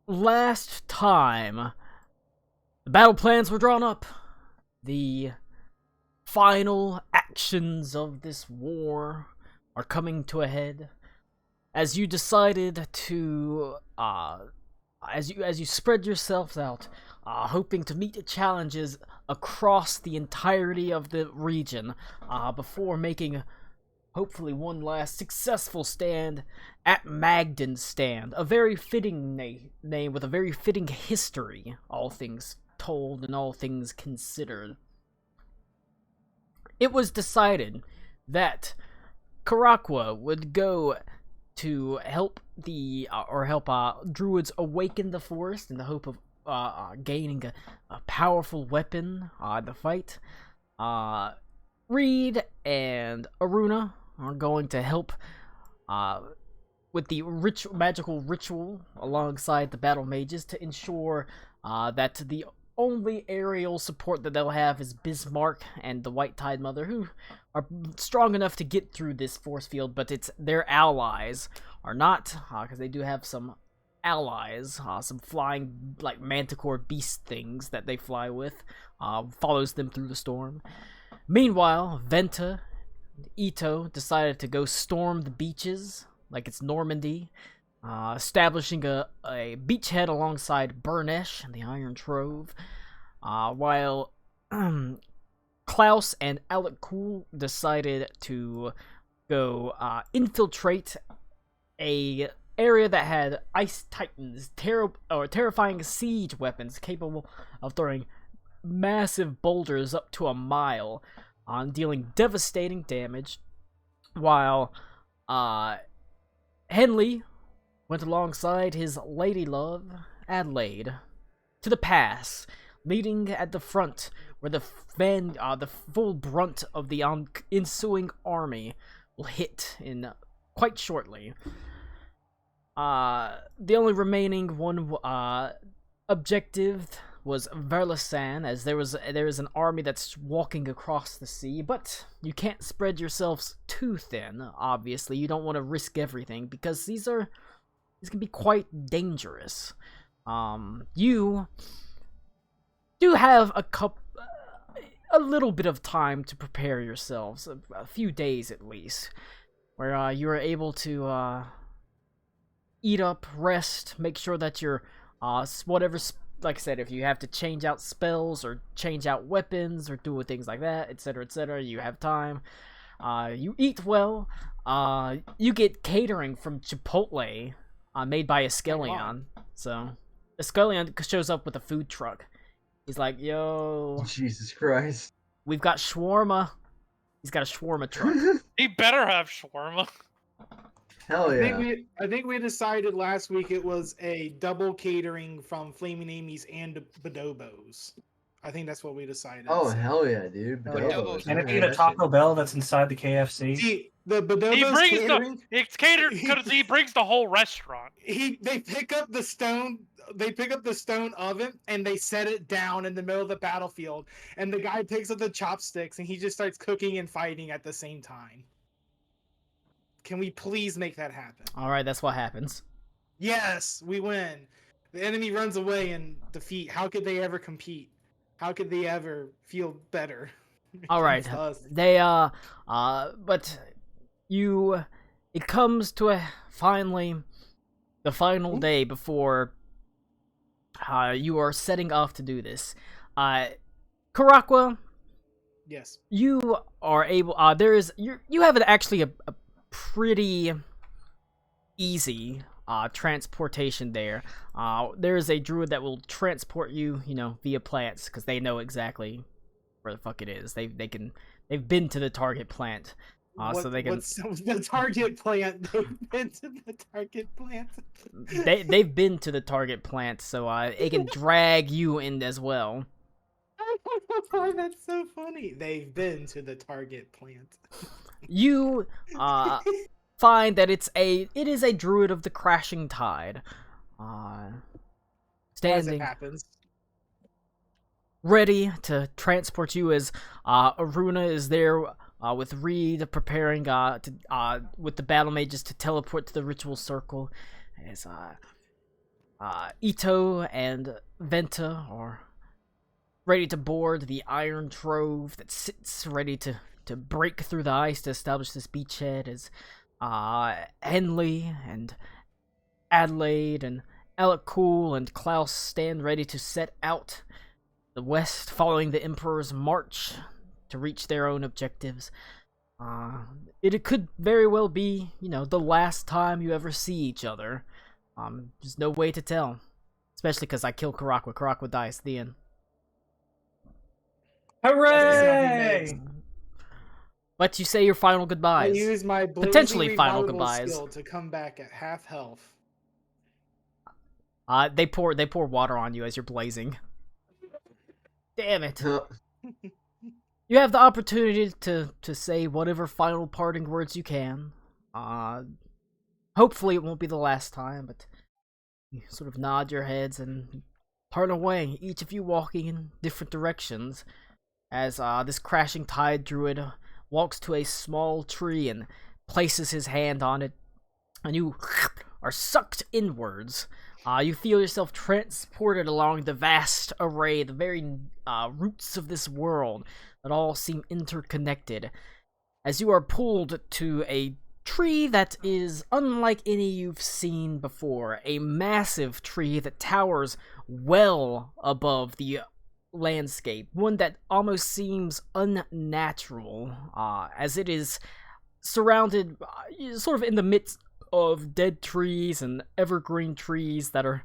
last time the battle plans were drawn up, the final actions of this war are coming to a head as you decided to as you spread yourselves out, hoping to meet the challenges across the entirety of the region, before making hopefully one last successful stand at Magden Stand. A very fitting name with a very fitting history, all things told and all things considered. It was decided that Karakwa would go to help druids awaken the forest in the hope of gaining a powerful weapon in the fight. Reed and Aruna are going to help with the magical ritual alongside the battle mages to ensure that the only aerial support that they'll have is Bismarck and the White Tide Mother, who are strong enough to get through this force field, but it's their allies are not, because they do have some allies, some flying, like, manticore beast things that they fly with, follows them through the storm. Meanwhile, Venta and Ito decided to go storm the beaches, like it's Normandy, establishing a beachhead alongside Burnesh and the Iron Trove, while Klaus and Alec Cool decided to go infiltrate a area that had Ice Titans, terrifying siege weapons capable of throwing massive boulders up to a mile, dealing devastating damage, while Henley went alongside his lady love, Adelaide, to the pass, leading at the front, where the full brunt of the ensuing army will hit in quite shortly. The only remaining one objective was Verlasan, as there is an army that's walking across the sea, but you can't spread yourselves too thin. Obviously, you don't want to risk everything because these can be quite dangerous. You do have a little bit of time to prepare yourselves, a few days at least, where you are able to eat up, rest, make sure that your whatever. Like I said, if you have to change out spells or change out weapons or do things like that, etc., you have time. You eat well. You get catering from Chipotle, made by Escalion. So Escalion shows up with a food truck. He's like, "Yo, Jesus Christ, we've got shawarma." He's got a shawarma truck. He better have shawarma. Hell yeah! I think we decided last week it was a double catering from Flaming Amy's and Badobos. I think that's what we decided. Oh hell yeah, dude! Badobos. Can it be the Taco Bell that's inside the KFC? See, the Badobos catering. It's catered because he brings the whole restaurant. They pick up the stone. They pick up the stone oven and they set it down in the middle of the battlefield. And the guy picks up the chopsticks and he just starts cooking and fighting at the same time. Can we please make that happen? Alright, that's what happens. Yes, we win. The enemy runs away in defeat. How could they ever compete? How could they ever feel better? Alright, they, but it comes to the final day before you are setting off to do this. Karakwa, yes, you are able, you have actually a pretty easy transportation there. There is a druid that will transport you, via plants, because they know exactly where the fuck it is. They've been to the target plant. So they can. What's the target plant? They've been to the target plant. They've been to the target plant, so it can drag you in as well. Oh, that's so funny. They've been to the target plant. You find that it is a druid of the crashing tide, standing, as it happens, ready to transport you as Aruna is there with Reed preparing with the battle mages to teleport to the ritual circle. As Ito and Venta are ready to board the iron trove that sits ready to break through the ice to establish this beachhead, as Henley and Adelaide and Alec and Klaus stand ready to set out the west, following the Emperor's march to reach their own objectives. It could very well be, the last time you ever see each other. There's no way to tell. Especially because I killed Karakwa. Karakwa dies at the end. Hooray! But you say your final I goodbyes. use my Potentially final revival goodbyes. skill to come back at half health. They pour water on you as you're blazing. Damn it. You have the opportunity to say whatever final parting words you can. Hopefully it won't be the last time, but you sort of nod your heads and part away, each of you walking in different directions, as this crashing tide druid walks to a small tree and places his hand on it, and you are sucked inwards. You feel yourself transported along the vast array, the very roots of this world that all seem interconnected, as you are pulled to a tree that is unlike any you've seen before. A massive tree that towers well above the landscape, one that almost seems unnatural, as it is surrounded sort of in the midst of dead trees and evergreen trees that are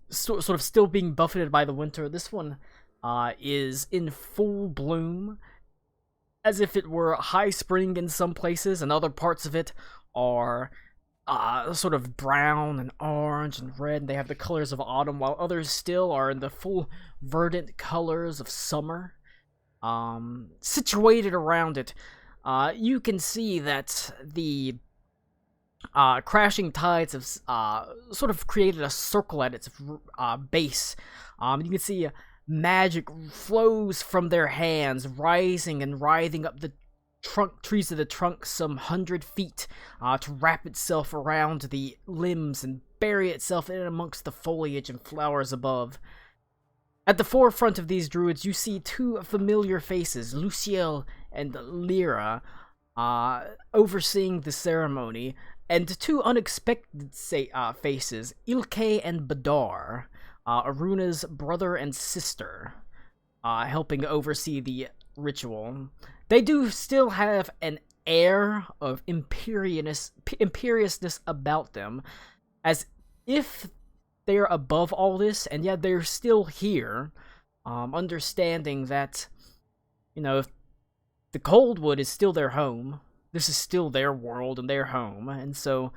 sort of still being buffeted by the winter. This one is in full bloom, as if it were high spring in some places, and other parts of it are sort of brown and orange and red, and they have the colors of autumn, while others still are in the full verdant colors of summer. Situated around it, you can see that the crashing tides have sort of created a circle at its base. You can see magic flows from their hands, rising and writhing up the trees of the trunk some 100 feet to wrap itself around the limbs and bury itself in amongst the foliage and flowers above. At the forefront of these druids, you see two familiar faces, Luciel and Lyra, overseeing the ceremony, and two unexpected faces, Ilke and Badar, Aruna's brother and sister, helping oversee the ritual. They do still have an air of imperiousness about them, as if they're above all this, and yet they're still here, understanding that, if the Coldwood is still their home, this is still their world and their home, and so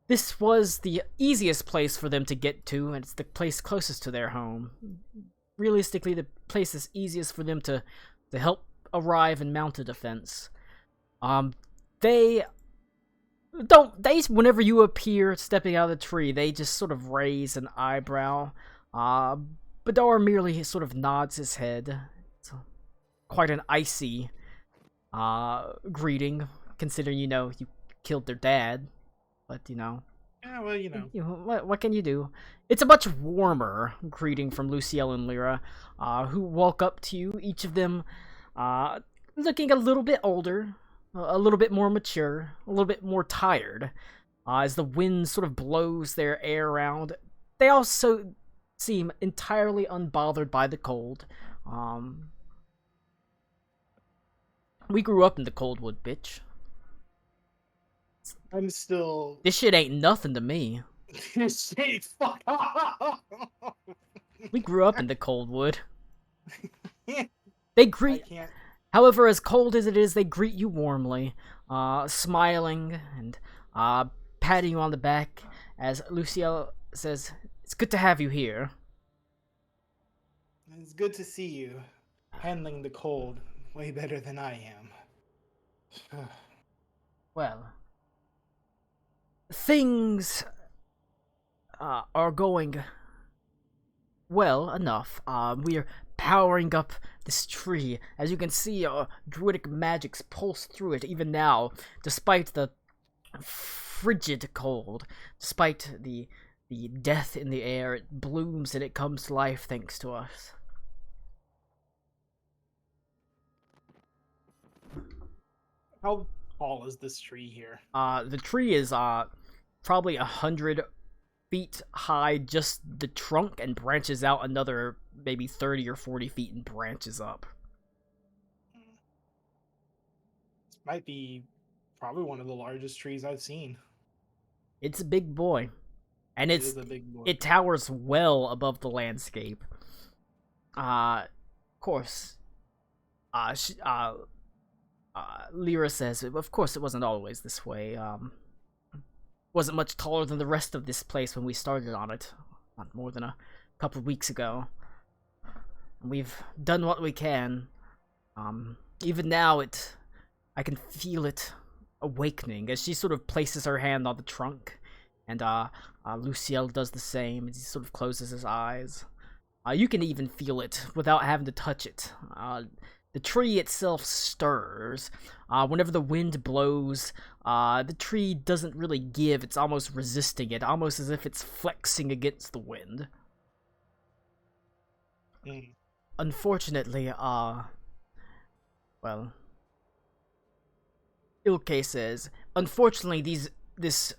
this was the easiest place for them to get to, and it's the place closest to their home. Realistically, the place is easiest for them to help arrive and mount a defense. Whenever you appear stepping out of the tree, they just sort of raise an eyebrow. Badar merely sort of nods his head. It's quite an icy greeting, considering, you killed their dad. But, Yeah, well, what can you do? It's a much warmer greeting from Luciel and Lyra, who walk up to you, each of them looking a little bit older, a little bit more mature, a little bit more tired, as the wind sort of blows their air around. They also seem entirely unbothered by the cold. We grew up in the Coldwood, bitch. I'm still. This shit ain't nothing to me. Shit, fuck off. We grew up in the Coldwood. They greet. I can't. However, as cold as it is, they greet you warmly, smiling and patting you on the back, as Luciel says, "It's good to have you here." It's good to see you handling the cold way better than I am. Well, things are going well enough. We are powering up this tree. As you can see, druidic magics pulse through it even now, despite the frigid cold, despite the the death in the air. It blooms and it comes to life thanks to us. How tall is this tree here? The tree is probably 100 feet high, just the trunk, and branches out another maybe 30 or 40 feet and branches up. This might be probably one of the largest trees I've seen. It's a big boy, and It is a big boy. it towers well above the landscape. Of course, Lyra says, of course it wasn't always this way. Wasn't much taller than the rest of this place when we started on it, not more than a couple of weeks ago. We've done what we can. Even now, I can feel it awakening as she sort of places her hand on the trunk, and Luciel does the same as he sort of closes his eyes. You can even feel it without having to touch it. The tree itself stirs. Whenever the wind blows, the tree doesn't really give. It's almost resisting it, almost as if it's flexing against the wind. Unfortunately, well, Ilke says, unfortunately, this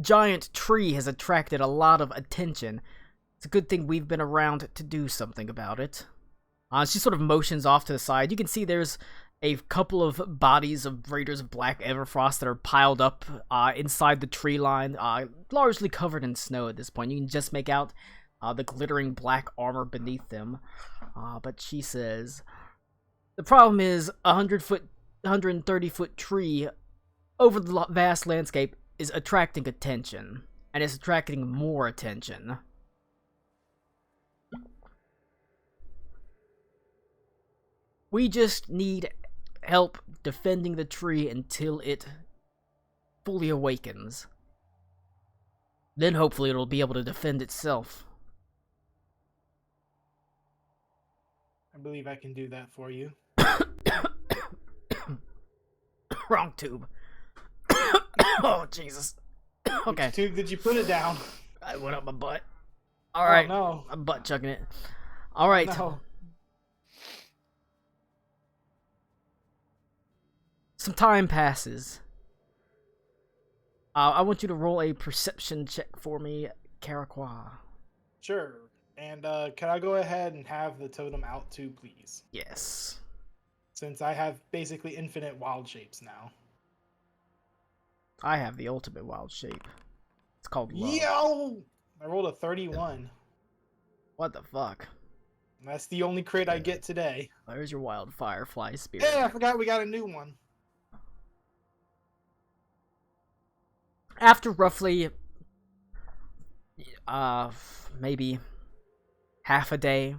giant tree has attracted a lot of attention. It's a good thing we've been around to do something about it. She sort of motions off to the side. You can see there's a couple of bodies of Raiders of Black Everfrost that are piled up inside the tree line, largely covered in snow at this point. You can just make out the glittering black armor beneath them. But she says, the problem is 130-foot tree over the vast landscape is attracting attention, and it's attracting more attention. We just need help defending the tree until it fully awakens. Then hopefully it'll be able to defend itself. I believe I can do that for you. Wrong tube. Oh, Jesus. Okay. Which tube did you put it down? I went up my butt. Alright. Oh, no. I'm butt chucking it. Alright. No. Some time passes. I want you to roll a perception check for me, Caraqua. Sure. And can I go ahead and have the totem out too, please? Yes. Since I have basically infinite wild shapes now. I have the ultimate wild shape. It's called love. Yo! I rolled a 31. What the fuck? And that's the only crit I get today. There's your wild firefly spirit. Yeah, I forgot we got a new one. After roughly, maybe half a day,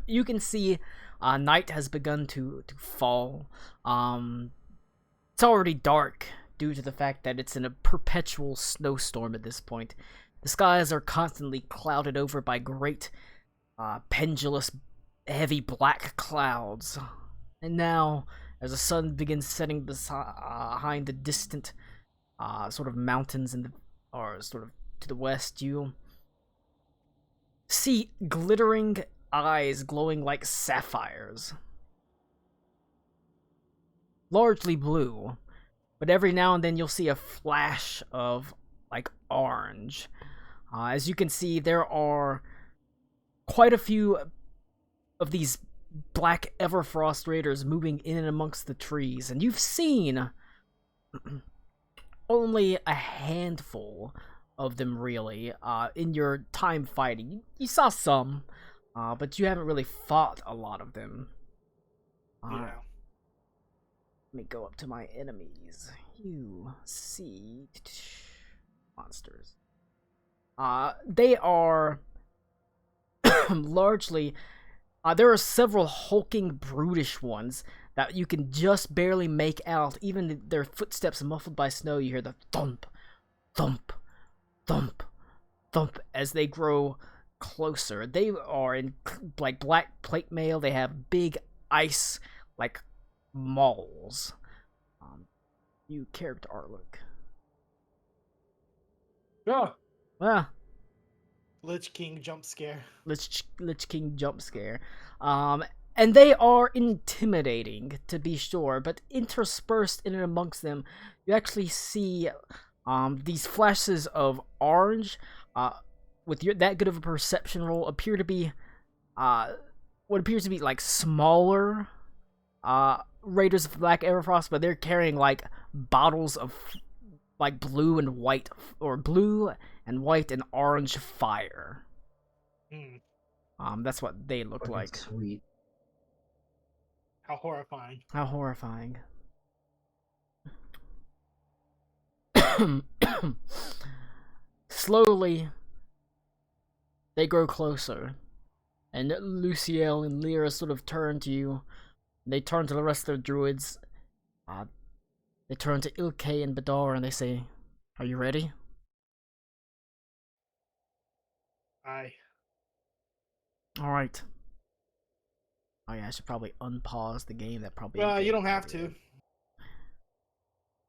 you can see night has begun to fall. It's already dark due to the fact that it's in a perpetual snowstorm at this point. The skies are constantly clouded over by great, pendulous, heavy black clouds. And now, as the sun begins setting behind the distant sort of mountains or sort of to the west, you see glittering eyes glowing like sapphires. Largely blue, but every now and then you'll see a flash of like orange. As you can see, there are quite a few of these black Everfrost Raiders moving in and amongst the trees, and you've seen only a handful of them really in your time fighting. You saw some, but you haven't really fought a lot of them. Yeah. Let me go up to my enemies. You see monsters. They are largely there are several hulking, brutish ones that you can just barely make out. Even their footsteps muffled by snow, you hear the thump, thump, thump, thump as they grow closer. They are in like black plate mail. They have big ice like mauls. You character artwork. Oh, Well, Lich King jump scare. Lich King jump scare. And they are intimidating, to be sure, but interspersed in and amongst them, you actually see these flashes of orange, with that good of a perception roll, appear to be what appears to be like smaller Raiders of Black Everfrost, but they're carrying like bottles of like blue and white and orange fire. That's what they look Fucking like. Sweet. How horrifying. How horrifying. Slowly, they grow closer, and Luciel and Lyra sort of turn to you. They turn to the rest of the druids. They turn to Ilke and Badar and they say, "Are you ready?" Aye. Alright. Oh yeah, I should probably unpause the game. That probably. Well, you don't have to.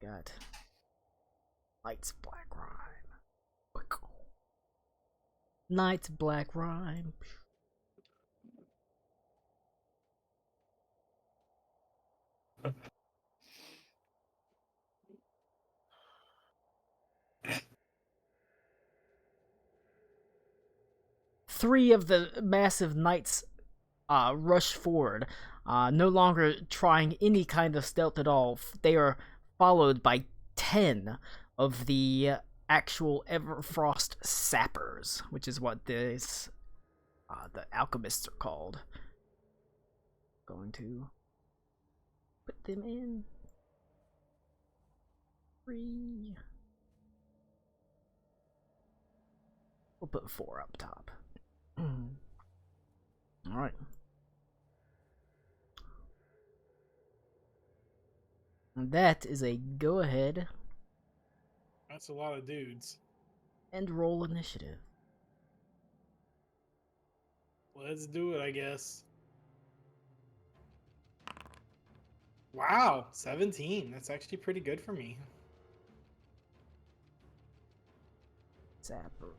Got Knight's Black Rhyme. Knight's Black Rhyme. Three of the massive knights rush forward, no longer trying any kind of stealth at all. They are followed by 10 of the actual Everfrost sappers, which is what the alchemists are called. Going to put them in 3. We'll put 4 up top. Alright. And that is a go ahead That's a lot of dudes. and roll initiative. Let's do it, I guess. Wow, 17. That's actually pretty good for me. Zapper.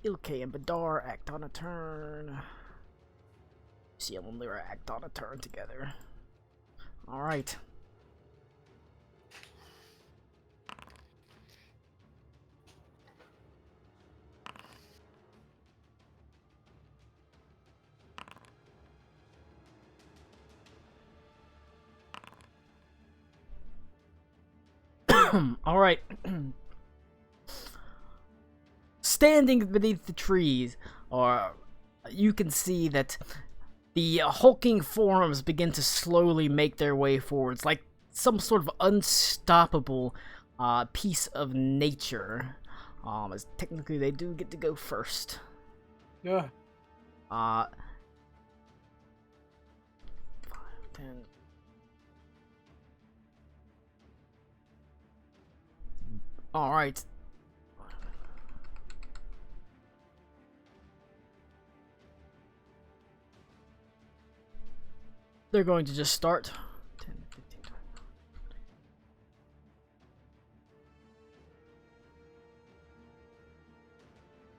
Ilke and Badar act on a turn. Ciel and Lyra act on a turn together. Alright. Alright. Standing beneath the trees, you can see that the hulking forms begin to slowly make their way forwards, like some sort of unstoppable piece of nature. As technically they do get to go first. Yeah. 5, 10. Alright. They're going to just start. 10, 15, 20.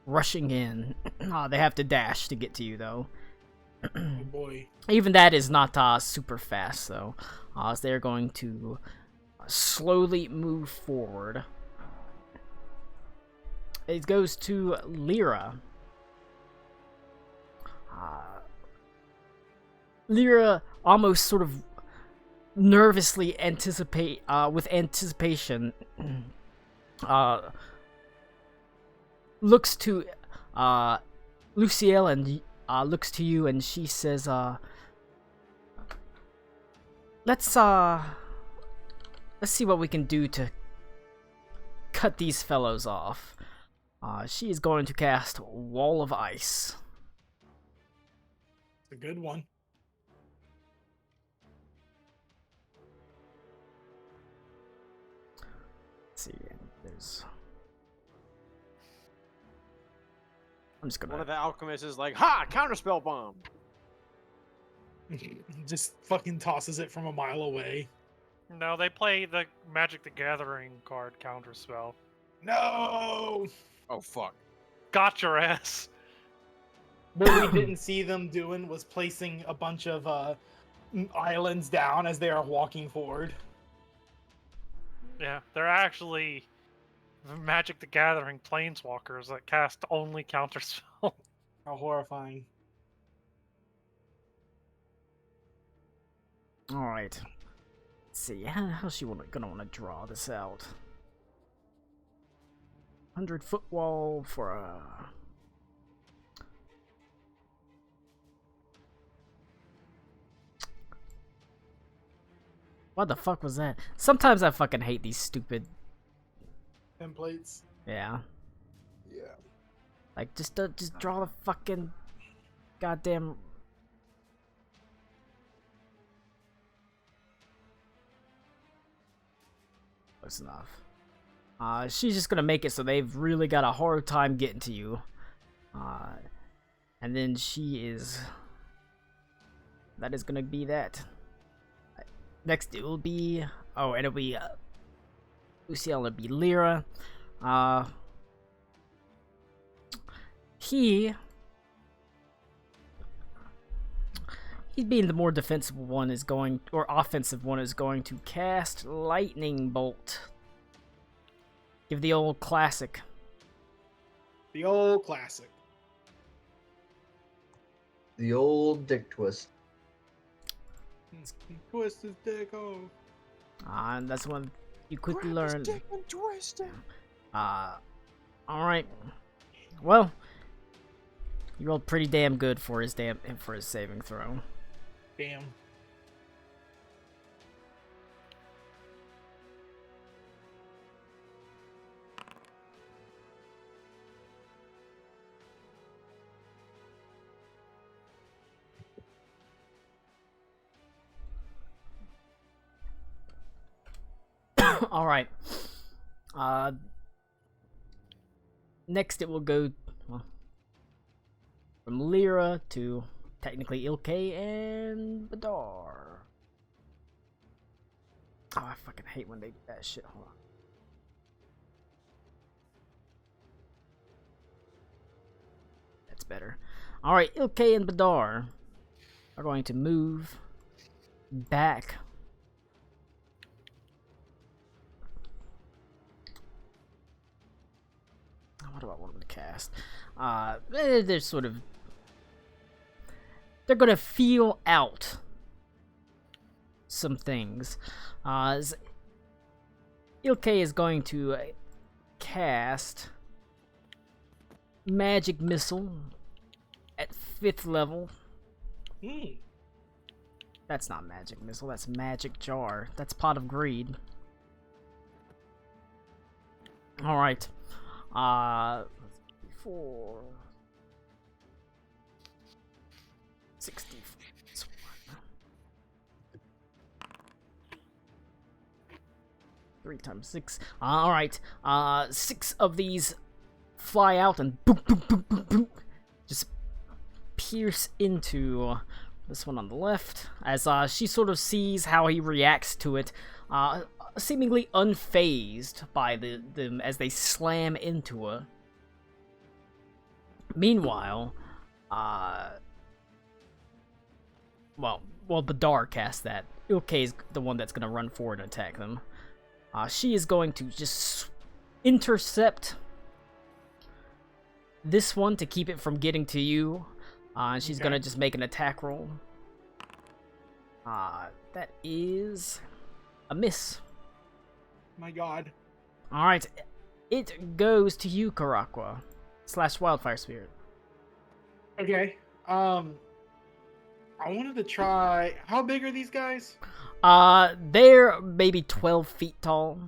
Rushing in. They have to dash to get to you, though. Oh boy. Even that is not super fast, though. As they're going to slowly move forward. It goes to Lyra. Lyra almost sort of nervously with anticipation, looks to Luciel and looks to you, and she says, let's see what we can do to cut these fellows off. She is going to cast Wall of Ice. It's a good one. Let's see, there's... I'm just gonna... One of the alchemists is like, "Ha! Counterspell bomb!" Just fucking tosses it from a mile away. No, they play the Magic the Gathering card counterspell. No. Oh fuck. Got your ass. What we didn't see them doing was placing a bunch of islands down as they are walking forward. Yeah, they're actually Magic the Gathering planeswalkers that cast only counterspell. How horrifying. All right. Let's see, how's she gonna want to draw this out? 100-foot wall for a. What the fuck was that? Sometimes I fucking hate these stupid. Templates. Yeah. Yeah. Like just draw the fucking goddamn. Close enough. She's just gonna make it so they've really got a hard time getting to you. And then she is. That is gonna be that. Next it will be. Oh, and it'll be. Luciel, it'll be Lyra. He's being the more defensive one is going, or offensive one is going to cast Lightning Bolt. Give the old classic. The old classic. The old dick twist. Twist his dick off. And that's one you quickly learn. Alright. Well, you rolled pretty damn good for his saving throw. Damn. Alright. Next it will go from Lyra to technically Ilke and Badar. Oh, I fucking hate when they do that shit. Hold on. That's better. Alright, Ilke and Badar are going to move back. What do I want them to cast? They're sort of. They're gonna feel out some things. Ilke is going to cast Magic Missile at 5th level. That's not Magic Missile, that's Magic Jar. That's Pot of Greed. Alright. 4 60 3 times 6. All right. 6 of these fly out and boom, boom, boom, boom, boom, just pierce into this one on the left as she sort of sees how he reacts to it. Seemingly unfazed by them as they slam into her. Meanwhile, Badar cast that. Ilke is the one that's gonna run forward and attack them. She is going to just intercept this one to keep it from getting to you. And she's gonna just make an attack roll. That is a miss. My god. Alright, it goes to you, Karakwa. / Wildfire Spirit. Okay. I wanted to try. How big are these guys? They're maybe 12 feet tall.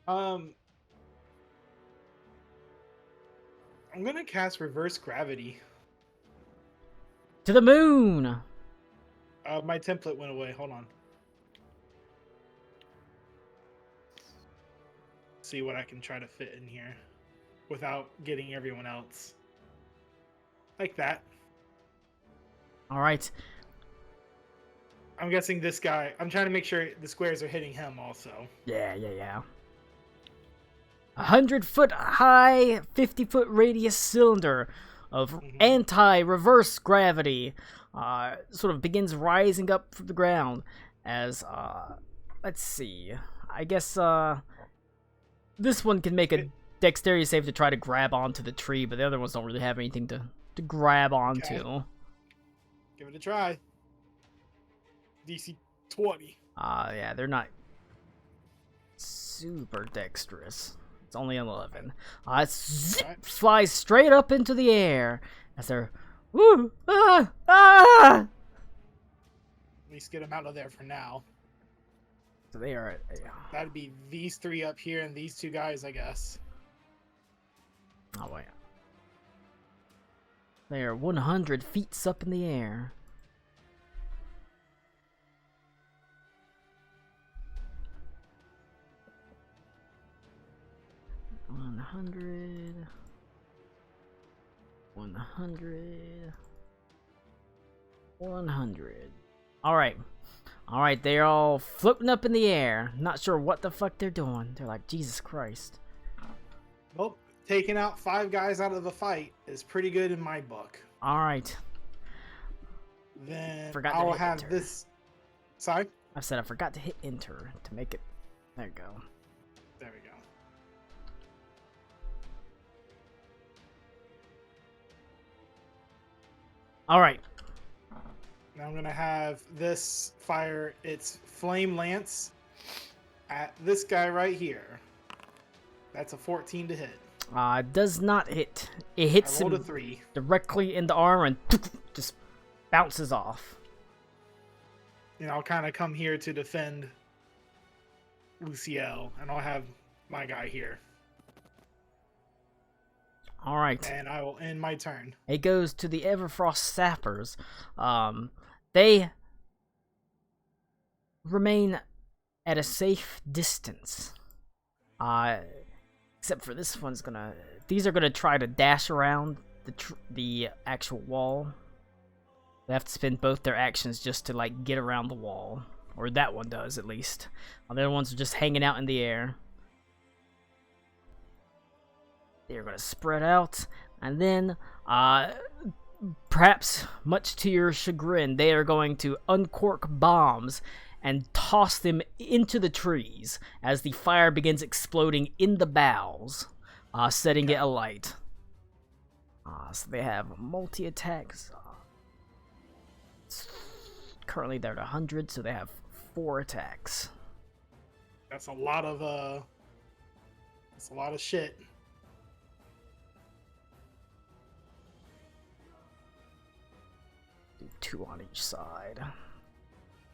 I'm gonna cast Reverse Gravity. To the moon! My template went away. Hold on. See what I can try to fit in here without getting everyone else. Like that. All right. I'm guessing this guy. I'm trying to make sure the squares are hitting him also. Yeah. 100-foot high, 50-foot radius cylinder of anti-reverse gravity sort of begins rising up from the ground as, let's see, I guess this one can make a dexterity save to try to grab onto the tree, but the other ones don't really have anything to grab onto. Okay. Give it a try. DC 20. Yeah, they're not super dexterous. It's only 11. Zip, flies straight up into the air as they're At least get him out of there for now. So they are. That'd be these three up here and these two guys, I guess. Oh wait. They are 100 feet up in the air. One hundred. All right, they're all floating up in the air. Not sure what the fuck they're doing. They're like, Jesus Christ. Well, taking out 5 guys out of the fight is pretty good in my book. All right. Then Forgot to I'll hit have enter. this. Sorry? I said I forgot to hit enter to make it. There you go. There we go. All right. Now I'm going to have this fire its flame lance at this guy right here. That's a 14 to hit. Does not hit. It I hits rolled a him 3. directly in the arm and just bounces off. And I'll kind of come here to defend Luciel, and I'll have my guy here. All right. And I will end my turn. It goes to the Everfrost Sappers. They remain at a safe distance. Except for this one's gonna. These are gonna try to dash around the actual wall. They have to spend both their actions just to like get around the wall, or that one does at least. The other ones are just hanging out in the air. They're gonna spread out, and then, perhaps much to your chagrin, they are going to uncork bombs and toss them into the trees as the fire begins exploding in the boughs, setting it alight. So they have multi-attacks. Currently they're at 100, so they have 4 attacks. That's a lot of shit. Do 2 on each side.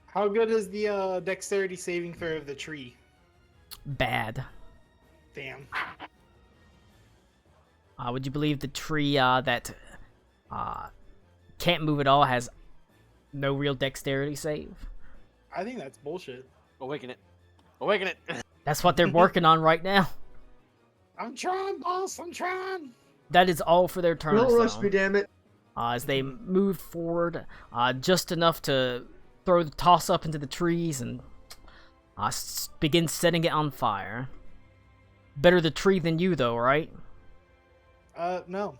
How good is the dexterity saving throw of the tree? Bad. Damn. Would you believe the tree that can't move at all has no real dexterity save? I think that's bullshit. Awaken it. Awaken it. That's what they're working on right now. I'm trying, boss. I'm trying. That is all for their turn. Don't rush me, damn it. As they move forward, just enough to throw the toss up into the trees and begin setting it on fire. Better the tree than you, though, right? No.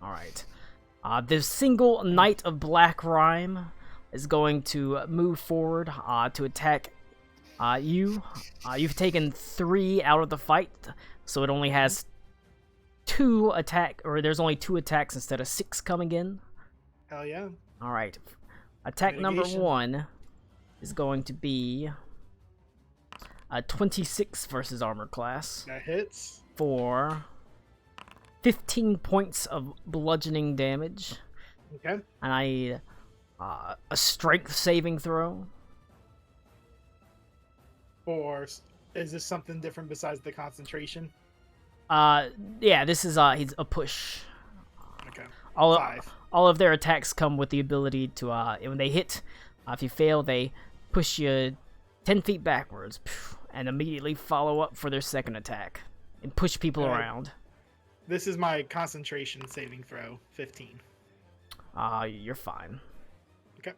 All right. The single Knight of Black Rime is going to move forward to attack you. You've taken 3 out of the fight, so it only has 2 attack, or there's only 2 attacks instead of 6 coming in. Hell yeah. All right. Attack number Mitigation. 1 is going to be 26 versus armor class That hits. for 15 points of bludgeoning damage. Okay. And I need a strength saving throw. Or is this something different besides the concentration? Yeah, this is he's a push. Okay. All 5. all of their attacks come with the ability to when they hit, if you fail, they push you 10 feet backwards and immediately follow up for their second attack and push people Alright. around. This is my concentration saving throw, 15. You're fine. Okay.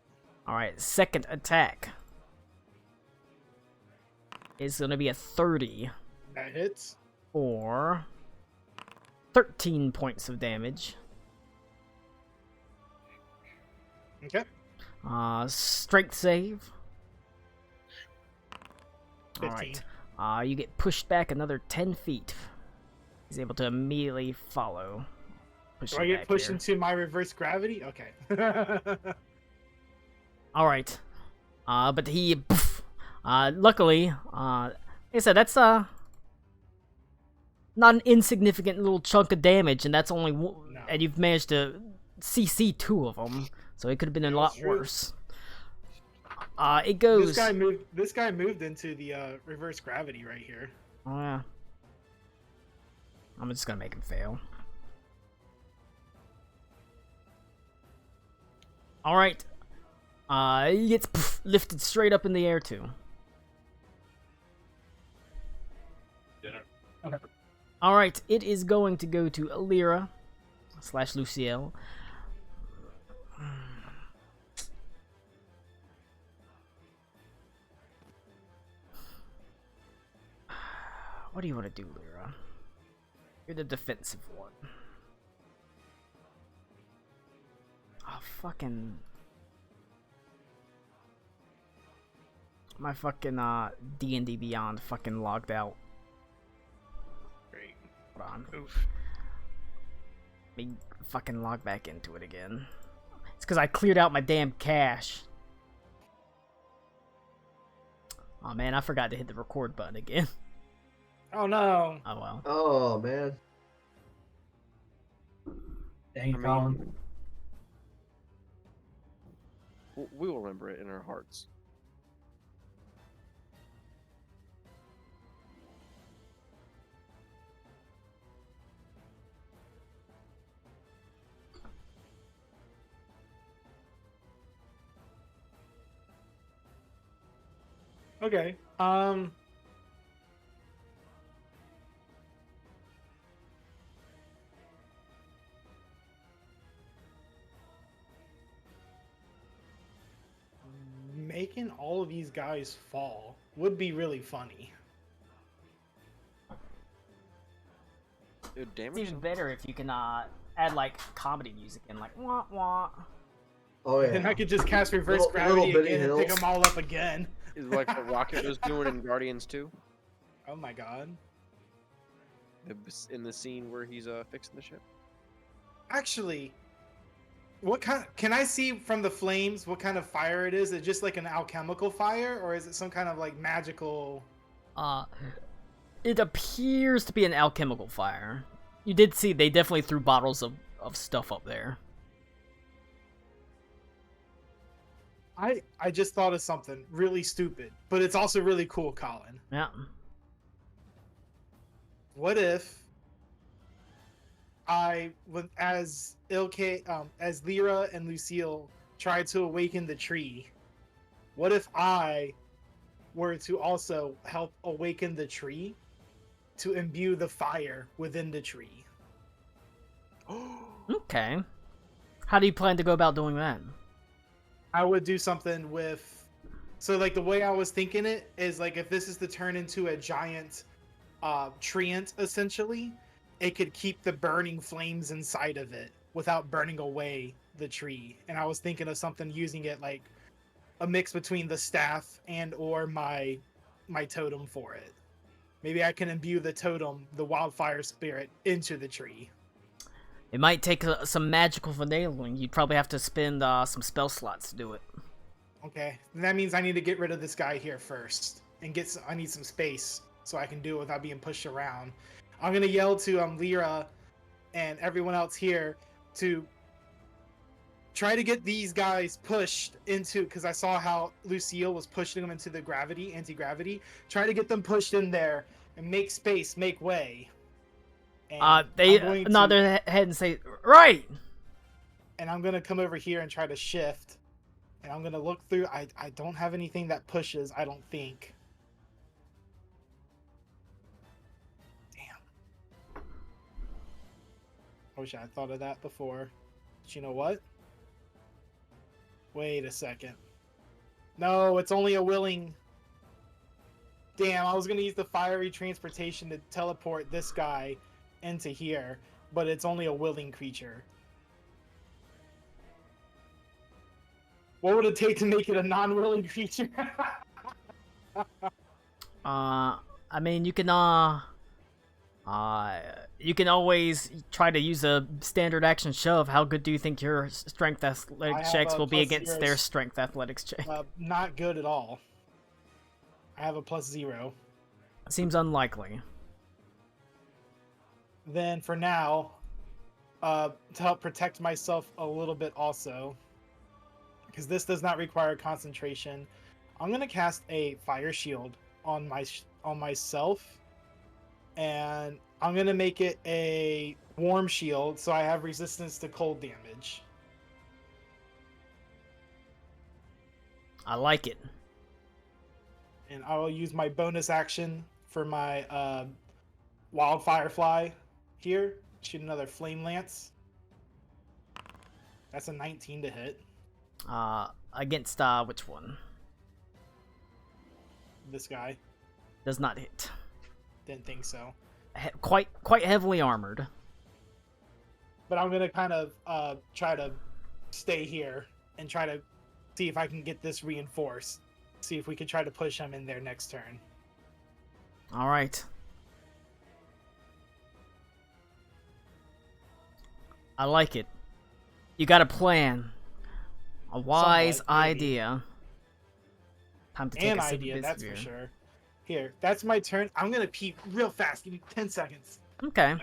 Alright, second attack is gonna be a 30 That hits. for 13 points of damage. Okay. Strength save. 15. Alright. You get pushed back another 10 feet. He's able to immediately follow. Push Do you I get back pushed here. into my reverse gravity? Okay. Alright. But he... Poof, luckily, like I said, that's, not an insignificant little chunk of damage, and that's only No. and you've managed to CC 2 of them, so it could have been a lot That's true. worse. It goes... This guy moved into the reverse gravity right here. Oh, yeah. I'm just gonna make him fail. Alright. He gets lifted straight up in the air, too. Okay. Alright, it is going to go to Lyra / Luciel. What do you want to do, Lyra? You're the defensive one. Oh, fucking... My fucking, D&D Beyond fucking logged out. Great. Hold on. Oof. Let me fucking log back into it again. It's because I cleared out my damn cache. Oh man, I forgot to hit the record button again. Oh no. Oh well. Oh man. Dang it, I mean- Colin. We will remember it in our hearts. Okay. Making all of these guys fall would be really funny. It would It's damage even them. better if you can add like comedy music and like wah wah. Oh yeah. Then I could just cast reverse Little gravity Benny again and pick Hills. them all up again. Is like what Rocket was doing in Guardians 2. Oh my god. In the scene where he's fixing the ship. Actually, what kind? Can I see from the flames what kind of fire it is? Is it just like an alchemical fire, or is it some kind of like magical? It appears to be an alchemical fire. You did see they definitely threw bottles of stuff up there. I just thought of something really stupid, but it's also really cool, Colin. Yeah. What if as Lyra and Lucille tried to awaken the tree, what if I were to also help awaken the tree to imbue the fire within the tree? Okay. How do you plan to go about doing that? I would do something with, so like the way I was thinking it is like if this is to turn into a giant treant essentially, it could keep the burning flames inside of it without burning away the tree. And I was thinking of something using it like a mix between the staff and or my totem for it. Maybe I can imbue the totem, the wildfire spirit, into the tree. It might take some magical finagling. You'd probably have to spend some spell slots to do it. Okay, then that means I need to get rid of this guy here first and I need some space so I can do it without being pushed around. I'm gonna yell to Lyra and everyone else here to try to get these guys pushed into, because I saw how Lucille was pushing them into the anti-gravity. Try to get them pushed in there and make space, make way. And They I'm going nod to- their head and say, right! and I'm gonna come over here and try to shift. And I'm gonna look through. I don't have anything that pushes, I don't think. Damn. I wish I had thought of that before. But you know what? Wait a second. No, it's only a willing... Damn, I was going to use the fiery transportation to teleport this guy into here, but it's only a willing creature. What would it take to make it a non-willing creature? I mean, you can always try to use a standard action shove. How good do you think your strength athletics checks will be against their strength athletics check? Not good at all. I have a +0. Seems unlikely. Then for now, to help protect myself a little bit also, because this does not require concentration, I'm gonna cast a fire shield on myself, and I'm gonna make it a warm shield so I have resistance to cold damage. I like it. And I will use my bonus action for my wildfire fly here. Shoot another flame lance. That's a 19 to hit. Against which one? This guy. Does not hit. Didn't think so. Quite heavily armored. But I'm gonna kind of try to stay here and try to see if I can get this reinforced. See if we can try to push him in there next turn. All right. I like it. You got a plan. A wise Somewhat, maybe. idea. Time to take An a sip idea, of that's beer. for sure. Here, that's my turn. I'm gonna pee real fast. Give me 10 seconds. Okay.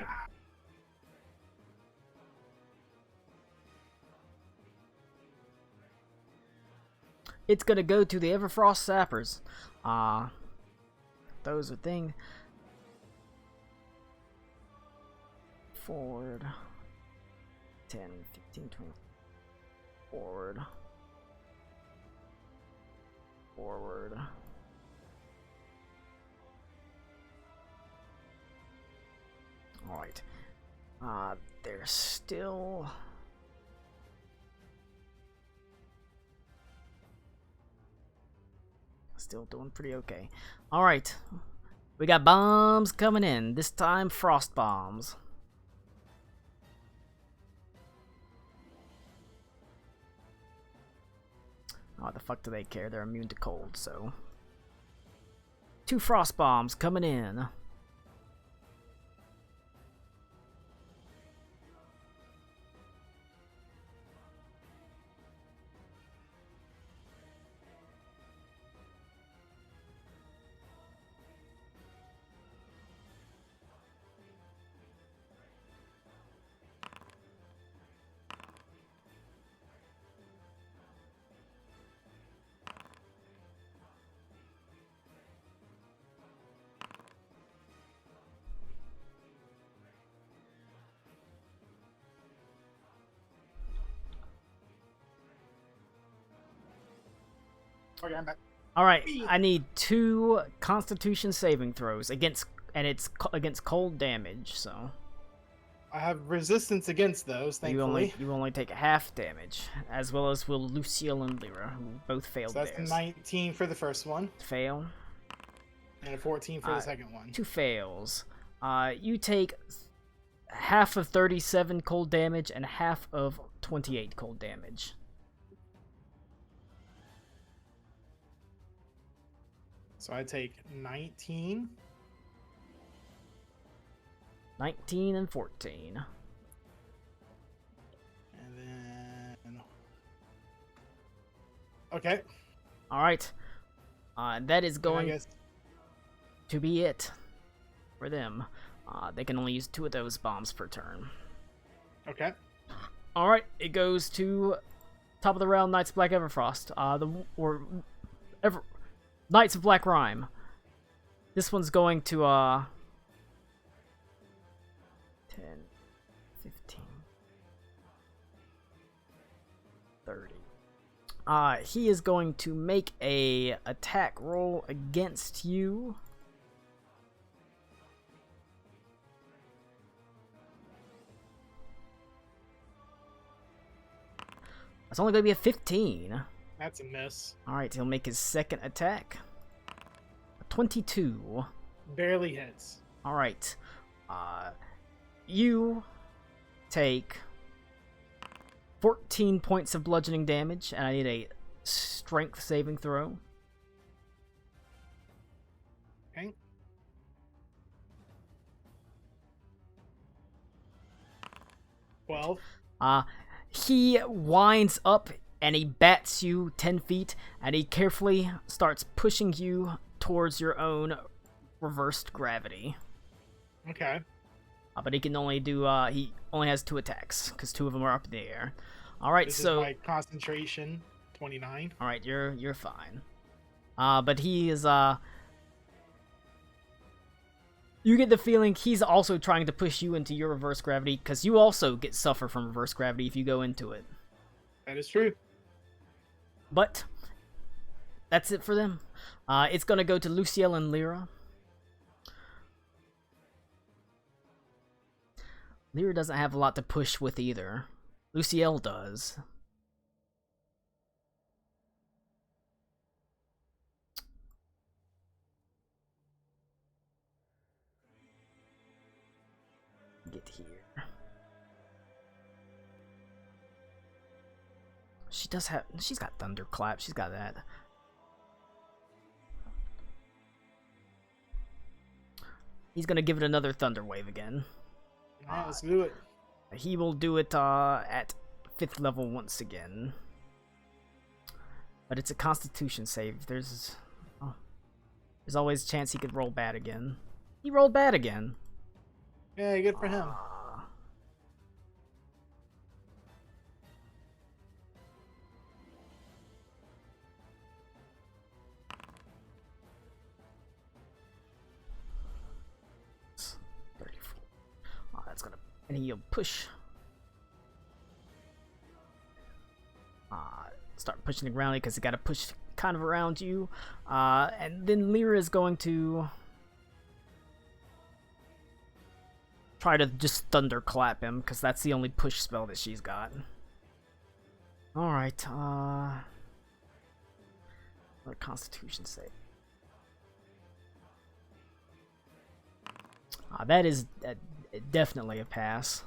It's gonna go to the Everfrost Sappers. Those are thing. Forward. 10, 15, 20. Forward. Forward. Alright. They're still... Still doing pretty okay. Alright. We got bombs coming in. This time, frost bombs. Oh, the fuck do they care? They're immune to cold, so... 2 frost bombs coming in. Okay, I'm back. Alright, I need 2 Constitution saving throws against against cold damage, so I have resistance against those, thankfully. you only take half damage, as well as will Lucille and Lyra, who both failed So that's theirs. 19 for the first one, Fail. and a 14 for the second one. 2 fails. You take half of 37 cold damage and half of 28 cold damage. So I take 19. 19 and 14. And then... Okay. Alright. That is I going guess... to be it for them. They can only use 2 of those bombs per turn. Okay. Alright, it goes to top of the round, Knights of Black Everfrost. Knights of Black Rime. This one's going to 10, 15, 30. He is going to make a attack roll against you. It's only going to be a 15. That's a miss. Alright, he'll make his second attack. A 22. Barely hits. Alright. You take 14 points of bludgeoning damage, and I need a strength saving throw. Okay. Well, He winds up and he bats you 10 feet, and he carefully starts pushing you towards your own reversed gravity. okay. But he can only do, he only has 2 attacks, because 2 of them are up in the air. Alright, This so... is my concentration, 29. Alright, you're fine. But he is, you get the feeling he's also trying to push you into your reverse gravity, because you also suffer from reverse gravity if you go into it. That is true. But that's it for them. It's gonna go to Luciel and Lyra. Lyra doesn't have a lot to push with either. Luciel does. Get here. She does have. She's got Thunderclap. She's got that. He's gonna give it another Thunder Wave again. Alright, let's do it. He will do it at 5th level once again. But it's a Constitution save. There's always a chance he could roll bad again. He rolled bad again. Yeah, good for him. 34. That's gonna, and he'll push. Start pushing the ground because he got to push kind of around you. And then Lyra is going to try to just thunderclap him because that's the only push spell that she's got. Alright, another Constitution save. That is definitely a pass.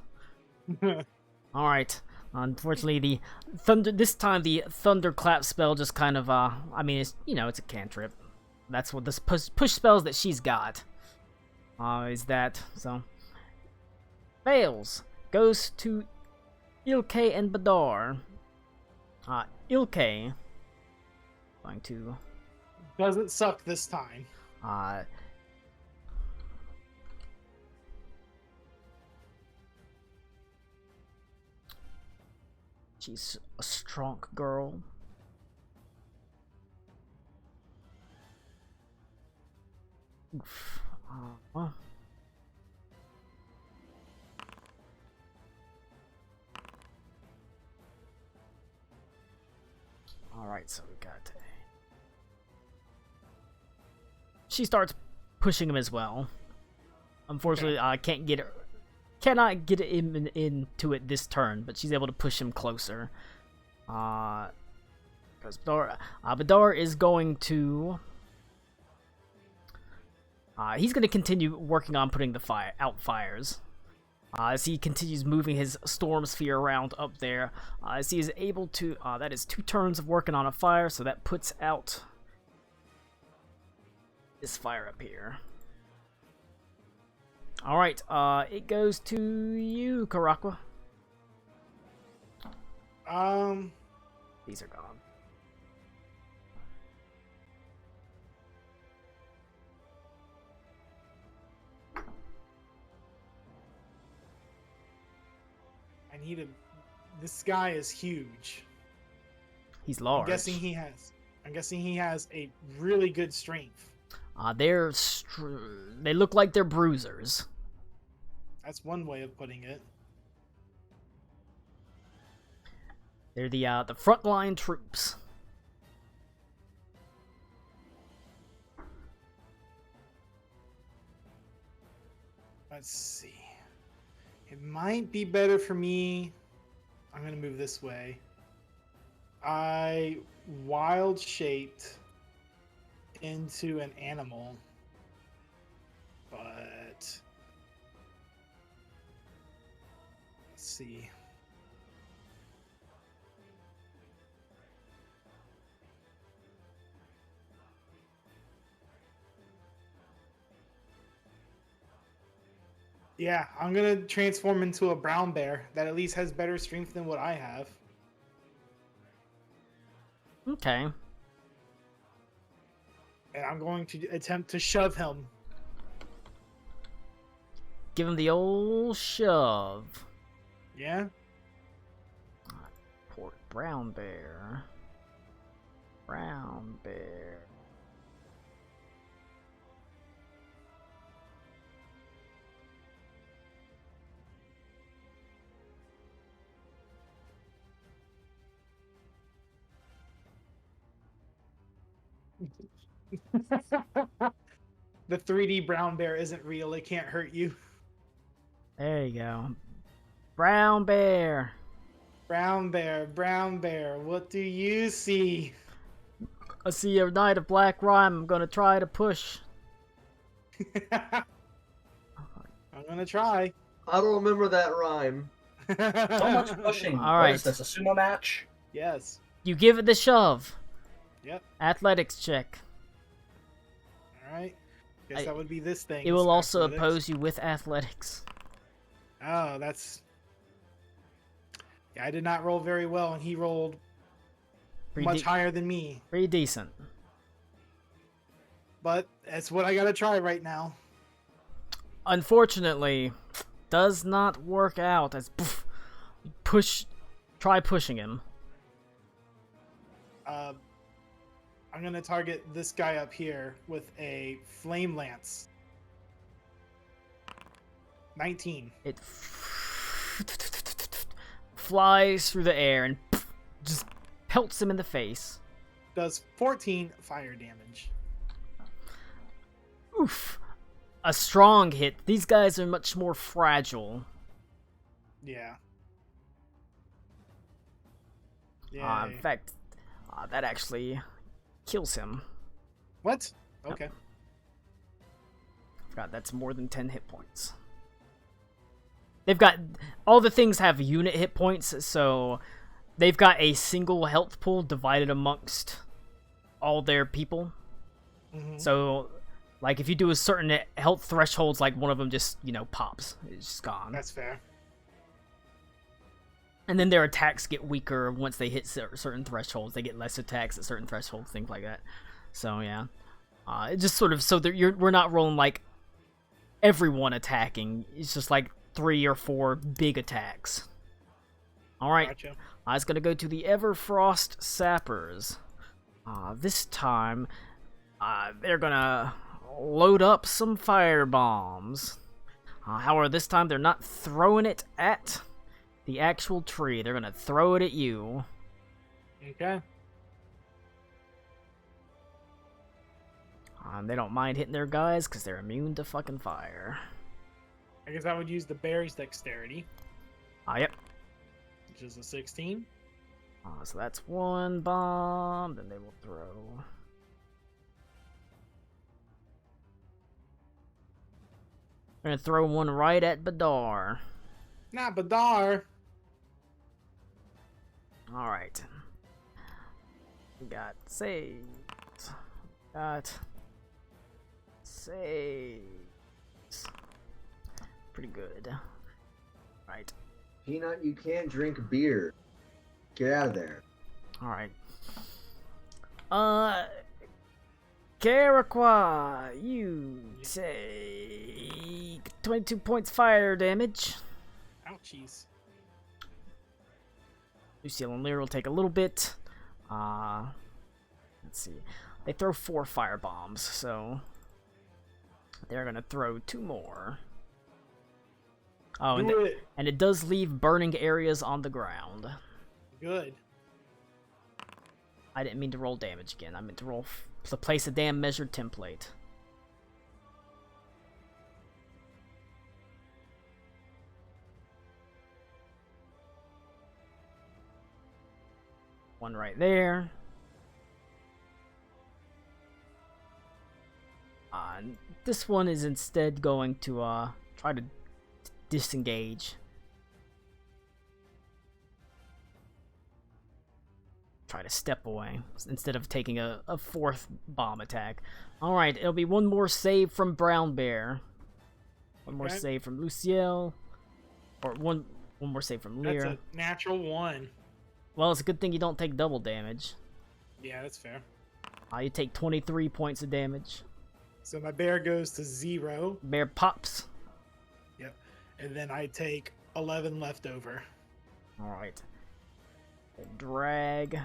Alright. Unfortunately, the this time the thunderclap spell just kind of I mean, it's, you know, it's a cantrip. That's what this push spells that she's got. Is that so? Fails. Goes to Ilke and Badar. Ilke going to Doesn't suck this time. She's a strong girl. Oof. Alright, so we got... She starts pushing him as well. Unfortunately, I can't get her... Cannot get him into it this turn, but she's able to push him closer. Because Badar is going to... he's going to continue working on putting the out fires. As he continues moving his storm sphere around up there. As he is able to... that is 2 turns of working on a fire, so that puts out this fire up here. Alright, it goes to you, Karakwa. These are gone. I need a... This guy is huge. He's large. I'm guessing he has a really good strength. They look like they're bruisers. That's one way of putting it. They're the frontline troops. Let's see. It might be better for me. I'm gonna move this way. I wild shaped into an animal, but let's see. Yeah, I'm gonna transform into a brown bear that at least has better strength than what I have. Okay. And I'm going to attempt to shove him. Give him the old shove. Yeah? Poor brown bear. Brown bear. The 3D brown bear isn't real. It can't hurt you. There you go. Brown bear. Brown bear, what do you see? I see a Knight of Black Rhyme. I'm gonna try to push. I'm gonna try. I don't remember that rhyme. So much pushing. All What right. is this, a sumo match? Yes. You give it the shove. Yep. Athletics check. Alright. Guess that would be this thing. It will also Athletics. oppose you with athletics. Oh, that's... Yeah, I did not roll very well, and he rolled much higher than me. Pretty decent. But that's what I gotta try right now. Unfortunately, does not work out as try pushing him. I'm gonna target this guy up here with a flame lance. 19. It flies through the air and just pelts him in the face. Does 14 fire damage. Oof. A strong hit. These guys are much more fragile. Yeah. Yeah. In fact, that actually kills him. What? Okay. Forgot that's more than 10 hit points. They've got... All the things have unit hit points, so... They've got a single health pool divided amongst all their people. Mhm. So, like, if you do a certain health thresholds, like, one of them just, pops. It's just gone. That's fair. And then their attacks get weaker once they hit certain thresholds. They get less attacks at certain thresholds, things like that. So, yeah. It just sort of... So we're not rolling, like, everyone attacking. It's just, like, 3 or 4 big attacks. Alright. Gotcha. I was gonna go to the Everfrost Sappers. This time, they're gonna load up some fire bombs. However, this time they're not throwing it at the actual tree. They're gonna throw it at you. Okay. They don't mind hitting their guys because they're immune to fucking fire. I guess I would use the bear's dexterity, Yep. which is a 16. So that's 1 bomb. Then they will throw. They're gonna throw one right at Badar. Not Badar. Alright. We got saves. Got saves. Pretty good. Right. Peanut, you can't drink beer. Get out of there. Alright. Karakwa, you take 22 points fire damage. Ouchies. Lucille and Lear will take a little bit. Let's see. They throw 4 fire bombs, so they're gonna throw 2 more. Oh, Do it. and it does leave burning areas on the ground. Good. I didn't mean to roll damage again. I meant to roll to place a damn measured template. One right there. This one is instead going to try to disengage. Try to step away instead of taking a fourth bomb attack. Alright, it'll be one more save from Brown Bear. One more save from Luciel. Or one more save from Lyra. That's a natural 1. Well, it's a good thing you don't take double damage. Yeah, that's fair. You take 23 points of damage. So my bear goes to 0. Bear pops. Yep. And then I take 11 left over. Alright. Drag.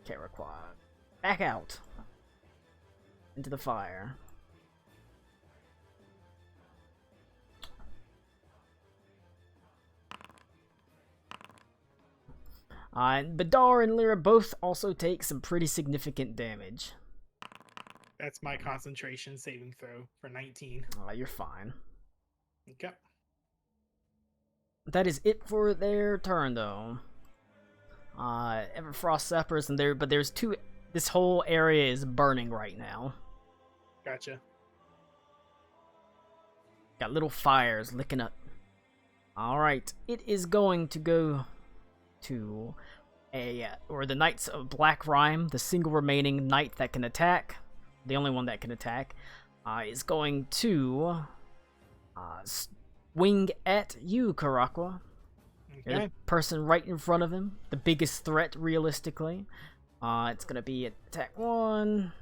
Karaquat. Back out. Into the fire. And Badar and Lyra both also take some pretty significant damage. That's my concentration saving throw for 19. You're fine. Okay. That is it for their turn, though. Everfrost Sappers and there, but there's two. This whole area is burning right now. Gotcha. Got little fires licking up. All right, it is going to go to the Knights of Black Rime, the single remaining knight that can attack, the only one that can attack, is going to swing at you, Karakwa. You're Okay. the person right in front of him, the biggest threat realistically. It's gonna be attack 1.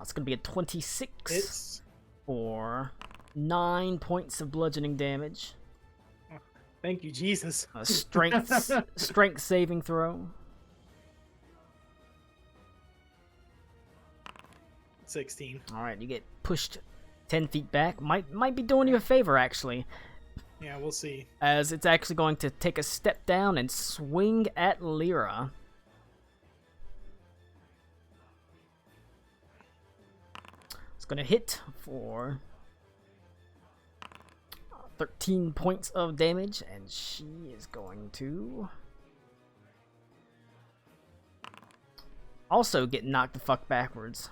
It's gonna be a 26 Hits. for 9 points of bludgeoning damage. Thank you, Jesus. A strength saving throw. 16. All right, you get pushed 10 feet back. Might be doing you a favor actually, Yeah, we'll see. as it's actually going to take a step down and swing at Lyra. It's gonna hit for 13 points of damage, and she is going to also get knocked the fuck backwards.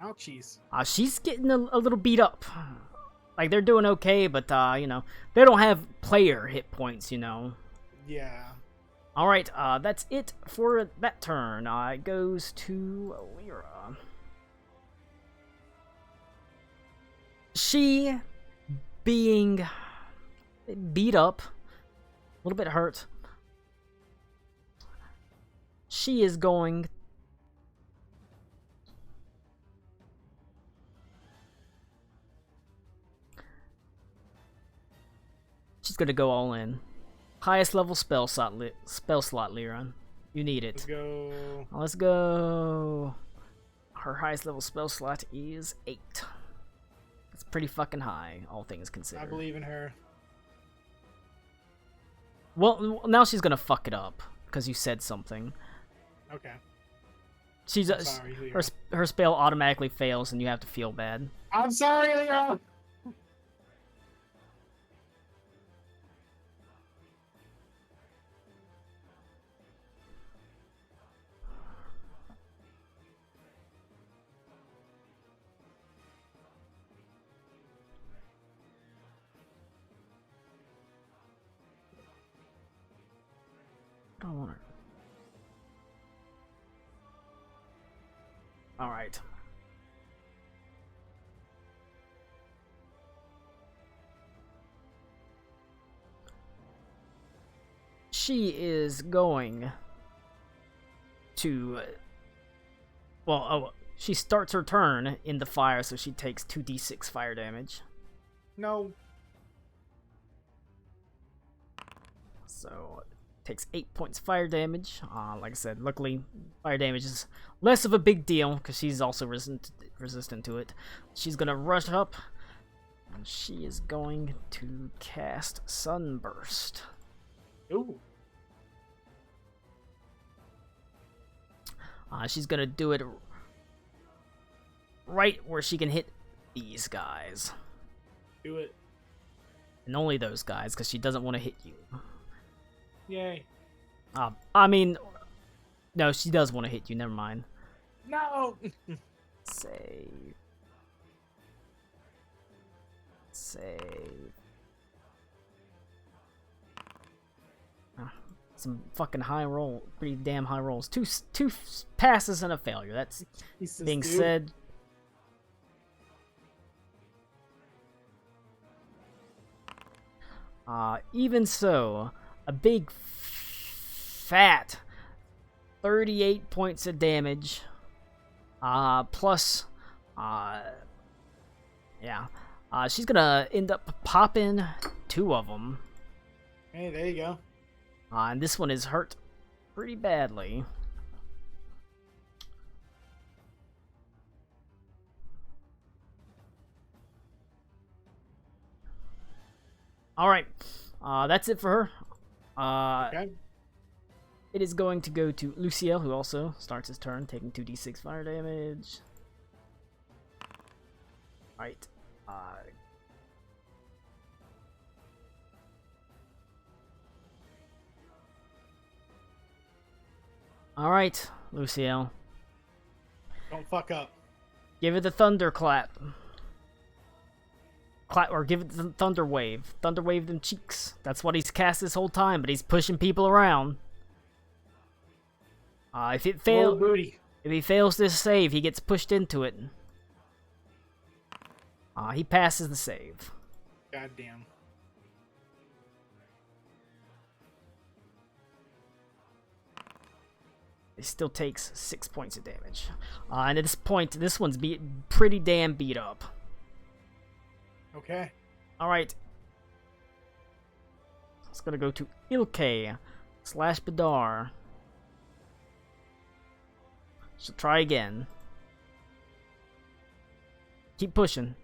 Ouchies. She's getting a little beat up. Like, they're doing okay, but, you know, they don't have player hit points, you know. Yeah. Alright, that's it for that turn. It goes to Lyra. She, being beat up, a little bit hurt, she is going to go all in. Highest level spell slot, Lyra. You need Let's it. go. Let's go. Her highest level spell slot is 8. It's pretty fucking high, all things considered. I believe in her. Well, now she's gonna fuck it up because you said something. Okay. She's I'm sorry, Lyra. her spell automatically fails, and you have to feel bad. I'm sorry, Lyra. I don't want her. All right. She is going to. Well, she starts her turn in the fire, so she takes 2d6 fire damage. No. So takes 8 points fire damage. Like I said, luckily fire damage is less of a big deal because she's also resistant to it. She's gonna rush up, and she is going to cast Sunburst. Ooh. She's gonna do it right where she can hit these guys. Do it. And only those guys, because she doesn't want to hit you. Yay. I mean, no, she does want to hit you. Never mind. No. Save. Save. Some fucking high roll, pretty damn high rolls. Two passes and a failure. That's Jesus, being dude. said. Even so, a big fat 38 points of damage. Plus, yeah. She's gonna end up popping 2 of them. Hey, there you go. And this one is hurt pretty badly. Alright, that's it for her. Okay. It is going to go to Luciel, who also starts his turn, taking 2d6 fire damage. Alright. Alright, Luciel. Don't fuck up. Give it the thunder clap. Or give it the thunder wave. Thunder wave them cheeks. That's what he's cast this whole time, but he's pushing people around. If Little booty. he fails this save, he gets pushed into it. He passes the save. Goddamn. He still takes 6 points of damage. And at this point, this one's pretty damn beat up. Okay. Alright. It's gonna go to Ilke / Badar. She'll try again. Keep pushing.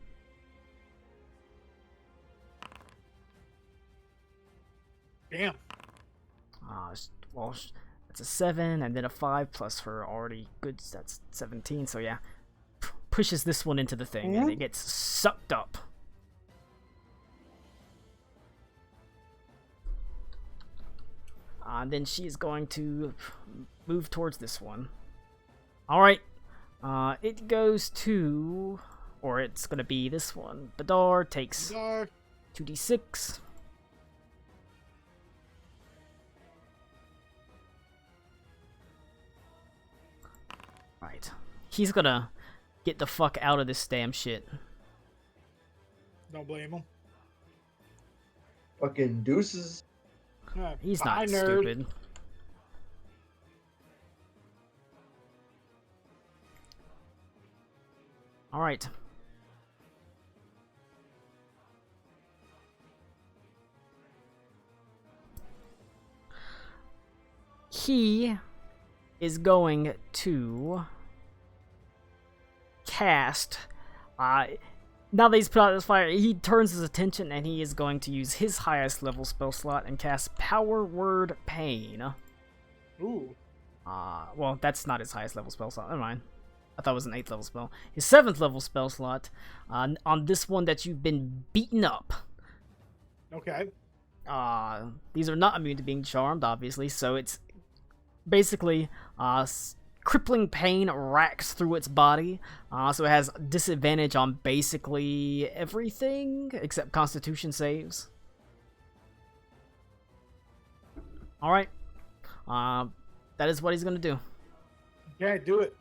Damn. Well, that's a 7, and then a 5 plus her already good. That's 17. So yeah, pushes this one into the thing, and it gets sucked up. And then she's going to move towards this one. All right. It goes to, or it's gonna be this one. Badar takes Badar. 2d6. Right. He's gonna get the fuck out of this damn shit. Don't blame him. Fucking deuces. He's Bye, not nerd. stupid. Alright. He is going to cast now that he's put out this fire, he turns his attention and he is going to use his highest level spell slot and cast Power Word Pain. Ooh. Well, that's not his highest level spell slot. Never mind. I thought it was an 8th level spell. His 7th level spell slot on this one that you've been beaten up. Okay. These are not immune to being charmed, obviously, so it's basically crippling pain racks through its body, so it has disadvantage on basically everything except Constitution saves. Alright. That is what he's gonna do. Yeah, do it.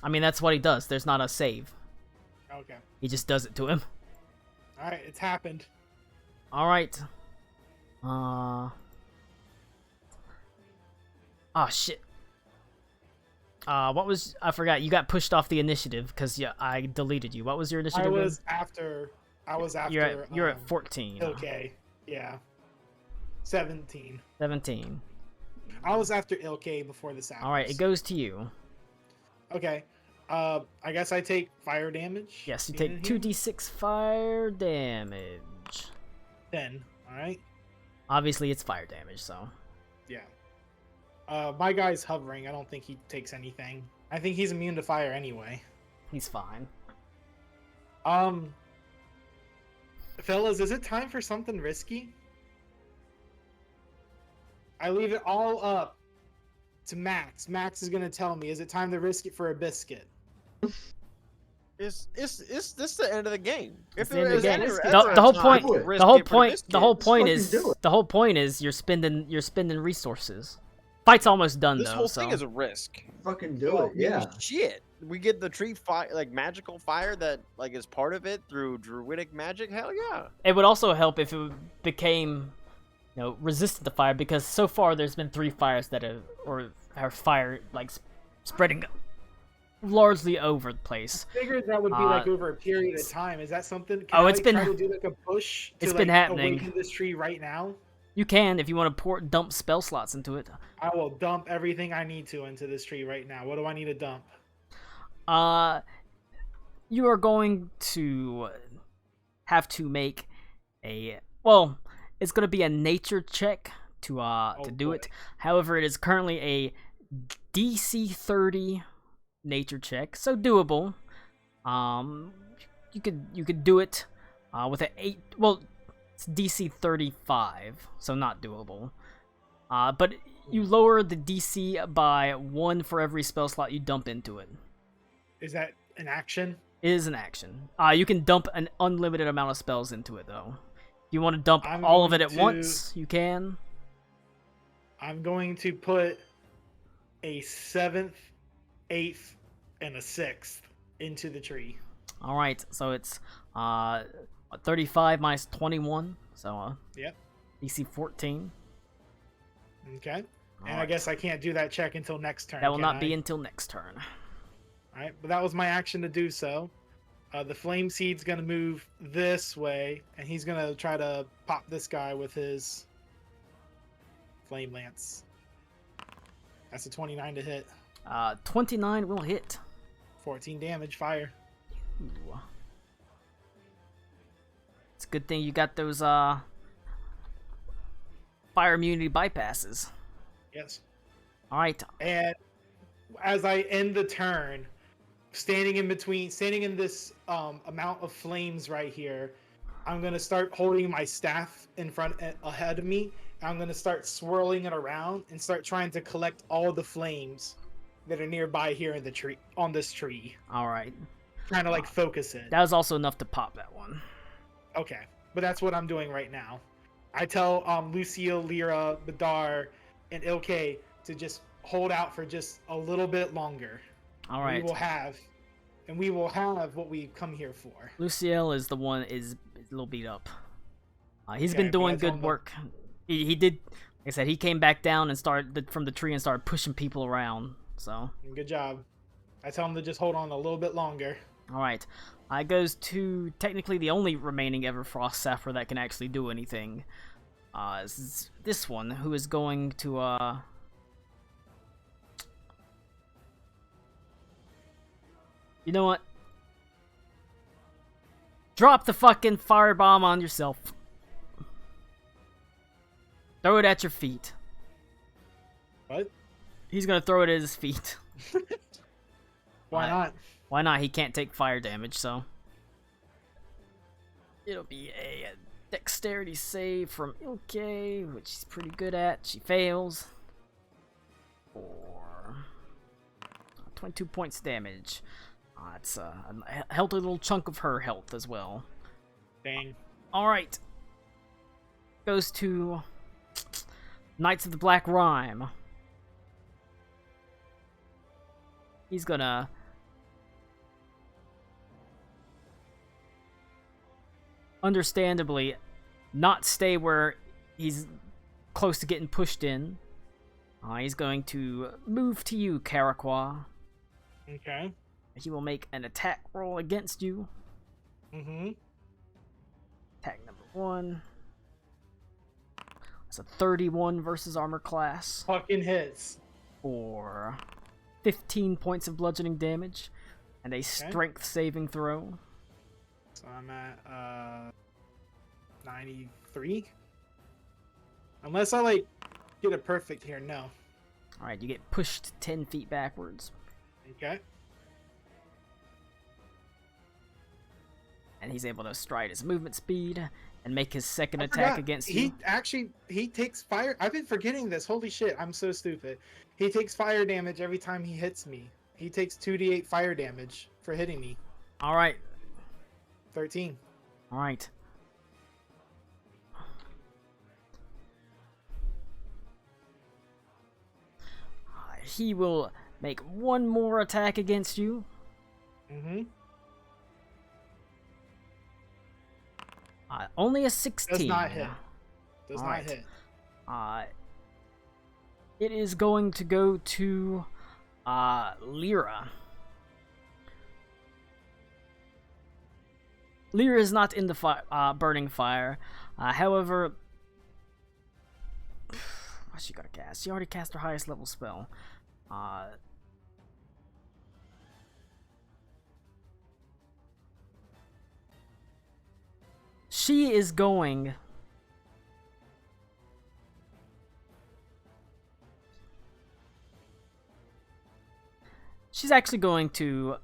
I mean, that's what he does. There's not a save. Okay. He just does it to him. Alright, it's happened. Alright. Oh, shit. What was... I forgot. You got pushed off the initiative because I deleted you. What was your initiative? I was after... You're at 14. Okay. Yeah. 17. 17. I was after Ilke before this happened. Alright, it goes to you. Okay. I guess I take fire damage. Yes, you being take in here? 2d6 fire damage. 10. Alright. Obviously, it's fire damage, so... Yeah. My guy's hovering. I don't think he takes anything. I think he's immune to fire anyway. He's fine. Fellas, is it time for something risky? I leave it all up to Max. Max is gonna tell me, is it time to risk it for a biscuit? It's this the end of the game. It's If the end there of the is game. ever The- a the whole time point- to the risk The whole it for point. The whole biscuits, point fucking is. do it. The whole point is you're spending resources. Fight's almost done this though. whole so. thing is a risk. Fucking do Well, it. Yeah. Shit. We get the tree fire, like magical fire that like is part of it through druidic magic. Hell yeah. It would also help if it became, resistant to fire, because so far there's been 3 fires that are fire like spreading largely over the place. Figured that would be like over a period of time. Is that something? Can I, it's like, been- try to do like a push. To, it's been like, happening. Awaken this tree right now. You can if you want to dump spell slots into it. I will dump everything I need to into this tree right now. What do I need to dump? You are going to have to make it's going to be a nature check to do it. boy. However, it is currently a DC 30 nature check, so doable. You could do it with an 8. Well, it's DC 35, so not doable. But you lower the DC by 1 for every spell slot you dump into it. Is that an action? It is an action. You can dump an unlimited amount of spells into it, though. If you want to dump I'm all of it going at to- once, you can. I'm going to put a 7th, 8th, and a 6th into the tree. All right, so it's 35 minus 21, so Yep. DC 14. Okay. And I Alright. guess I can't do that check until next turn. That will can not be I? until next turn. All right, but that was my action to do so. The flame seed's gonna move this way, and he's gonna try to pop this guy with his flame lance. That's a 29 to hit. 29 will hit. 14 damage, fire. Ooh. It's a good thing you got those fire immunity bypasses. Yes. All right, And as I end the turn, standing in this amount of flames right here, I'm gonna start holding my staff in front ahead of me. I'm gonna start swirling it around and start trying to collect all the flames that are nearby here in the tree, on this tree. all right. Trying to like focus it. That was also enough to pop that one. Okay, but that's what I'm doing right now. I tell Lucille, Lyra, Badar, and Ilke to just hold out for just a little bit longer. All right. We will have what we come here for. Luciel is the one is a little beat up. He's Okay, been but doing I told good him work. He did, like I said, he came back down and started from the tree and started pushing people around. So, Good job. I tell him to just hold on a little bit longer. all right, it goes to technically the only remaining Everfrost Sapphire that can actually do anything. Is this one who is going to You know what? Drop the fucking firebomb on yourself. Throw it at your feet. What? He's gonna throw it at his feet. Why not? Why not? He can't take fire damage, so. It'll be a dexterity save from Ilke, which she's pretty good at. She fails. For 22 points damage. It's a healthy little chunk of her health as well. Dang. Alright. Goes to Knights of the Black Rhyme. He's gonna understandably not stay where he's close to getting pushed in. He's going to move to you, Karakwa. Okay. He will make an attack roll against you. Mm-hmm. Attack number 1. It's a 31 versus armor class Fucking hits. for 15 points of bludgeoning damage and a strength saving throw. So I'm at 93. Unless I like get a perfect here, no. Alright, you get pushed 10 feet backwards. Okay. and he's able to stride his movement speed and make his second I attack forgot. against you. He takes fire. I've been forgetting this. Holy shit, I'm so stupid. He takes fire damage every time he hits me. He takes 2d8 fire damage for hitting me. All right, 13. all right. He will make one more attack against you. Mm-hmm. Only a 16. Does not hit. Does All not right. hit. It is going to go to Lyra. Lyra is not in the burning fire. However, what's she gonna cast? She already cast her highest level spell. She is going. She's actually going to.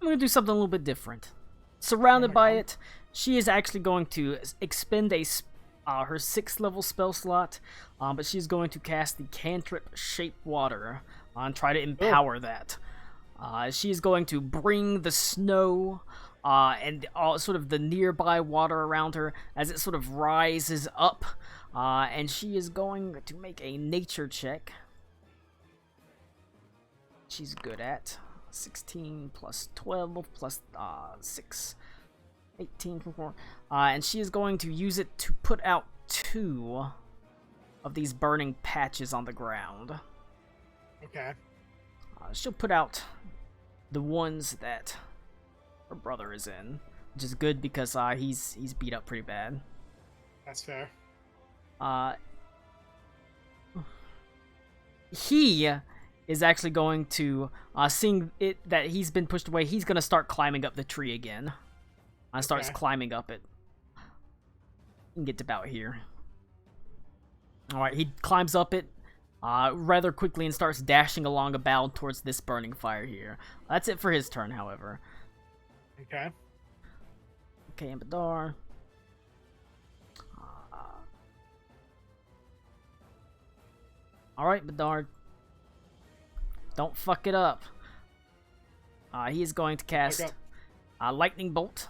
I'm going to do something a little bit different. Surrounded by it, she is actually going to expend her 6th level spell slot, but she's going to cast the cantrip Shape Water and try to empower that. She is going to bring the snow and all sort of the nearby water around her as it sort of rises up, and she is going to make a nature check. She's good at 16 plus 12 plus 6, 18 from 4, and she is going to use it to put out 2 of these burning patches on the ground. Okay. She'll put out the ones that her brother is in, which is good because he's beat up pretty bad. That's fair. He is actually going to, seeing it that he's been pushed away, he's going to start climbing up the tree again. Starts climbing up it. You can get to about here. Alright, he climbs up it rather quickly and starts dashing along a bough towards this burning fire here. That's it for his turn, however. Okay. Okay, and Badar. Alright, Badar. Don't fuck it up. He is going to cast Lightning Bolt.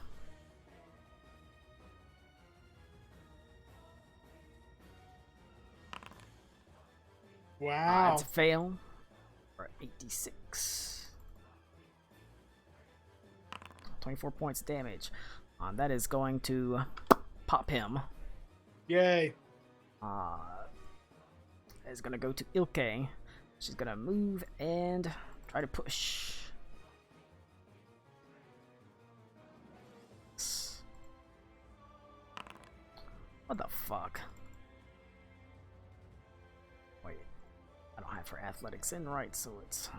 Wow. It's a fail for 86. 24 points of damage. That is going to pop him. Yay. Is going to go to Ilke. She's going to move and try to push. What the fuck? Wait. I don't have her athletics in right, so it's...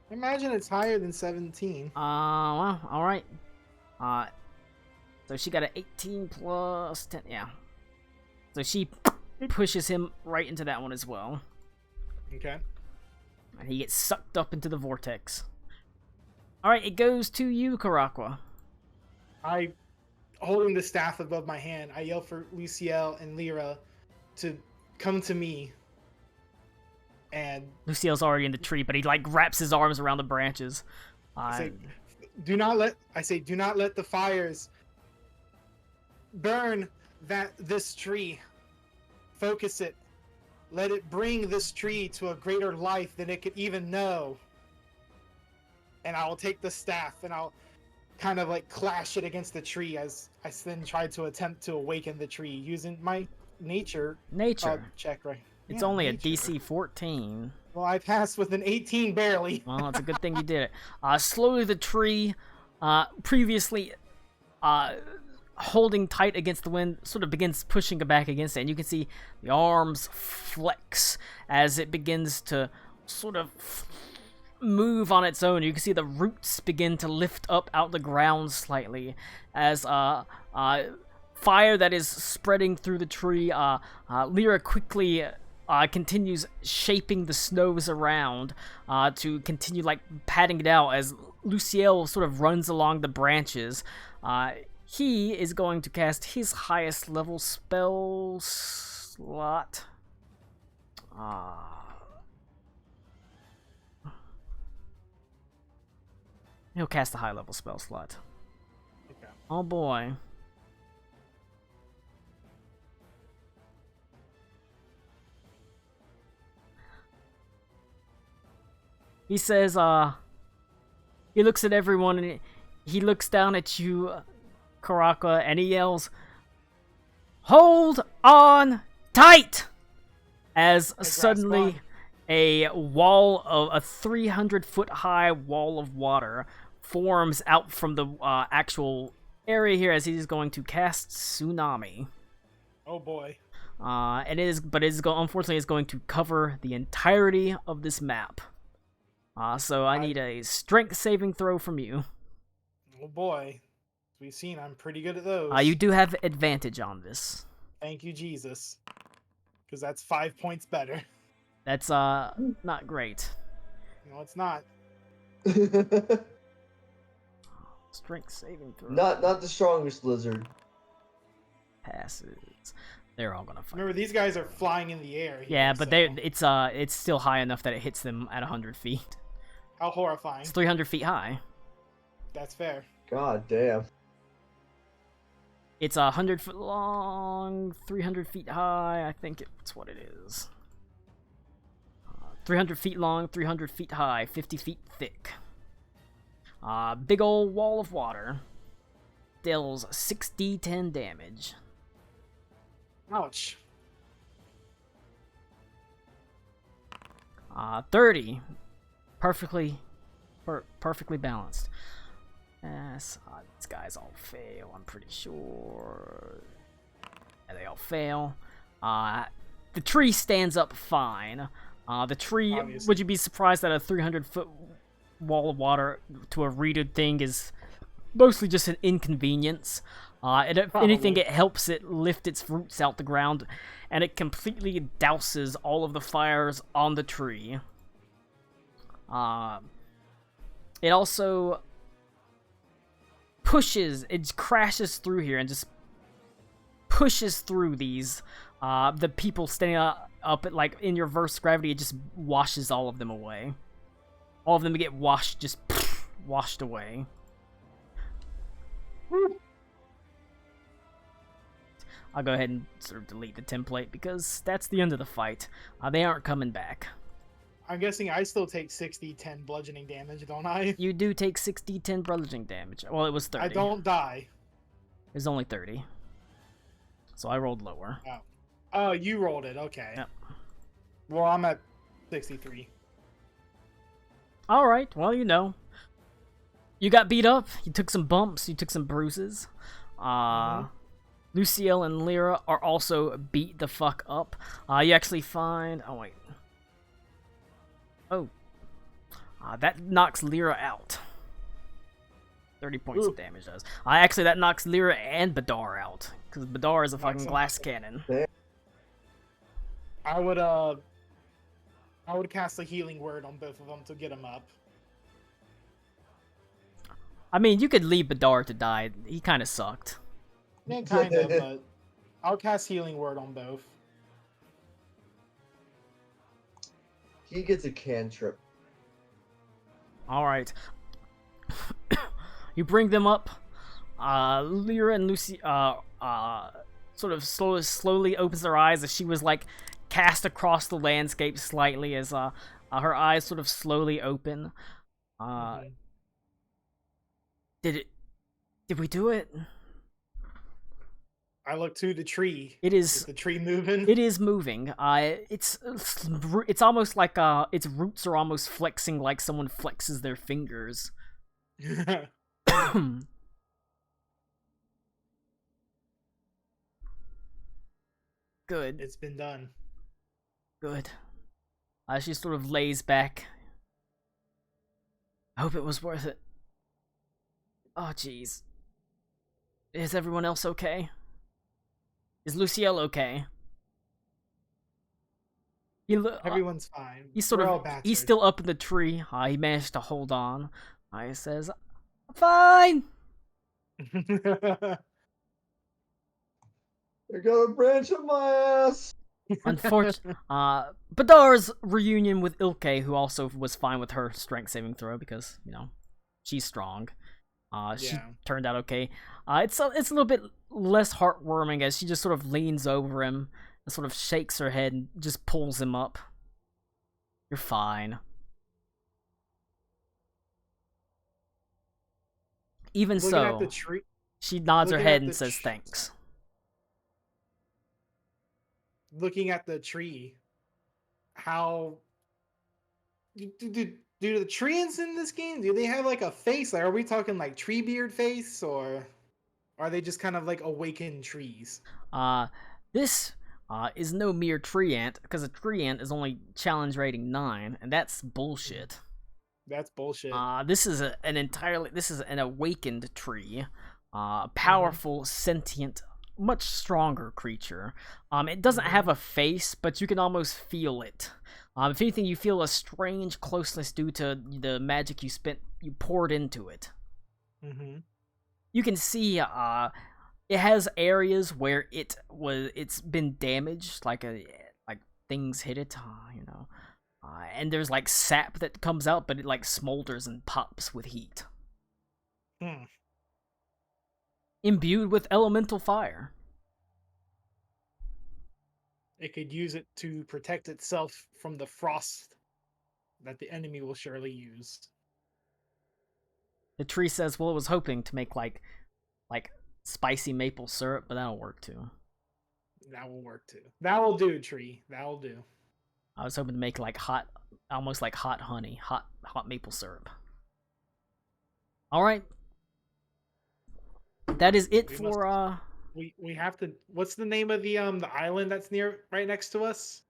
Imagine it's higher than 17. Well, alright. So she got an 18 plus 10, yeah. So she pushes him right into that one as well. Okay. And he gets sucked up into the vortex. Alright, it goes to you, Karakwa. I, holding the staff above my hand, I yell for Luciel and Lyra to come to me. And Luciel's already in the tree, but he like wraps his arms around the branches. I say, do not let the fires burn this tree. Focus it. Let it bring this tree to a greater life than it could even know. And I will take the staff and I'll kind of like clash it against the tree as I then try to attempt to awaken the tree using my nature check, right? It's Yeah, only nature. a DC 14. Well, I passed with an 18 barely. Well, it's a good thing you did it. Slowly the tree, previously holding tight against the wind, sort of begins pushing back against it, and you can see the arms flex as it begins to sort of move on its own. You can see the roots begin to lift up out the ground slightly as fire that is spreading through the tree. Lyra quickly continues shaping the snows around to continue like patting it out as Luciel sort of runs along the branches. he is going to cast his highest level spell slot. He'll cast a high level spell slot. Okay. Oh boy. He says, he looks at everyone and he looks down at you, Karaka, and he yells, "Hold on tight!" As suddenly a 300-foot high wall of water forms out from the actual area here as he's going to cast Tsunami. Oh boy. And unfortunately it's going to cover the entirety of this map. So I need a strength saving throw from you. Oh boy. As we've seen, I'm pretty good at those. You do have advantage on this. Thank you, Jesus. Because that's 5 points better. That's not great. No, it's not. Strength saving throw. Not the strongest lizard. Passes. They're all gonna fight. Remember, these guys are flying in the air. Yeah, but so... it's still high enough that it hits them at 100 feet. How horrifying. It's 300 feet high. That's fair. God damn. It's 100 foot long, 300 feet high. I think it's what it is. 300 feet long, 300 feet high, 50 feet thick. Big old wall of water. Deals 6d10 damage. Ouch. 30. Perfectly balanced. Yes, these guys all fail, I'm pretty sure. Yeah, they all fail. The tree stands up fine. The tree, Obviously. would you be surprised that a 300-foot wall of water to a reeded thing is mostly just an inconvenience? And if anything, it helps it lift its roots out the ground, and it completely douses all of the fires on the tree. It also it crashes through here and just pushes through these. The people standing up at, like, in reverse gravity, it just washes all of them away. All of them get washed away. I'll go ahead and sort of delete the template because that's the end of the fight. They aren't coming back. I'm guessing I still take 60-10 bludgeoning damage, don't I? You do take 6d10 bludgeoning damage. Well, it was 30. I don't die. It was only 30. So I rolled lower. Oh, you rolled it. Okay. Yep. Well, I'm at 63. Alright, well, you know. You got beat up, you took some bumps, you took some bruises. Luciel and Lyra are also beat the fuck up. You actually find... Oh, wait. Oh. That knocks Lyra out. 30 points of damage does. Actually, that knocks Lyra and Badar out. Because Badar is a fucking glass cannon. I would cast a healing word on both of them to get them up. I mean, you could leave Badar to die. He kind of sucked. Yeah, kind of, but I'll cast healing word on both. He gets a cantrip. Alright. You bring them up. Lyra and Lucy sort of slowly opens her eyes as she was, like, cast across the landscape slightly as her eyes sort of slowly open. Did we do it? I look to the tree. It is. Is the tree moving? It is moving. It's almost like its roots are almost flexing like someone flexes their fingers. Good. It's been done. Good. She sort of lays back. I hope it was worth it. Oh, jeez. Is everyone else okay? Is Luciel okay? Everyone's fine. He's he's still up in the tree. He managed to hold on. He says, "I'm fine. I got a branch up my ass. Unfortunately, Badar's reunion with Ilke, who also was fine with her strength saving throw because, you know, she's strong. She Yeah. turned out okay. It's a little bit less heartwarming as she just sort of leans over him and sort of shakes her head and just pulls him up. You're fine. Even Looking so, at the tree. she nods her looking head at and the says tr- thanks. Looking at the tree, how do the treants in this game, do they have like a face? Like, are we talking like Treebeard face, or are they just kind of like awakened trees? This is no mere tree ant, because a tree ant is only challenge rating 9, and that's bullshit. That's bullshit. This is an awakened tree, powerful, sentient, much stronger creature. It doesn't have a face, but you can almost feel it. If anything, you feel a strange closeness due to the magic you poured into it. Mm-hmm. You can see, it has areas where it's been damaged, like things hit it, you know. And there's like sap that comes out, but it like smolders and pops with heat. Hmm. Imbued with elemental fire. It could use it to protect itself from the frost that the enemy will surely use. The tree says, well, it was hoping to make like spicy maple syrup, but that'll work too. That will work too. That will do, tree. That will do. I was hoping to make like almost like hot honey, hot maple syrup. All right. That is it for We have to. What's the name of the island that's right next to us?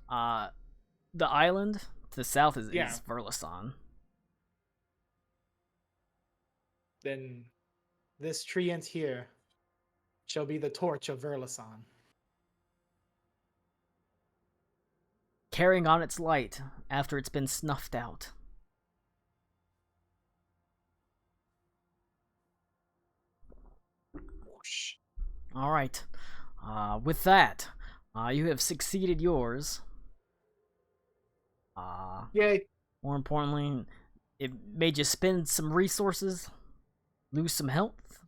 the island to the south is Verlasan. Then this treant here shall be the torch of Verlasan. Carrying on its light after it's been snuffed out. Whoosh. All right. With that, you have succeeded yours. Yay! More importantly, it made you spend some resources, lose some health.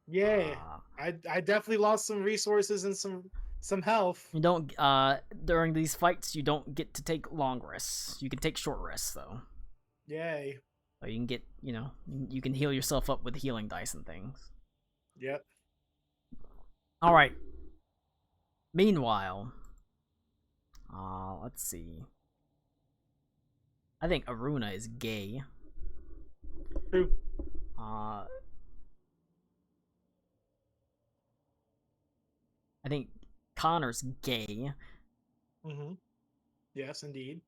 Yay! I definitely lost some resources and some health. You don't during these fights you don't get to take long rests. You can take short rests though. Yay! So you can get, you can heal yourself up with healing dice and things. Yep. All right. Meanwhile, let's see. I think Aruna is gay. True. I think Connor's gay. Mm-hmm. Yes, indeed.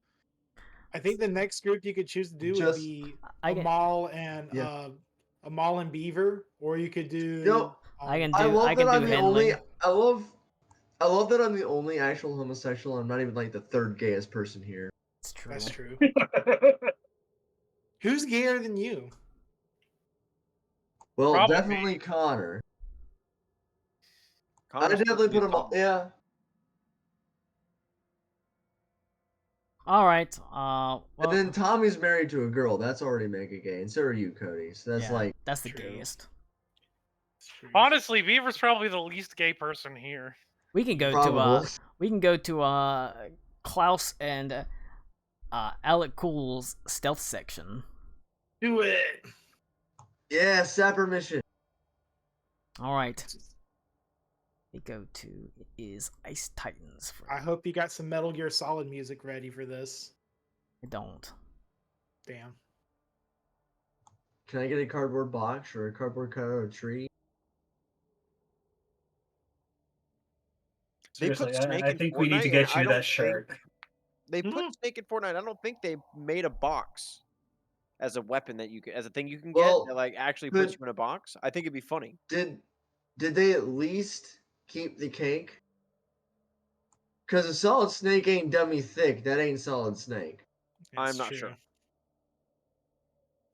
I think the next group you could choose to do would Just- be I can- Amal and Yeah. Amal and Beaver, or you could do. Yo, I can I do love I can that do I'm the Henley. only. I love that I'm the only actual homosexual. I'm not even like the third gayest person here. It's true. That's true. Who's gayer than you? Well, Probably definitely Connor. I Connor's definitely supposed to put be him up. fun. Yeah. All right. And Well, then Tommy's married to a girl. That's already mega gay, and so are you, Cody. So that's yeah, like. that's the True. gayest. It's true. Honestly, Beaver's probably the least gay person here. We can go to Klaus and Alec Cool's stealth section. Do it. Yeah, Sapper mission. All right. We go to is Ice Titans. I hope you got some Metal Gear Solid music ready for this. I don't. Damn. Can I get a cardboard box or a cardboard cutout of a tree? They put Seriously, Snake I in think we need to Fortnite, get and I you don't that shirt. think- They put Mhm. Snake in Fortnite. I don't think they made a box as a weapon that you can, as a thing you can Well, get that like actually puts could- you in a box. I think it'd be funny. Did they at least keep the cake? Because a solid snake ain't dummy thick. That ain't solid snake. I'm It's not true. sure.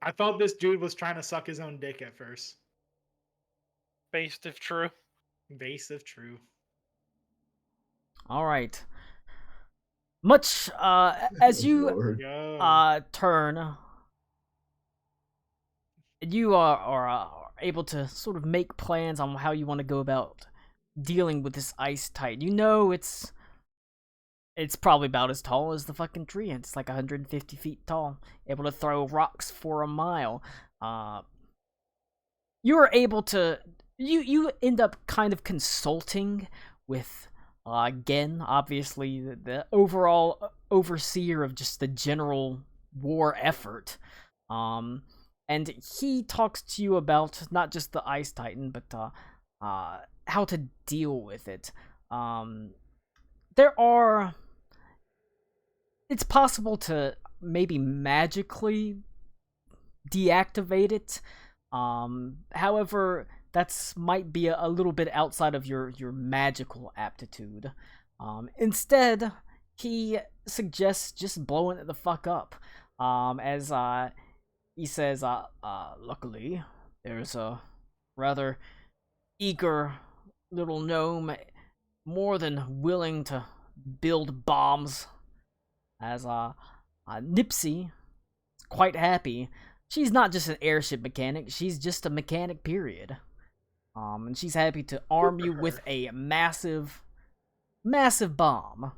I thought this dude was trying to suck his own dick at first. Based if true. Base if true. All right. Much as you Lord. Yo. turn, you are able to sort of make plans on how you want to go about dealing with this ice titan. You know it's probably about as tall as the fucking tree. It's like 150 feet tall, able to throw rocks for a mile. You are able to you end up kind of consulting with Gen, obviously the overall overseer of just the general war effort. And he talks to you about not just the Ice Titan, but how to deal with it. It's possible to maybe magically deactivate it. However, that's might be a little bit outside of your magical aptitude. Instead, he suggests just blowing it the fuck up. As he says, luckily, there's a rather eager little gnome, more than willing to build bombs. As Nipsey is quite happy. She's not just an airship mechanic, she's just a mechanic, period. And she's happy to arm you with a massive bomb.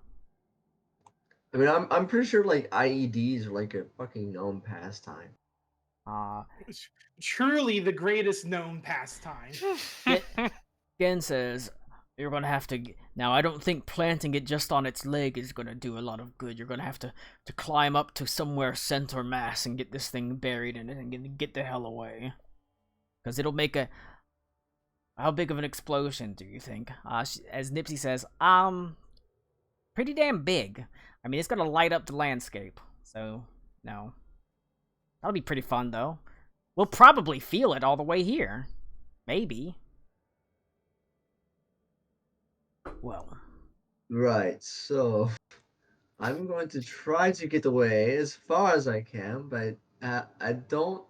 I mean, I'm pretty sure like IEDs are like a fucking known pastime. Truly the greatest known pastime. Gen says, you're gonna have to... Now, I don't think planting it just on its leg is gonna do a lot of good. You're gonna have to climb up to somewhere center mass and get this thing buried in it and get the hell away. Because it'll make a... How big of an explosion do you think? As Nipsey says, pretty damn big. I mean, it's gonna light up the landscape. So, no. That'll be pretty fun, though. We'll probably feel it all the way here. Maybe. Well. Right, so I'm going to try to get away as far as I can, but I don't...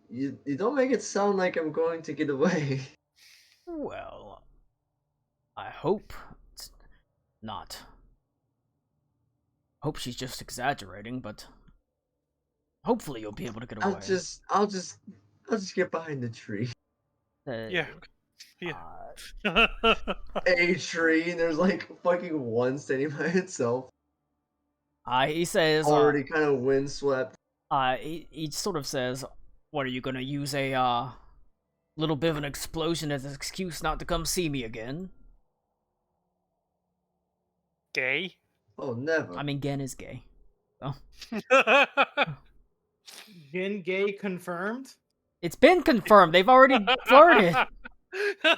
You don't make it sound like I'm going to get away. Well, I hope it's not. Hope she's just exaggerating, but hopefully you'll be able to get away. I'll just get behind the tree. Yeah. A tree, and there's like fucking one standing by itself. He says Already kind of windswept. he sort of says, "What are you gonna use a little bit of an explosion as an excuse not to come see me again?" Gay? Oh, never. I mean, Gen is gay. So. Gen gay confirmed? It's been confirmed. They've already flirted.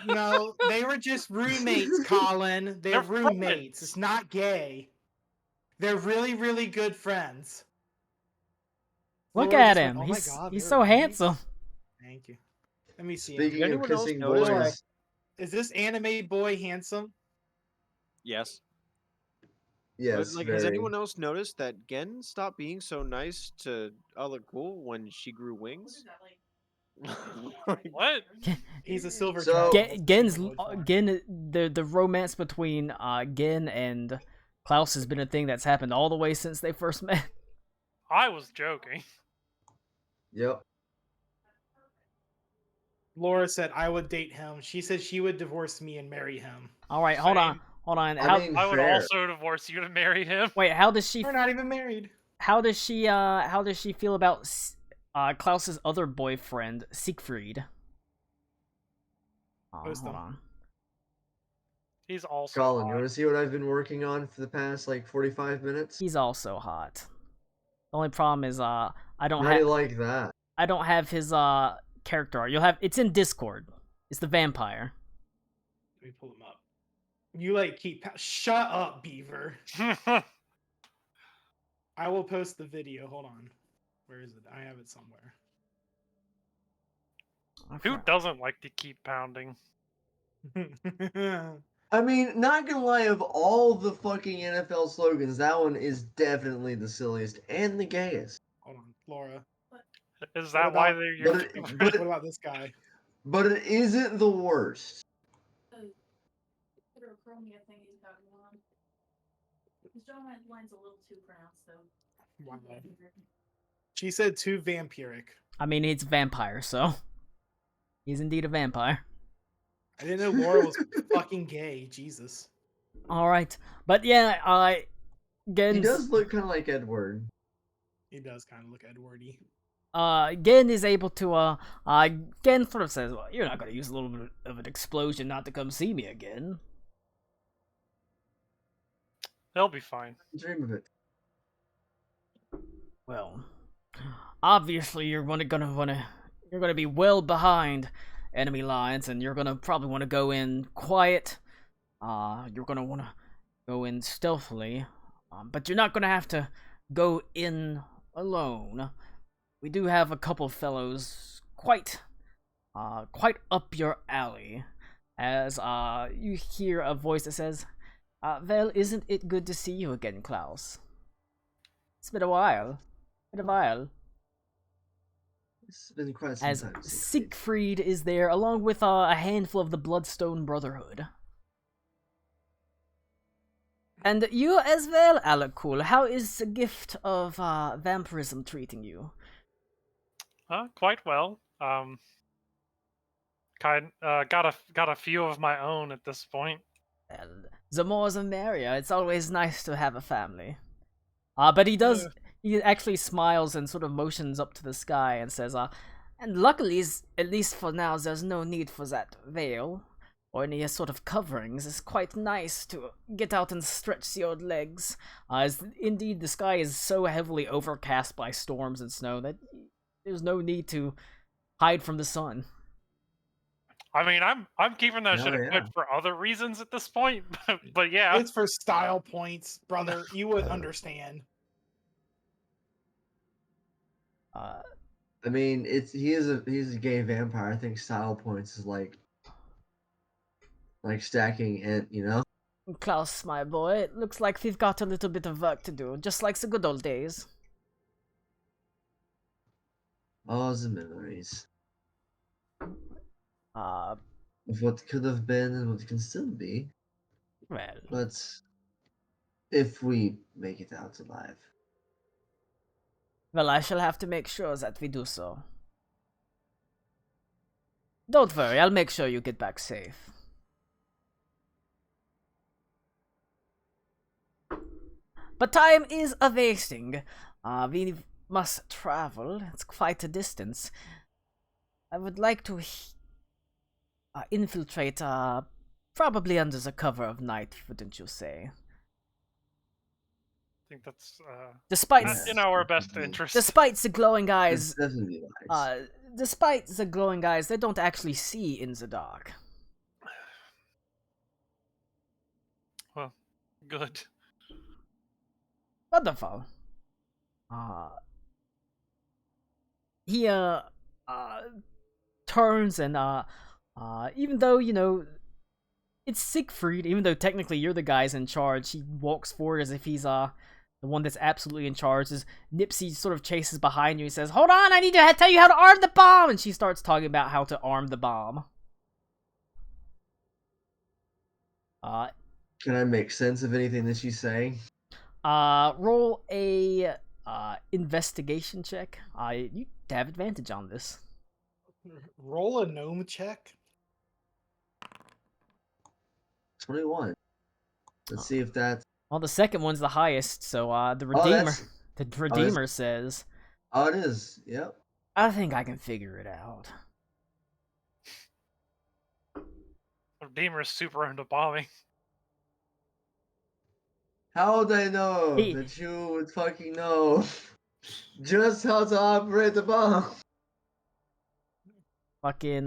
No, they were just roommates, Colin. They're roommates. It's not gay. They're really, really good friends. Look Laura at just him. went, "Oh my God, he's they're so roommates?" handsome. Thank you. Let me see. Speaking of Anyone else kissing notice boys, Is this anime boy handsome? Yes. yes, But, has anyone else noticed that Gen stopped being so nice to Cool when she grew wings? What? He's a silver So- cat. The romance between Gen and Klaus has been a thing that's happened all the way since they first met. I was joking. Yep. Laura said I would date him. She said she would divorce me and marry him. All right, hold on. I How, mean, I would fair. also divorce you to marry him. wait, how does she We're not even married. how does she feel about Klaus's other boyfriend, Siegfried? Post Hold them. on. He's also Colin, you hot. want to see what I've been working on for the past like 45 minutes? He's also hot. The only problem is I don't How do you have like that? I don't have his character art. It's in Discord. It's the vampire. Let me pull him up. You shut up, Beaver. I will post the video. Hold on. Where is it? I have it somewhere. Who doesn't like to keep pounding? I mean, not gonna lie, of all the fucking NFL slogans, that one is definitely the silliest and the gayest. Hold on, Laura. Is that why about- they're your But, favorite? but, What about this guy? but it isn't the worst. Heterochromia thing he's got going on. His jawline's a little too pronounced, though. Wow. She said too vampiric. I mean, he's a vampire, so he's indeed a vampire. I didn't know Laura was fucking gay. Jesus. All right, but yeah, Gen. He does look kind of like Edward. He does kind of look Edwardy. Gen is able to Gen sort of says, "Well, you're not gonna use a little bit of an explosion not to come see me again." They'll be fine. Dream of it. Well, obviously you're gonna be well behind enemy lines, and you're gonna probably want to go in quiet. You're gonna want to go in stealthily, but you're not gonna have to go in alone. We do have a couple fellows quite up your alley. As you hear a voice that says, "Well, isn't it good to see you again, Klaus? It's been a while." It's been quite some As time. Siegfried is there, along with a handful of the Bloodstone Brotherhood. And you as well, Alakul. How is the gift of vampirism treating you? Quite well. Got a few of my own at this point. Well, the more the merrier. It's always nice to have a family. But he does. He actually smiles and sort of motions up to the sky and says, and luckily, at least for now, there's no need for that veil or any sort of coverings. It's quite nice to get out and stretch the old legs. As indeed, the sky is so heavily overcast by storms and snow that there's no need to hide from the sun. I mean, I'm keeping that shit equipped for other reasons at this point, but yeah. It's for style points, brother. You would understand. I mean, he's a gay vampire. I think style points is like stacking it, you know? Klaus, my boy, it looks like we've got a little bit of work to do, just like the good old days. All the memories Uh, of what could have been and what can still be. well, But if we make it out alive. well, I shall have to make sure that we do so. Don't worry, I'll make sure you get back safe. But time is a-wasting. We must travel. It's quite a distance. I would like to infiltrate, probably under the cover of night, wouldn't you say? I think that's Despite in our best interest. despite the glowing eyes, It's definitely nice. despite the glowing eyes, they don't actually see in the dark. Well, good. Wonderful. He turns and even though, you know, it's Siegfried, even though technically you're the guys in charge, he walks forward as if he's the one that's absolutely in charge. As Nipsey sort of chases behind you, he says, "Hold on, I need to tell you how to arm the bomb," and she starts talking about how to arm the bomb. Can I make sense of anything that she's saying? Roll a investigation check. You have advantage on this. Roll a gnome check. 21. Let's see if that's... Well, the second one's the highest, so the Redeemer says, Oh, it is. Yep. "I think I can figure it out." Redeemer is super into bombing. How would I know He- that you would fucking know just how to operate the bomb? Fucking,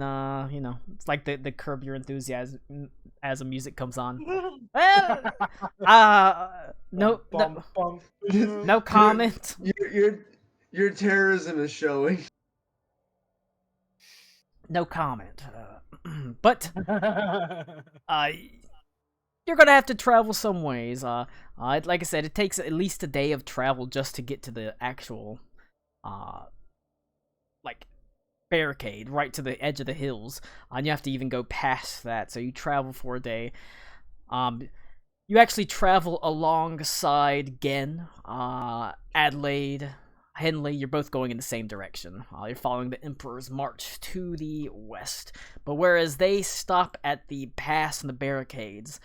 you know, it's like the Curb Your Enthusiasm as the music comes on. Well, no comment. Your terrorism is showing. No comment. But you're gonna have to travel some ways. Like I said, it takes at least a day of travel just to get to the actual, like, barricade right to the edge of the hills, and you have to even go past that. So you travel for a day. You actually travel alongside Gen, Adelaide, Henley. You're both going in the same direction. You're following the Emperor's march to the west. But whereas they stop at the pass and the barricades,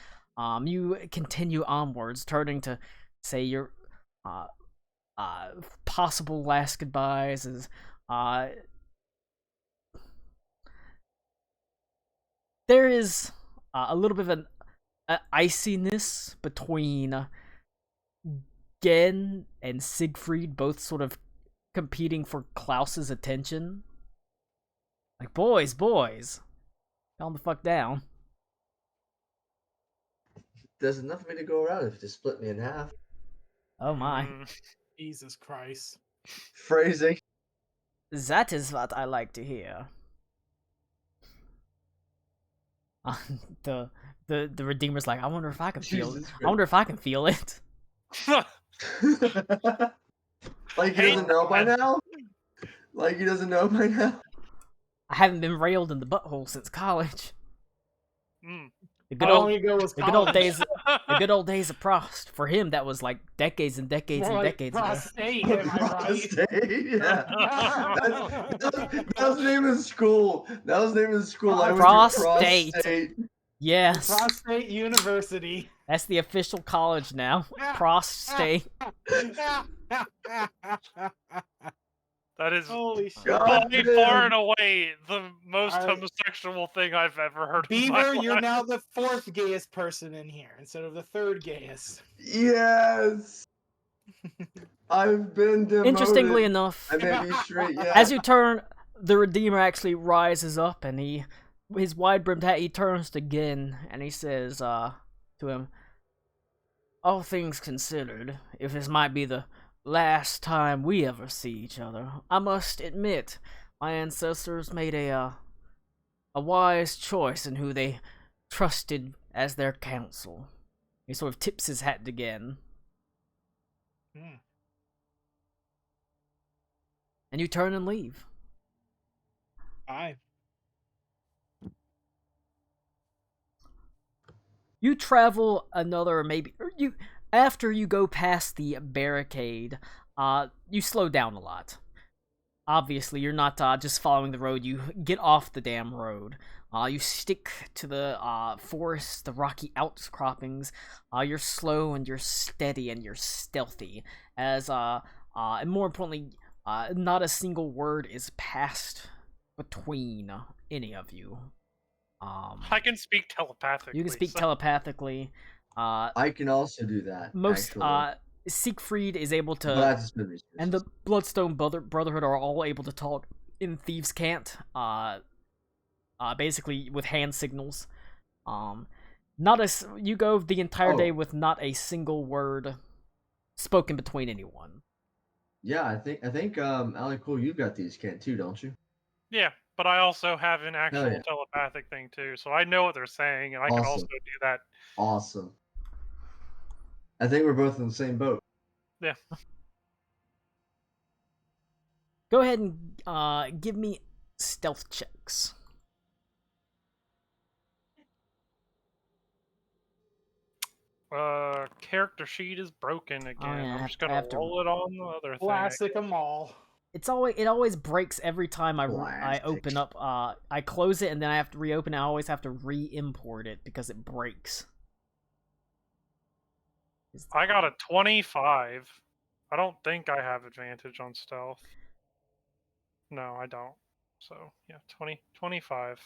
you continue onwards, turning to say your possible last goodbyes. Is there is a little bit of an iciness between Gen and Siegfried, both sort of competing for Klaus's attention. Like, boys, calm the fuck down. There's enough of me to go around if you split me in half. Oh my. Jesus Christ. Phrasing. That is what I like to hear. The Redeemer's like, I wonder if I can feel it. Jesus I wonder if I can feel it. Like he doesn't know by now? Like he doesn't know by now? I haven't been railed in the butthole since college. Mm. The How long ago was the good old college? days, the good old days of Prost. For him, that was like decades and decades More and like decades ago. prostate, am I right? Yeah. That was the name of school. That was the name of the school. I went to Prostate. Prostate. Yes, Prostate University. that's the official college now. Prostate. That is Holy shit. God. by far and away the most Alright. homosexual thing I've ever heard. in my Beaver, you're life. now the fourth gayest person in here instead of the third gayest. Yes. I've been demoted. Interestingly enough, I may be straight, yeah. as you turn, the Redeemer actually rises up, and his wide-brimmed hat, he turns to Gen, and he says, to him, all things considered, if this might be the last time we ever see each other, I must admit, my ancestors made a wise choice in who they trusted as their counsel. He sort of tips his hat to Gen. Hmm. And you turn and leave. Aye. You travel another after you go past the barricade, you slow down a lot. Obviously, you're not just following the road. You get off the damn road. You stick to the forest, the rocky outcroppings. You're slow and you're steady and you're stealthy. And more importantly, not a single word is passed between any of you. I can speak telepathically. You can speak so- telepathically. I can also do that. Most actually. Siegfried is able But to, that's just been researched. and the Bloodstone Brotherhood are all able to talk in Thieves' Cant. Basically with hand signals. You go the entire day with not a single word spoken between anyone. Yeah, I think Alan Cool, you got these Kent too, don't you? Yeah, but I also have an actual yeah. telepathic thing too, so I know what they're saying, and I can also Awesome. do that. Awesome. I think we're both in the same boat. Yeah. Go ahead and give me stealth checks. Character sheet is broken again. yeah, I'm I just have gonna to- roll it on the other thing. Classic them all. It always breaks every time I Plastic. open up. I close it and then I have to reopen it. I always have to re-import it because it breaks. I got a 25. I don't think I have advantage on stealth. No, I don't. So, yeah, 25.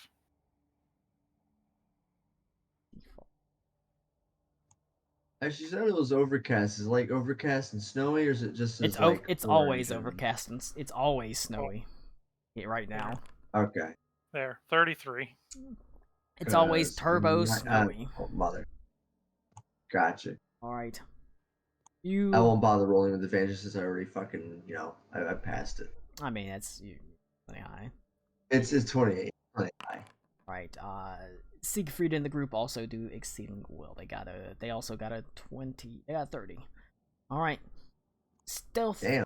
Actually, you said it was overcast. Is it like overcast and snowy, or is it just? It's like it's orange always and- overcast and it's always snowy. Right now, Okay. There, 33. it's always 'Cause turbo my- snowy. oh, mother. Gotcha. All right, I won't bother rolling with advantage since I already fucking I passed it. I mean, that's really high. It's 28. 28. Right. Siegfried and the group also do exceedingly well. They also got a 20. They got 30. All right. Stealth. Damn.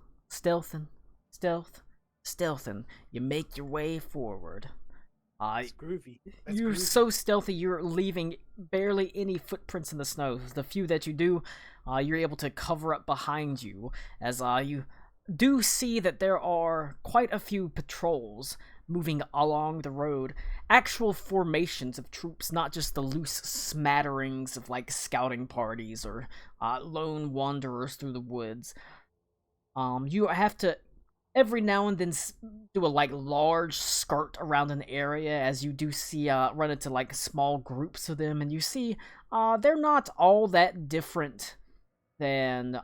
Stealth. stealthing, you make your way forward. That's groovy. That's You're groovy. so stealthy, you're leaving barely any footprints in the snow. The few that you do, you're able to cover up behind you, as you do see that there are quite a few patrols moving along the road. Actual formations of troops, not just the loose smatterings of like scouting parties or lone wanderers through the woods. You have to every now and then do a like large skirt around an area, as you do see run into like small groups of them, and you see they're not all that different than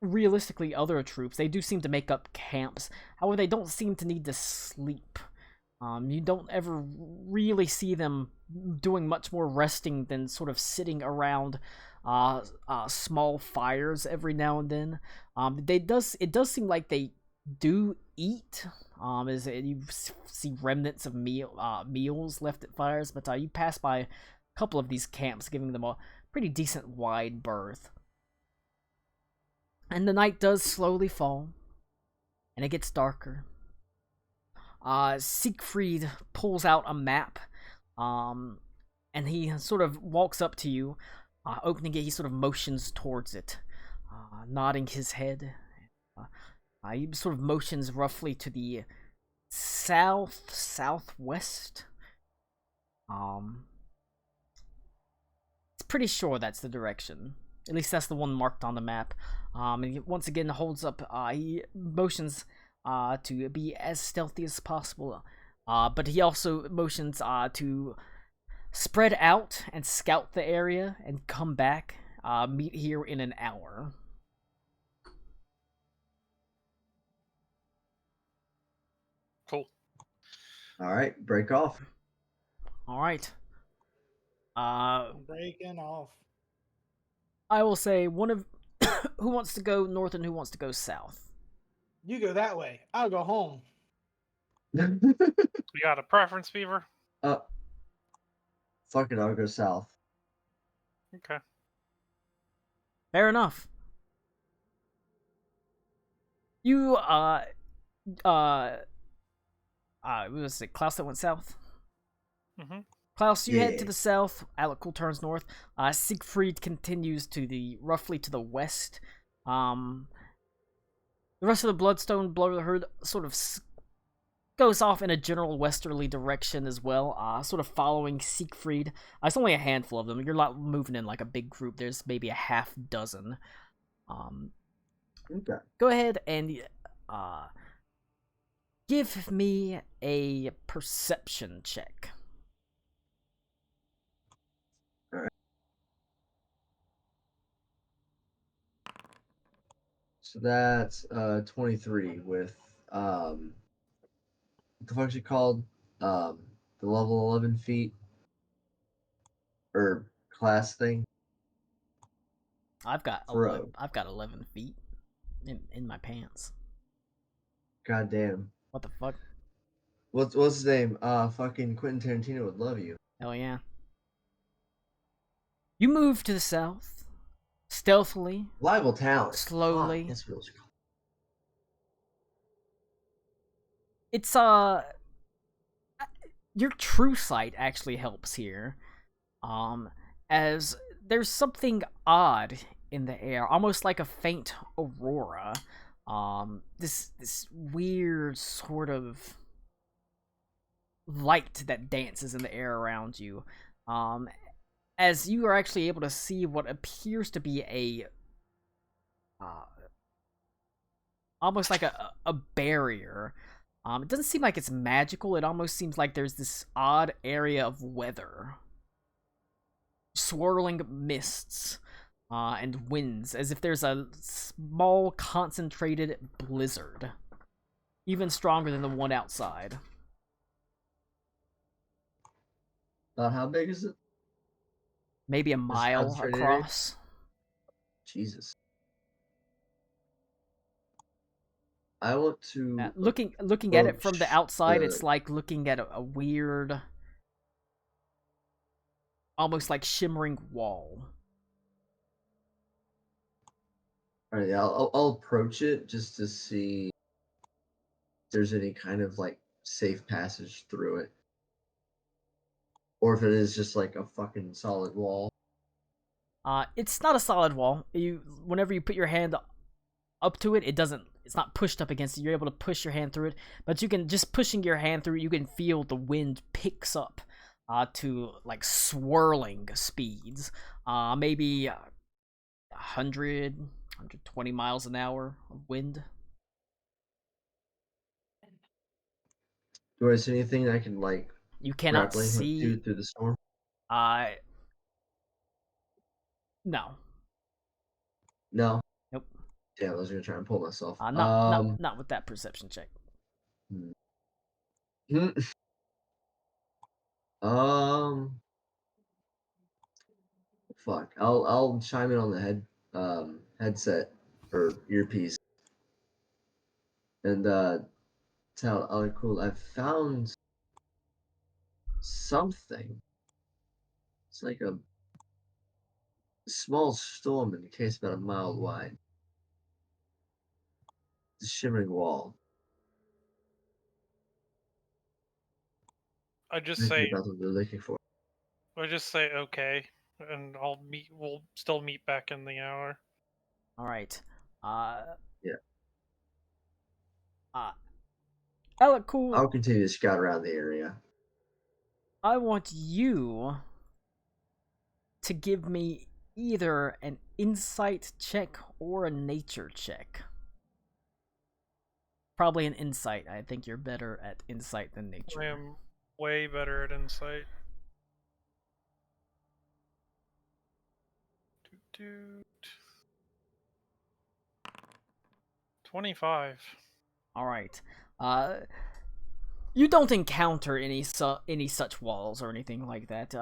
realistically other troops. They do seem to make up camps. However, they don't seem to need to sleep. You don't ever really see them doing much more resting than sort of sitting around small fires every now and then. It does seem like they do eat. As you see remnants of meals left at fires, but you pass by a couple of these camps, giving them a pretty decent wide berth. And the night does slowly fall, and it gets darker. Siegfried pulls out a map, and he sort of walks up to you. Opening it, he sort of motions towards it, nodding his head. He sort of motions roughly to the southwest. It's pretty sure that's the direction. At least that's the one marked on the map. And he once again holds up. He motions to be as stealthy as possible. But he also motions to spread out and scout the area and come back. Meet here in an hour. Cool. All right, break off. All right. Breaking off. I will say one of who wants to go north and who wants to go south. You go that way. I'll go home. You got a preference, Beaver? Fuck it, I'll go south. Okay. Fair enough. You what was it, Klaus that went south? Mm-hmm. Klaus, you head to Yeah. the south. Alec turns north. Siegfried continues to roughly to the west. The rest of the Bloodstone Brotherhood sort of goes off in a general westerly direction as well, sort of following Siegfried. It's only a handful of them. You're not moving in like a big group. There's maybe a half dozen. Okay. Go ahead and give me a perception check. So that's 23 with what the fuck's it called? The level 11 feet or class thing. I've got Bro. 11 feet in my pants. God damn. What the fuck? What's his name? Fucking Quentin Tarantino would love you. Hell yeah. You move to the south, stealthily. Liable talent. Slowly. Fuck, that's what it's called. It's your true sight actually helps here. As there's something odd in the air, almost like a faint aurora. This weird sort of light that dances in the air around you. As you are actually able to see what appears to be a almost like a barrier. It doesn't seem like it's magical. It almost seems like there's this odd area of weather. Swirling mists and winds, as if there's a small concentrated blizzard. Even stronger than the one outside. How big is it? Maybe a mile concentrated area? across. Jesus. I want to Looking at it from the approach outside, the- it's like looking at a weird, almost like shimmering wall. Alright, yeah, I'll approach it just to see there's any kind of like safe passage through it. Or if it is just like a fucking solid wall. It's not a solid wall. Whenever you put your hand up to it, it's not pushed up against it. You're able to push your hand through it, but you can, just pushing your hand through it, you can feel the wind picks up to like swirling speeds. Maybe 100, 120 miles an hour of wind. Do I see anything that I can like You cannot grappling hook see. to through the storm? No. No. Nope. Yeah, I was gonna try and pull myself. Not with that perception check. Fuck. I'll chime in on the headset or earpiece. And tell Cool, I found something. It's like a small storm in a case about a mile wide. It's a shimmering wall. I just Maybe say about what they're looking for. okay, and we'll still meet back in the hour. All right. Yeah. Cool. I'll continue to scout around the area. I want you to give me either an insight check or a nature check. Probably an insight. I think you're better at insight than nature. I am way better at insight. 25. All right. You don't encounter any such walls or anything like that.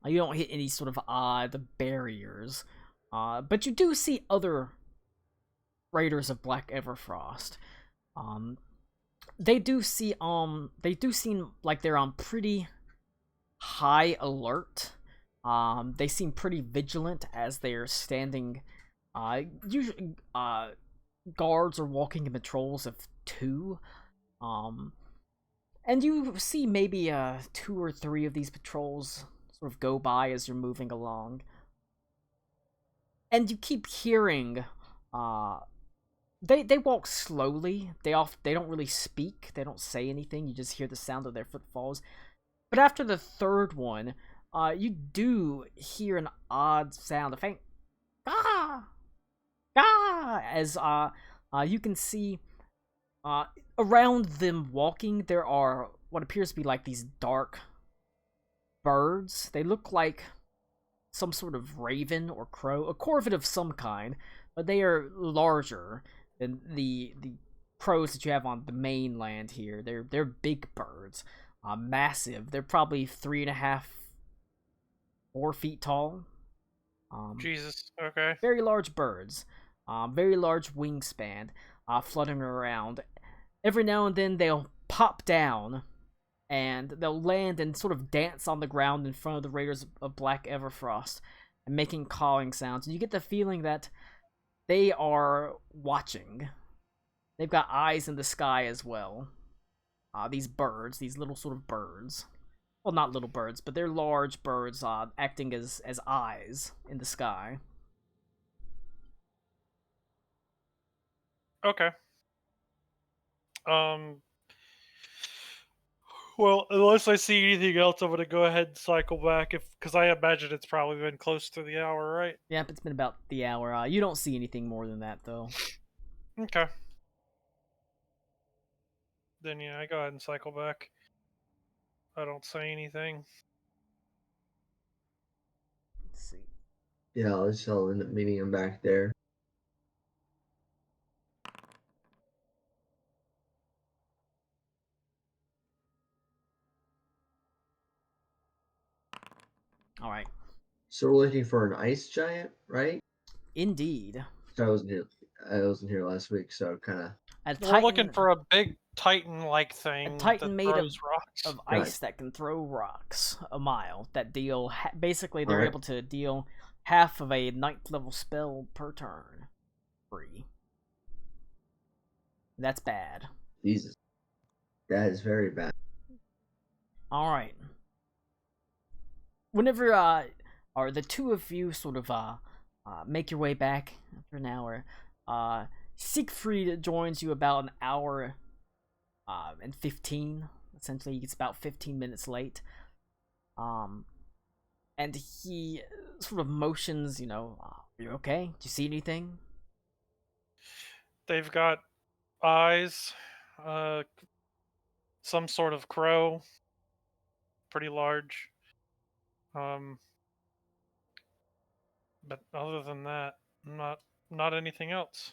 You don't hit any sort of odd barriers. But you do see other Raiders of Black Everfrost. They do seem like they're on pretty high alert. They seem pretty vigilant as they're standing. Usually, guards are walking in patrols of 2. And you see maybe 2 or 3 of these patrols sort of go by as you're moving along. And you keep hearing they walk slowly. They don't really speak. They don't say anything. You just hear the sound of their footfalls. But after the third one, you do hear an odd sound, a faint as you can see around them walking, there are what appears to be like these dark birds. They look like some sort of raven or crow, a corvid of some kind, but they are larger than the crows that you have on the mainland here. They're big birds, massive. They're probably 3.5, 4 feet tall. Jesus. Okay. Very large birds, very large wingspan, fluttering around. Every now and then they'll pop down, and they'll land and sort of dance on the ground in front of the Raiders of Black Everfrost, and making calling sounds. And you get the feeling that they are watching. They've got eyes in the sky as well. These birds, these little sort of birds. Well, not little birds, but they're large birds acting as eyes in the sky. Okay. Well, unless I see anything else, I'm gonna go ahead and cycle back, because I imagine it's probably been close to the hour, right? Yep, it's been about the hour. You don't see anything more than that, though. Okay. Then yeah, I go ahead and cycle back. I don't say anything. Let's see. Yeah, I'll end up meeting him back there. All right. So we're looking for an ice giant, right? Indeed. I wasn't here last week, so kind of. We're looking for a big Titan-like thing. A Titan that made of throws rocks. of Right. ice that can throw rocks a mile. That deal basically they're Right. able to deal half of a 9th level spell per turn, free. That's bad. Jesus. That is very bad. All right. Whenever or the two of you sort of make your way back after an hour, Siegfried joins you about an hour and 15. Essentially, it's about 15 minutes late. And he sort of motions, you know, are you okay? Do you see anything? They've got eyes, some sort of crow, pretty large. But other than that, not anything else.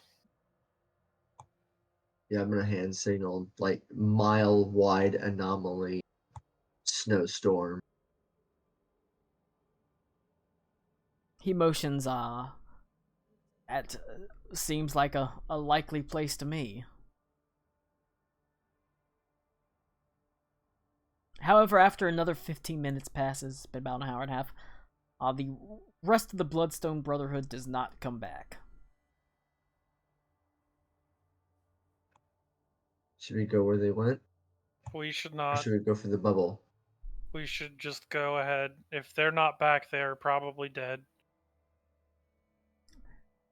Yeah, I'm gonna hand signal like mile-wide anomaly snowstorm. He motions at seems like a likely place to me. However, after another 15 minutes passes, it's been about an hour and a half, the rest of the Bloodstone Brotherhood does not come back. Should we go where they went? We should Or not. should we go for the bubble? We should just go ahead. If they're not back, they're probably dead.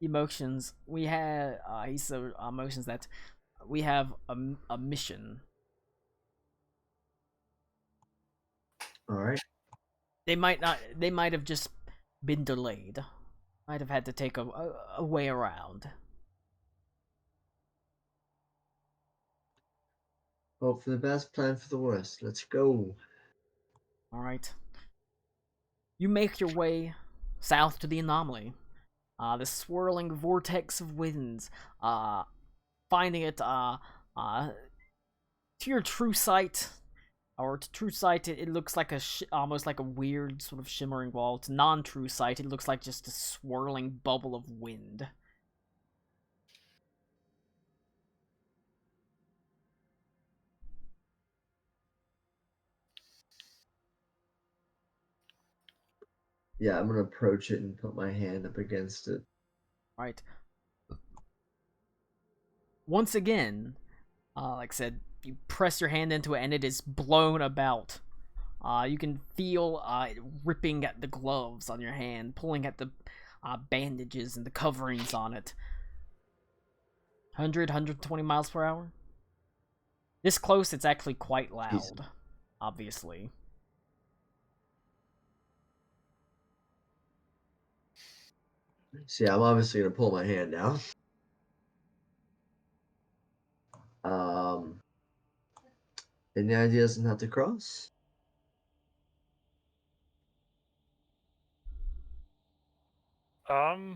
Emotions. We have he said emotions that we have a mission. All right. They might not. They might have just been delayed. Might have had to take a way around. Hope for the best, plan for the worst. Let's go. All right. You make your way south to the anomaly. The swirling vortex of winds. Finding it to your true sight. Or to true sight, it looks like almost like a weird sort of shimmering wall. To non-true sight, it looks like just a swirling bubble of wind. Yeah, I'm gonna approach it and put my hand up against it. Right. Once again, like I said, you press your hand into it and it is blown about. You can feel it ripping at the gloves on your hand, pulling at the bandages and the coverings on it. 120 miles per hour? This close, it's actually quite loud, obviously. So yeah, I'm obviously gonna pull my hand down. Any ideas on how to cross? Hmm.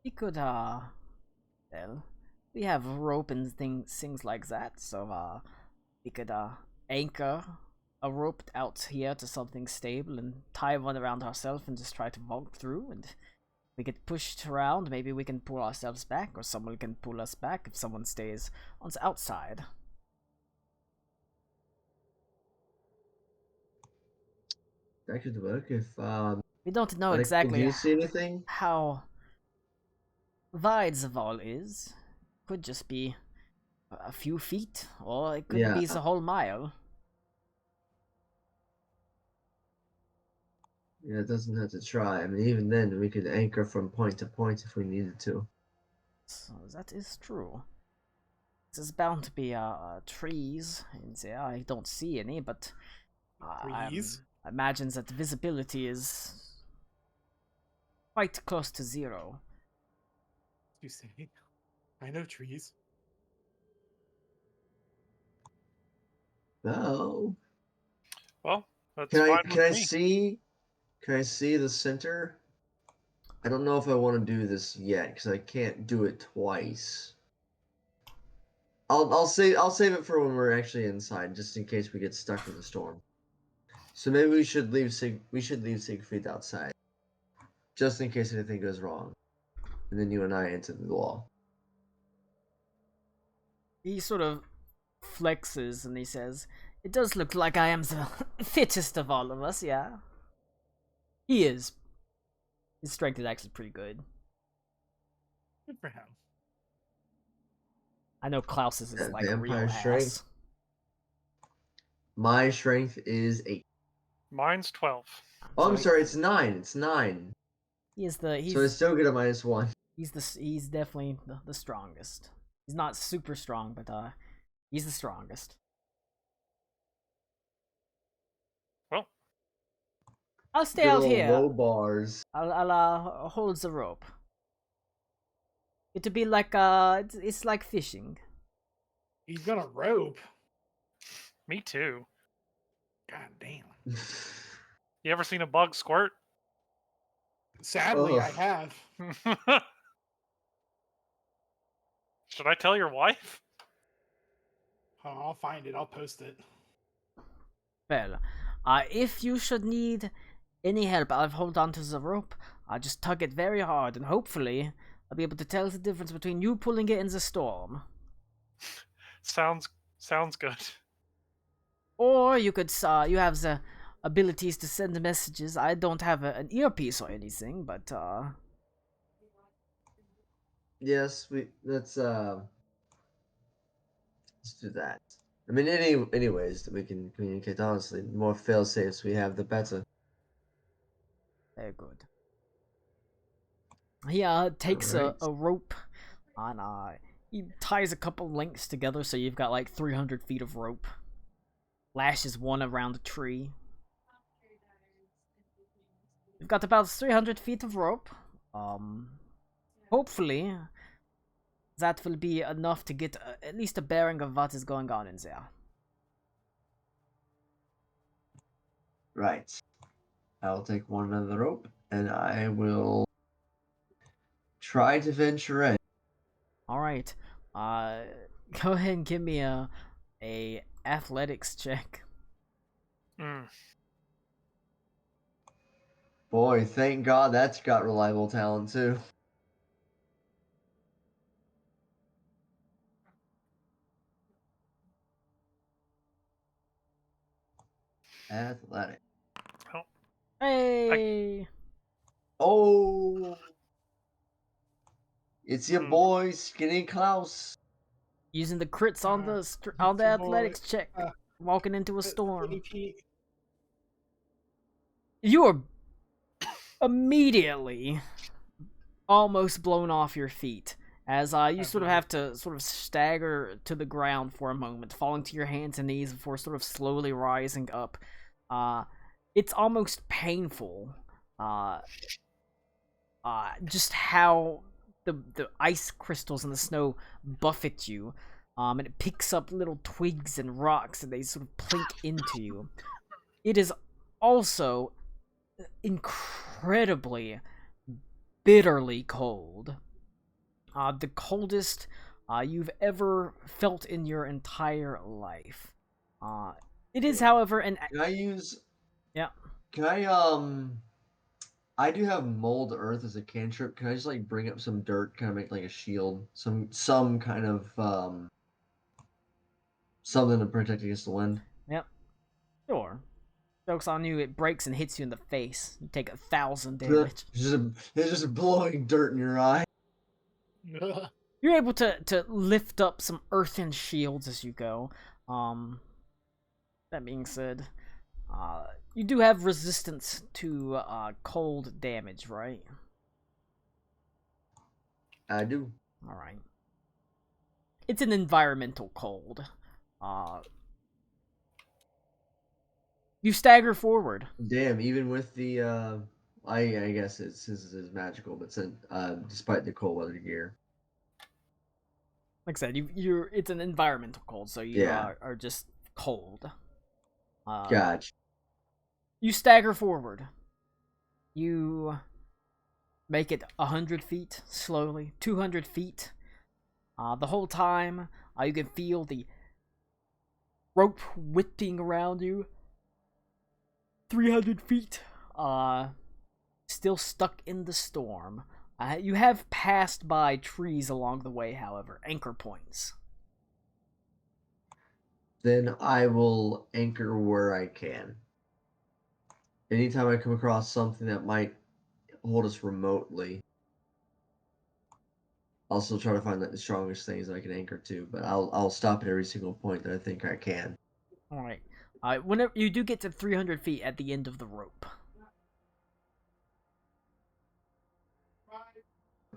We could well, we have rope and things like that, so we could anchor a rope out here to something stable and tie one around ourselves and just try to walk through, and we get pushed around. Maybe we can pull ourselves back, or someone can pull us back if someone stays on the outside. That could work if We don't know like, exactly do you see anything? how wide the wall is. Could just be a few feet, or it could be the whole mile. Yeah, it doesn't have to try. I mean, even then, we could anchor from point to point if we needed to. So that is true. There's bound to be trees in there. I don't see any, but Trees? I imagine that the visibility is quite close to zero. You say? I know trees. No. Well, that's Can fine I with can I me. see? Can I see the center? I don't know if I want to do this yet because I can't do it twice. I'll save it for when we're actually inside, just in case we get stuck in the storm. So maybe we should leave Siegfried outside, just in case anything goes wrong, and then you and I into the wall. He sort of flexes and he says, It does look like I am the fittest of all of us, yeah. He is. His strength is actually pretty good. Good for him. I know Klaus's is Yeah, like a real vampire ass. strength. My strength is 8. Mine's 12. Oh, I'm So sorry, it's 9. It's 9. He is the So it's still good at -1. he's definitely the strongest. He's not super strong, but he's the strongest. Well, I'll stay Good out old here. low bars. I'll hold the rope. It'll be like it's like fishing. He's gonna rope. me too. God damn. You ever seen a bug squirt? Sadly, I Ugh. have. Should I tell your wife? Oh, I'll find it. I'll post it. Well, if you should need any help, I'll hold on to the rope. I'll just tug it very hard, and hopefully, I'll be able to tell the difference between you pulling it and the storm. Sounds good. Or you could, you have the abilities to send messages. I don't have an earpiece or anything, but Yes, let's do that. I mean, anyways that we can communicate honestly. The more fail safes we have, the better. very good. He takes Alright. a rope and he ties a couple lengths together, so you've got like 300 feet of rope. Lashes one around a tree. You've got about 300 feet of rope. Hopefully, that will be enough to get at least a bearing of what is going on in there. Right. I'll take one end of the rope, and I will try to venture in. Alright. Go ahead and give me a athletics check. Mm. Boy, thank God that's got reliable talent too. Athletic. Hey! Oh, it's your Hmm. boy, Skinny Klaus. Using the crits on the your boy. athletics check, Uh, walking into a storm. Skinny Pete. You are immediately almost blown off your feet as you sort of have to sort of stagger to the ground for a moment, falling to your hands and knees before sort of slowly rising up. It's almost painful. Just how the ice crystals in the snow buffet you, and it picks up little twigs and rocks, and they sort of plink into you. It is also incredibly bitterly cold. The coldest you've ever felt in your entire life. It is, however, an Can I use? Yeah. Can I do have mold earth as a cantrip. Can I just like bring up some dirt, kind of make like a shield, some kind of something to protect against the wind? sure. Joke's on you, it breaks and hits you in the face. You take 1,000 damage. It's just blowing dirt in your eye. You're able to lift up some earthen shields as you go. That being said, you do have resistance to cold damage, right? I do. Alright. It's an environmental cold. You stagger forward. Damn, even with the I guess it's his is magical, but despite the cold weather gear. Like I said, it's an environmental cold, so you Yeah. are just cold. Gotcha. You stagger forward. You make it 100 feet slowly, 200 feet. The whole time, you can feel the rope whipping around you. 300 feet. Still stuck in the storm. You have passed by trees along the way, however, anchor points. Then I will anchor where I can. Anytime I come across something that might hold us remotely, I'll still try to find the strongest things that I can anchor to, but I'll stop at every single point that I think I can. All right. Whenever you do get to 300 feet at the end of the rope.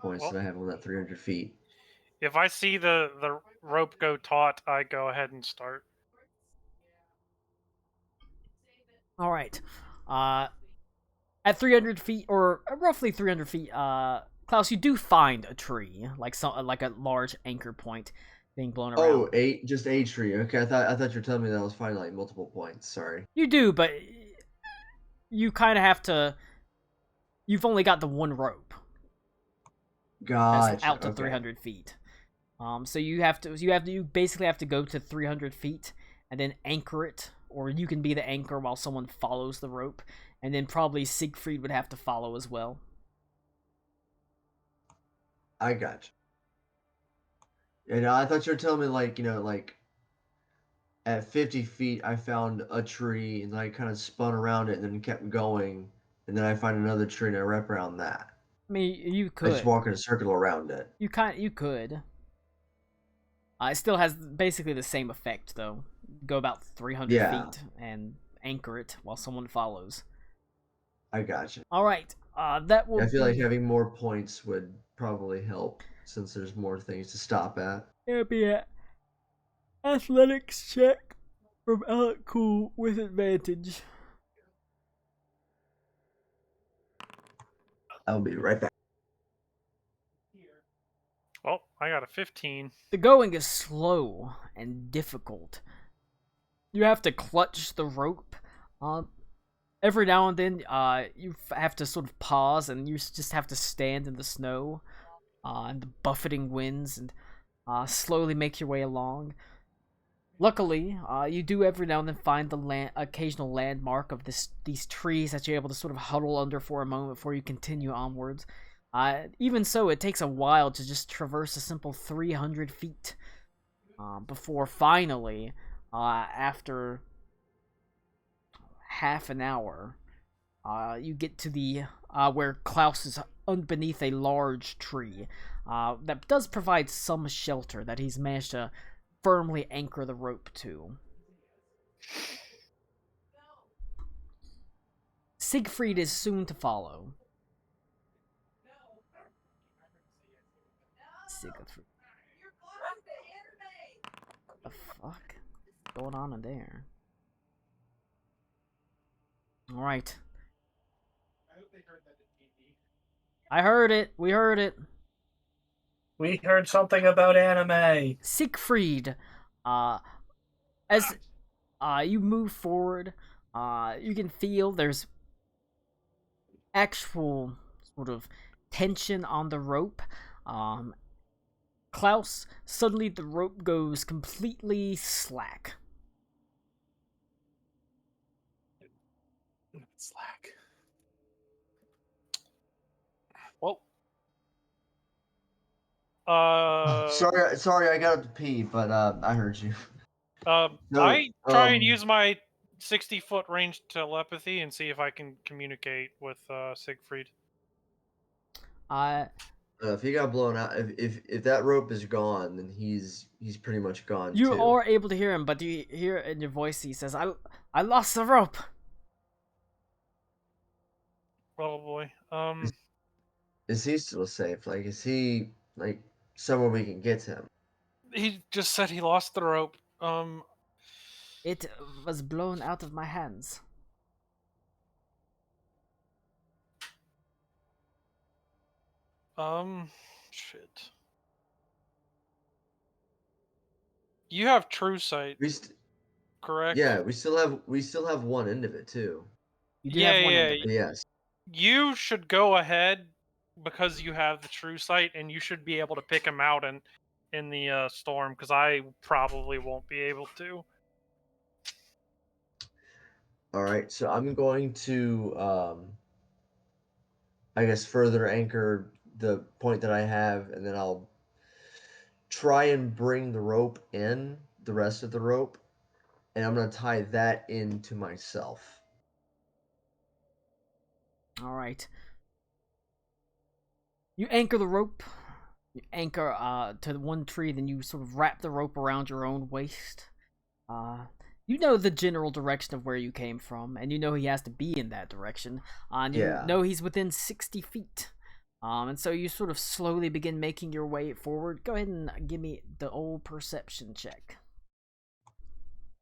Points that I have on that 300 feet. If I see the rope go taut, I go ahead and start. All right. At 300 feet, or roughly 300 feet, Klaus, you do find a tree, like a large anchor point being blown around. Oh, just a tree. Okay, I thought you were telling me that I was finding like multiple points. Sorry. You do, but you kind of have to. You've only got the one rope. Gotcha. That's out to okay. 300 feet. So you basically have to go to 300 feet and then anchor it, or you can be the anchor while someone follows the rope, and then probably Siegfried would have to follow as well. I got you. And I thought you were telling me like at 50 feet I found a tree and I kind of spun around it and then kept going, and then I find another tree and I wrap around that. I mean, you I could. just walk in a circle around it. You could. It still has basically the same effect, though. Go about 300 Yeah. feet and anchor it while someone follows. I got you. All right. That will. I feel like be- having more points would probably help since there's more things to stop at. It'll be an athletics check from Alec Cool with advantage. I'll be right back. Well, I got a 15. The going is slow and difficult. You have to clutch the rope. Every now and then, you have to sort of pause, and you just have to stand in the snow, and the buffeting winds, and slowly make your way along. Luckily, you do every now and then find the occasional landmark of these trees that you're able to sort of huddle under for a moment before you continue onwards. Even so, it takes a while to just traverse a simple 300 feet before finally, after half an hour, you get to the where Klaus is beneath a large tree that does provide some shelter that he's managed to firmly anchor the rope to. Siegfried is soon to follow. Siegfried. What the fuck? What's going on in there? Alright. I heard it. We heard it. We heard something about anime. Siegfried, as you move forward, you can feel there's actual sort of tension on the rope. Klaus, suddenly the rope goes completely slack. Slack. Well, Sorry, I got up to pee, but I heard you. No, I try and um, use my 60-foot range telepathy and see if I can communicate with Siegfried. If he got blown out, if that rope is gone, then he's pretty much gone You too. are able to hear him, but you hear in your voice he says, I lost the rope. Probably. Is he still safe? Like, is he like somewhere we can get to him? He just said he lost the rope. It was blown out of my hands. Shit. You have true sight, correct? Yeah, we still have one end of it too. You do have one end of it. Yes. You should go ahead because you have the true sight, and you should be able to pick him out in the storm. Because I probably won't be able to. All right, so I'm going to I guess further anchor the point that I have, and then I'll try and bring the rope in, the rest of the rope, and I'm gonna tie that into myself. All right. You anchor the rope. You anchor to the one tree, then you sort of wrap the rope around your own waist. You know the general direction of where you came from, and you know he has to be in that direction. And you Yeah. know he's within 60 feet. And so you sort of slowly begin making your way forward. Go ahead and give me the old perception check.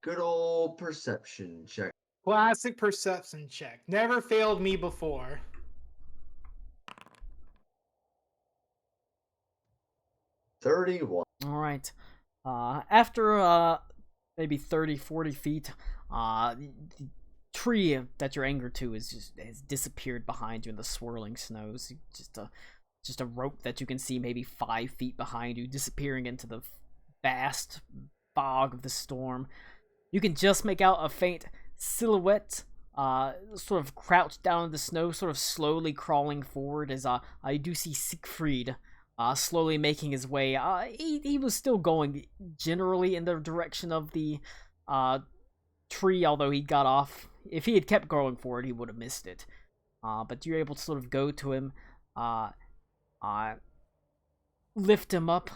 Good old perception check. Classic perception check. Never failed me before. 31. All right. After maybe 30, 40 feet, the tree that you're anchored to has disappeared behind you in the swirling snows. Just a rope that you can see maybe 5 feet behind you, disappearing into the vast fog of the storm. You can just make out a faint silhouette, sort of crouched down in the snow, sort of slowly crawling forward. As you do see Siegfried, slowly making his way. He was still going generally in the direction of the tree, although he got off. If he had kept going forward, he would have missed it. But you're able to sort of go to him, lift him up.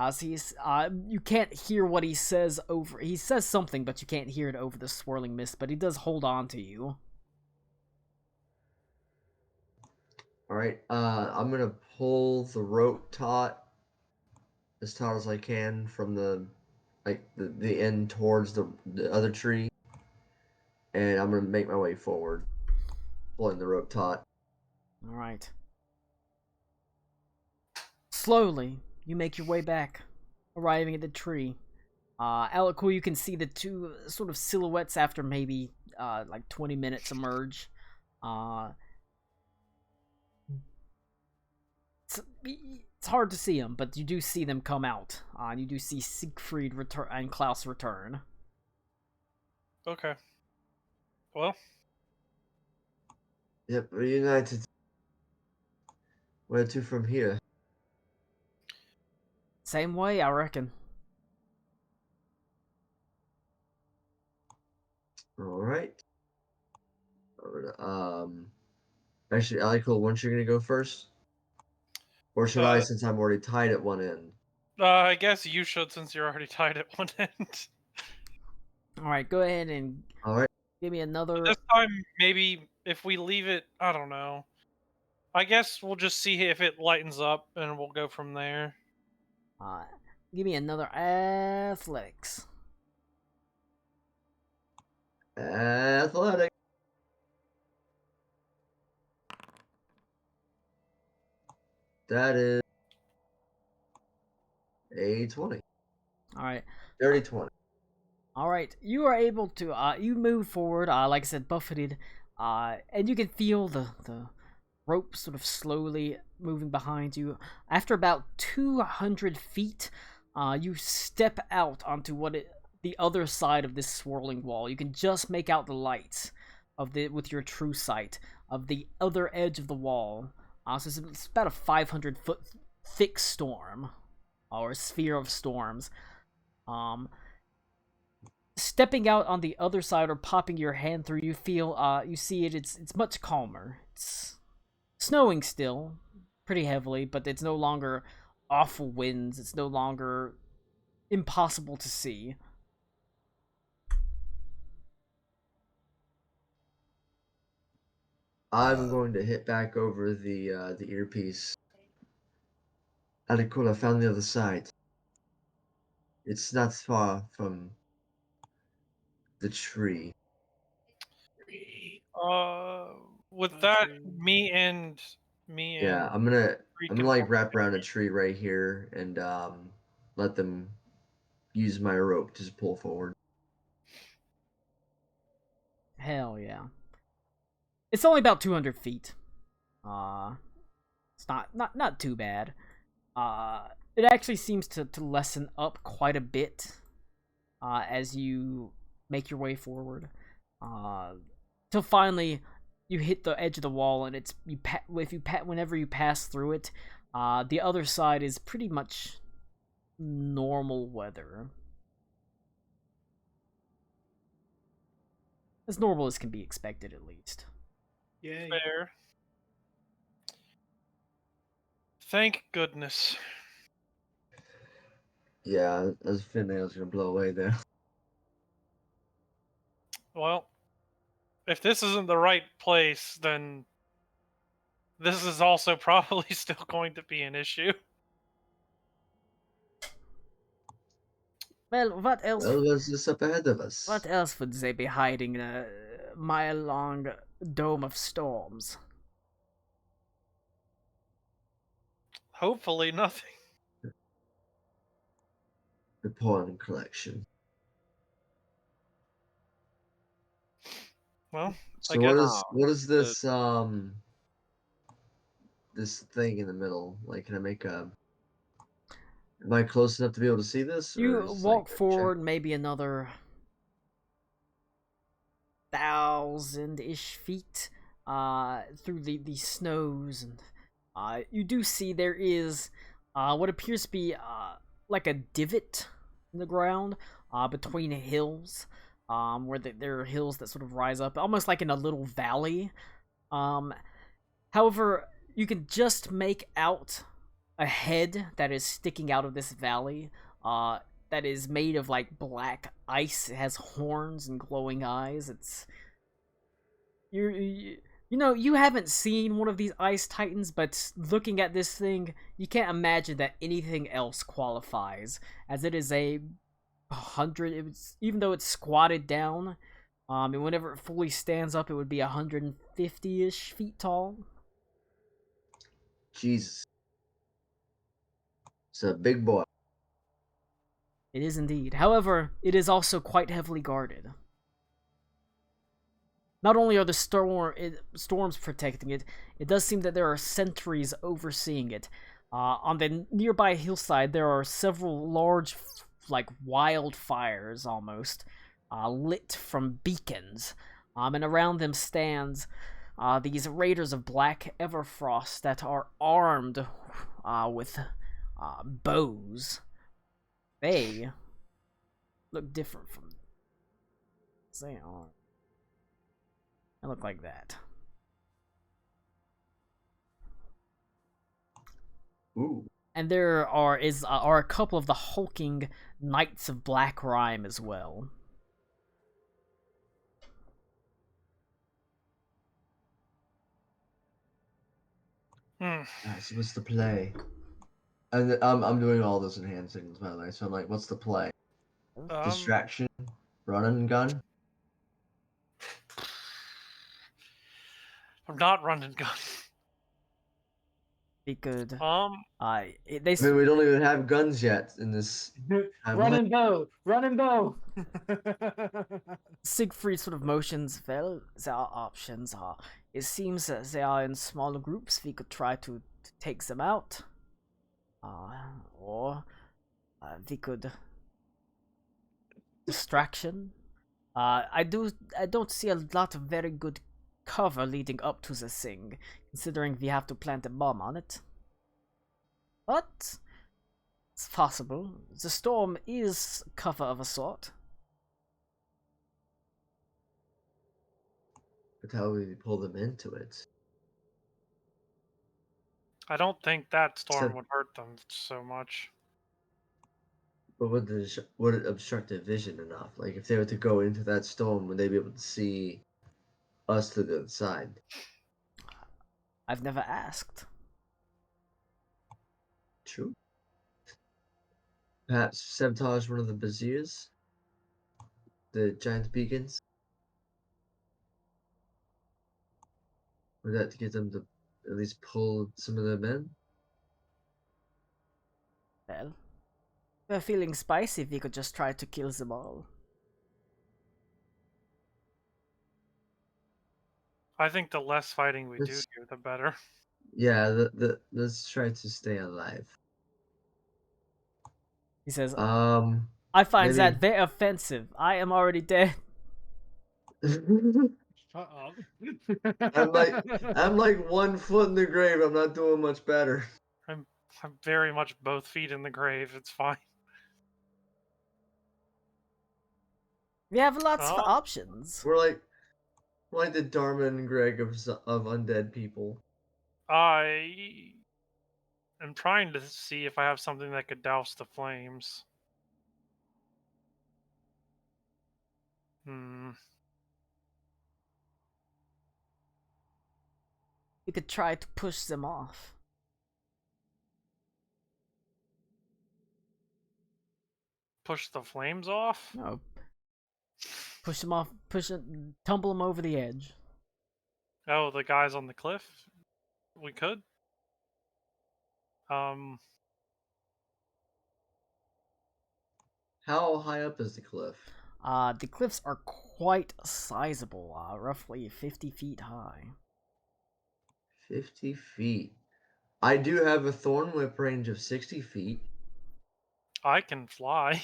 As he's, you can't hear what he says over. He says something, but you can't hear it over the swirling mist. But he does hold on to you. All right. I'm gonna pull the rope taut as I can from the end towards the other tree, and I'm gonna make my way forward, pulling the rope taut. All right. Slowly, you make your way back, arriving at the tree. Alicool, you can see the two sort of silhouettes after maybe like 20 minutes emerge. It's hard to see them, but you do see them come out. And you do see Siegfried return and Klaus return. Okay. Well, Yep, reunited. Where to from here? Same way, I reckon. All right. Actually, Alicool, weren't you gonna go first? Or should I, since I'm already tied at one end? I guess you should since you're already tied at one end. Alright, go ahead and All right. give me another. This time, maybe if we leave it, I don't know. I guess we'll just see if it lightens up, and we'll go from there. Give me another athletics. Athletic. That is a 20. Alright. Dirty 20. Alright, you are able to, you move forward, like I said, buffeted, and you can feel the rope sort of slowly moving behind you. After about 200 feet, you step out onto the other side of this swirling wall. You can just make out the lights with your true sight of the other edge of the wall. So it's about a 500-foot thick storm, or sphere of storms. Stepping out on the other side or popping your hand through, you feel, you see it's much calmer. It's snowing still, pretty heavily, but it's no longer awful winds. It's no longer impossible to see. I'm going to hit back over the earpiece. Alicool, I found the other side. It's not far from the tree. With that, me and Yeah, I'm gonna Free I'm can gonna like walk wrap around a tree right here and let them use my rope to just pull forward. Hell yeah. It's only about 200 feet. It's not too bad. It actually seems to lessen up quite a bit as you make your way forward. Till finally you hit the edge of the wall, and whenever you pass through it, the other side is pretty much normal weather. as normal as can be expected, at least. Yeah. Fair. Thank goodness. Yeah, as fingernails gonna blow away there. Well, if this isn't the right place, then this is also probably still going to be an issue. Well, what else? Well, what's this up ahead of us? What else would they be hiding in a mile-long dome of storms? Hopefully nothing. The pawn collection. Well, So guess- what is this this thing in the middle? Like, can I make a? Am I close enough to be able to see this? or You is this, walk like, a check? forward maybe another 1,000-ish feet through the snows, and you do see there is what appears to be like a divot in the ground between hills, where there are hills that sort of rise up, almost like in a little valley. However, you can just make out a head that is sticking out of this valley, that is made of like black ice. It has horns and glowing eyes. It's you know, you haven't seen one of these ice titans, but looking at this thing, you can't imagine that anything else qualifies, as it is a 100. Even though it's squatted down, and whenever it fully stands up, it would be 150-ish feet tall. Jesus, it's a big boy. It is indeed. However, it is also quite heavily guarded. Not only are the storms protecting it, it does seem that there are sentries overseeing it. On the nearby hillside, there are several large, like wildfires almost, lit from beacons. And around them stands these Raiders of Black Everfrost that are armed with bows. They look different from they are. They look like that. Ooh. And there are a couple of the hulking Knights of Black Rime as well. So what's the play? And I'm doing all those in hand signals, by the way. So I'm like, what's the play? Distraction, run and gun. I'm not running gun. Be good. They I mean, we don't even have guns yet in this. Run and bow. Run and bow. Siegfried sort of motions. Well, there are options. It seems that they are in smaller groups. We could try to take them out. Or we could distraction. I don't see a lot of very good cover leading up to the thing, considering we have to plant a bomb on it. But it's possible. The storm is cover of a sort. But how would we pull them into it? I don't think that storm So- would hurt them so much. But would it obstruct their vision enough? Like, if they were to go into that storm, would they be able to see us to the other side? I've never asked. True. Perhaps sabotage one of the braziers? The giant beacons? Would that get them to at least pull some of their men? Well, we're feeling spicy. We could just try to kill them all. I think the less fighting we do Let's- here, the better. Yeah, let's try to stay alive. He says, Um, I find that maybe- very offensive. I am already dead. Shut up. I'm like 1 foot in the grave. I'm not doing much better. I'm very much both feet in the grave. It's fine. We have lots of Oh. options. We're like Like the Dharma and Greg of undead people. I am trying to see if I have something that could douse the flames. Hmm. You could try to push them off. Push the flames off? No. Push them off, tumble them over the edge. Oh, the guys on the cliff? We could. How high up is the cliff? The cliffs are quite sizable, roughly 50 feet high. 50 feet. I do have a thorn whip range of 60 feet. I can fly.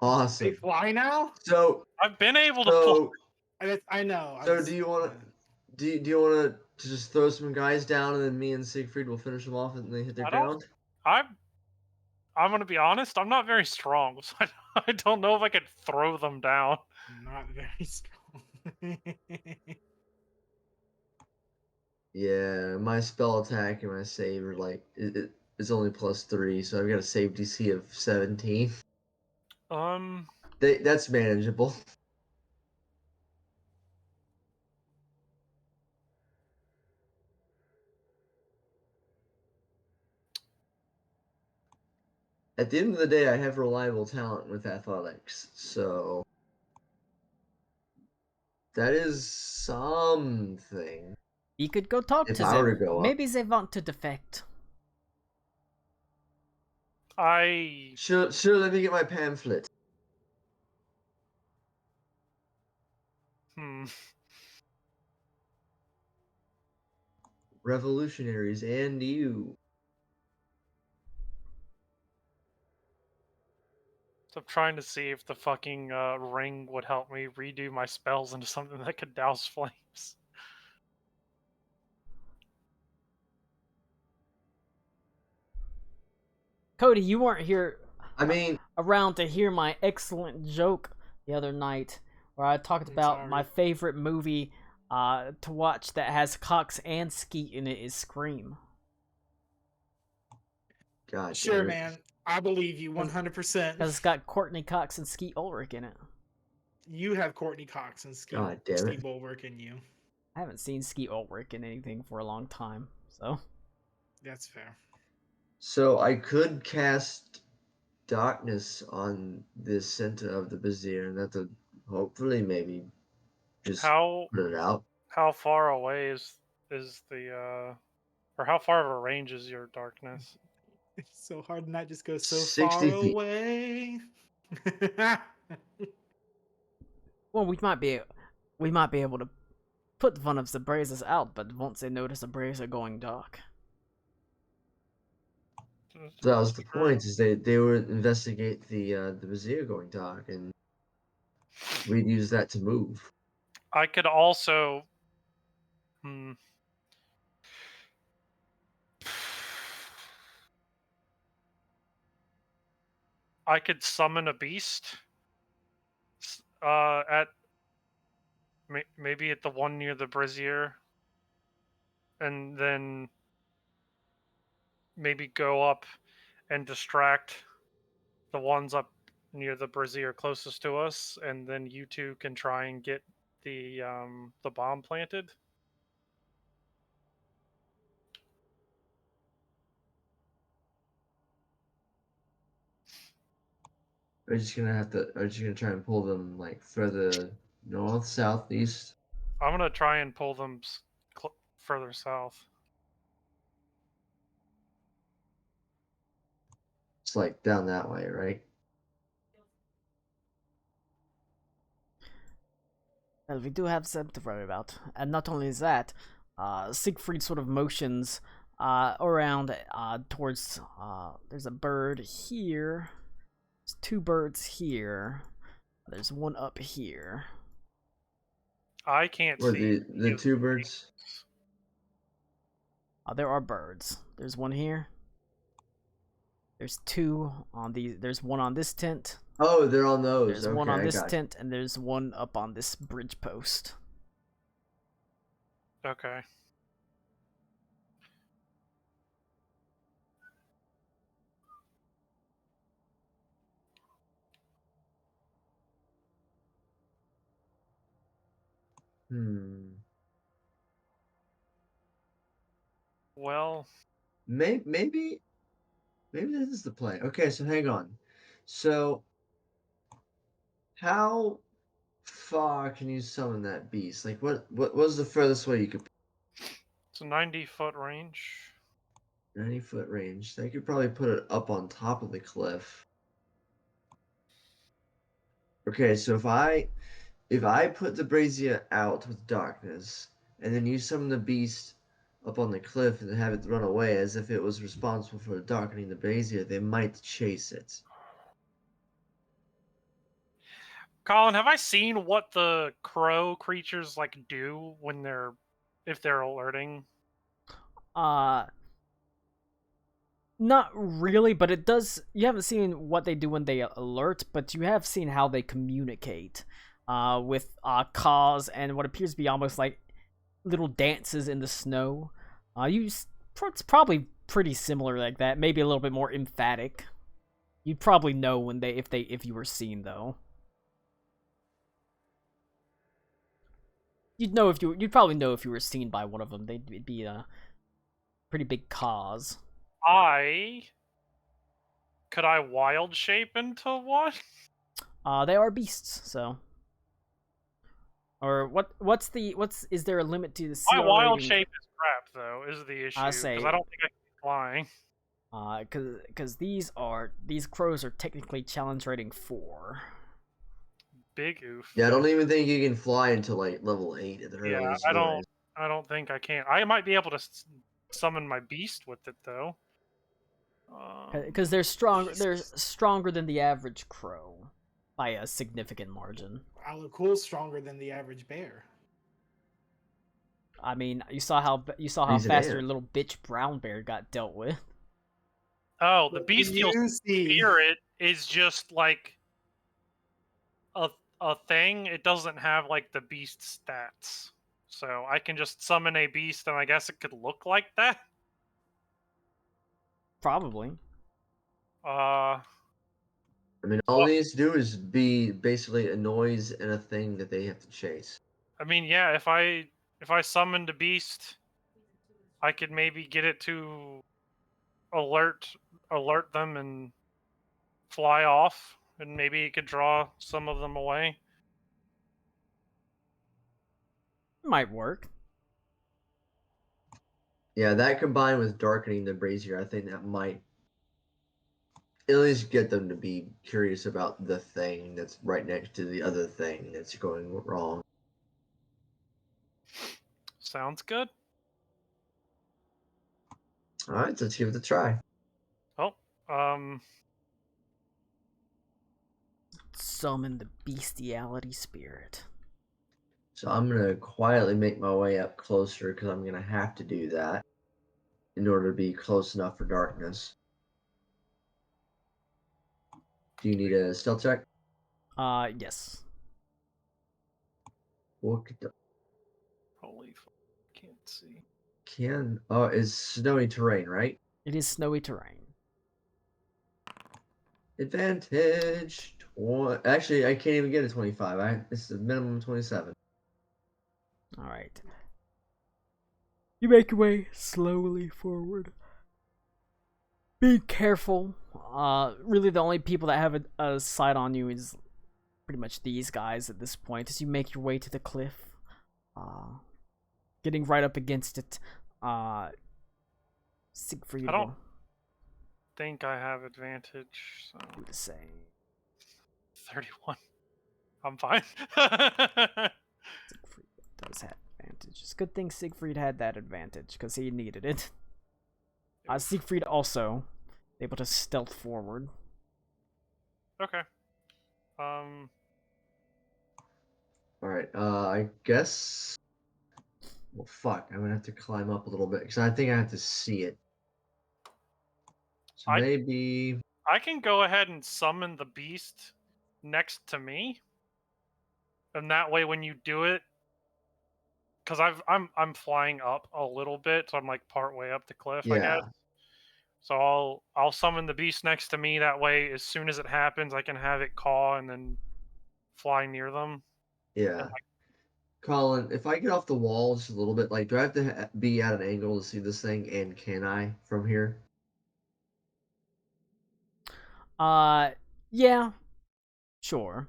They Awesome. fly now. So, I've been able to fly. so, I know. so do you want to? Do you want to just throw some guys down, and then me and Siegfried will finish them off, and they hit their I don't- ground? I'm gonna be honest. I'm not very strong, so I don't know if I could throw them down. Not very strong. Yeah, my spell attack and my save are like it's only +3, so I've got a save DC of 17. That's manageable. At the end of the day, I have reliable talent with athletics, so that is something. You could go talk If to I were them. to go up. Maybe they want to defect. Sure, let me get my pamphlet. Hmm. Revolutionaries and you. So I'm trying to see if the fucking ring would help me redo my spells into something that could douse flames. Cody, you weren't here I mean, around to hear my excellent joke the other night where I talked I'm about sorry. my favorite movie to watch that has Cox and Skeet in it is Scream. God. Sure, damn it. man. I believe you 100%. Because it's got Courtney Cox and Skeet Ulrich in it. You have Courtney Cox and God damn it. Steve Bulwark in you. I haven't seen Skeet Ulrich in anything for a long time, so. That's fair. So I could cast darkness on the center of the brazier, and that would hopefully maybe just How put it out. far away is the or how far of a range is your darkness? It's so hard to not just go so 60 far feet. away. Well, we might be able to put one of the brazers out, but once they notice the brazier going dark. So that was the point, is they would investigate the brazier going dark, and we'd use that to move. I could also. I could summon a beast. At maybe at the one near the brazier, and then maybe go up and distract the ones up near the brazier closest to us, and then you two can try and get the bomb planted. We're just gonna try and pull them like further north, south, east. I'm gonna try and pull them further south. It's like down that way, right? Well, we do have them to worry about. And not only that, Siegfried sort of motions around towards, there's a bird here. There's two birds here. There's one up here. I can't Or see the two birds. There are birds. There's one here. There's two on these. There's one on this tent. Oh, they're on those. There's Okay, one on I this got you. tent, and there's one up on this bridge post. Okay. Hmm. Well, Maybe this is the play. Okay, so hang on. So how far can you summon that beast? Like what was the furthest way you could it's a 90-foot range. 90-foot range? They could probably put it up on top of the cliff. Okay, so if I put the brazier out with darkness, and then you summon the beast up on the cliff and have it run away as if it was responsible for darkening the brazier, they might chase it. Colin, have I seen what the crow creatures like do when if they're alerting? Uh, not really, but it does. You haven't seen what they do when they alert, but you have seen how they communicate. With caws and what appears to be almost like little dances in the snow. It's probably pretty similar like that. Maybe a little bit more emphatic. You'd probably know when if you were seen though. You'd probably know if you were seen by one of them. They'd be a pretty big cause. Could I wild shape into one? They are beasts, so. Or is there a limit to the My CR wild rating? shape is crap, though, is the issue. Because say- I don't think I can be flying. Because these crows are technically challenge rating 4. Big oof. Yeah, I don't even think you can fly until like level 8 at the Yeah, earliest. I don't think I can. I might be able to summon my beast with it, though. Because they're stronger than the average crow by a significant margin. Alacool's stronger than the average bear. I mean, you saw how He's fast an your ant. little bitch brown bear got dealt with. Oh, the What do bestial you see? spirit is just like a thing. It doesn't have like the beast stats. So I can just summon a beast and I guess it could look like that. Probably. Uh I mean, all it needs to do is be basically a noise and a thing that they have to chase. I mean, yeah, if I summoned a beast, I could maybe get it to alert them and fly off, and maybe it could draw some of them away. Might work. Yeah, that combined with darkening the brazier, I think that might at least get them to be curious about the thing that's right next to the other thing that's going wrong. Sounds good. All right, let's give it a try. Oh, Summon the bestiality spirit. So I'm gonna quietly make my way up closer because I'm gonna have to do that in order to be close enough for darkness. Do you need a stealth check? Yes. Look at the holy fuck, can't see. it's snowy terrain, right? It is snowy terrain. Advantage. Actually, I can't even get a 25. It's a minimum 27. All right. You make your way slowly forward. Be careful. Really, the only people that have a sight on you is pretty much these guys at this point. As you make your way to the cliff, getting right up against it, Siegfried I don't will think I have advantage. So do the same. 31. I'm fine. Siegfried does have advantage. It's a good thing Siegfried had that advantage because he needed it. Siegfried also able to stealth forward. Okay. All right. I guess. Well, fuck. I'm gonna have to climb up a little bit because I think I have to see it. So maybe. I can go ahead and summon the beast next to me, and that way when you do it, because I'm flying up a little bit, so I'm like part way up the cliff, I Yeah. guess. So I'll summon the beast next to me. That way, as soon as it happens, I can have it caw and then fly near them. Yeah. Colin, if I get off the wall just a little bit, like, do I have to be at an angle to see this thing, and can I from here? Yeah, sure.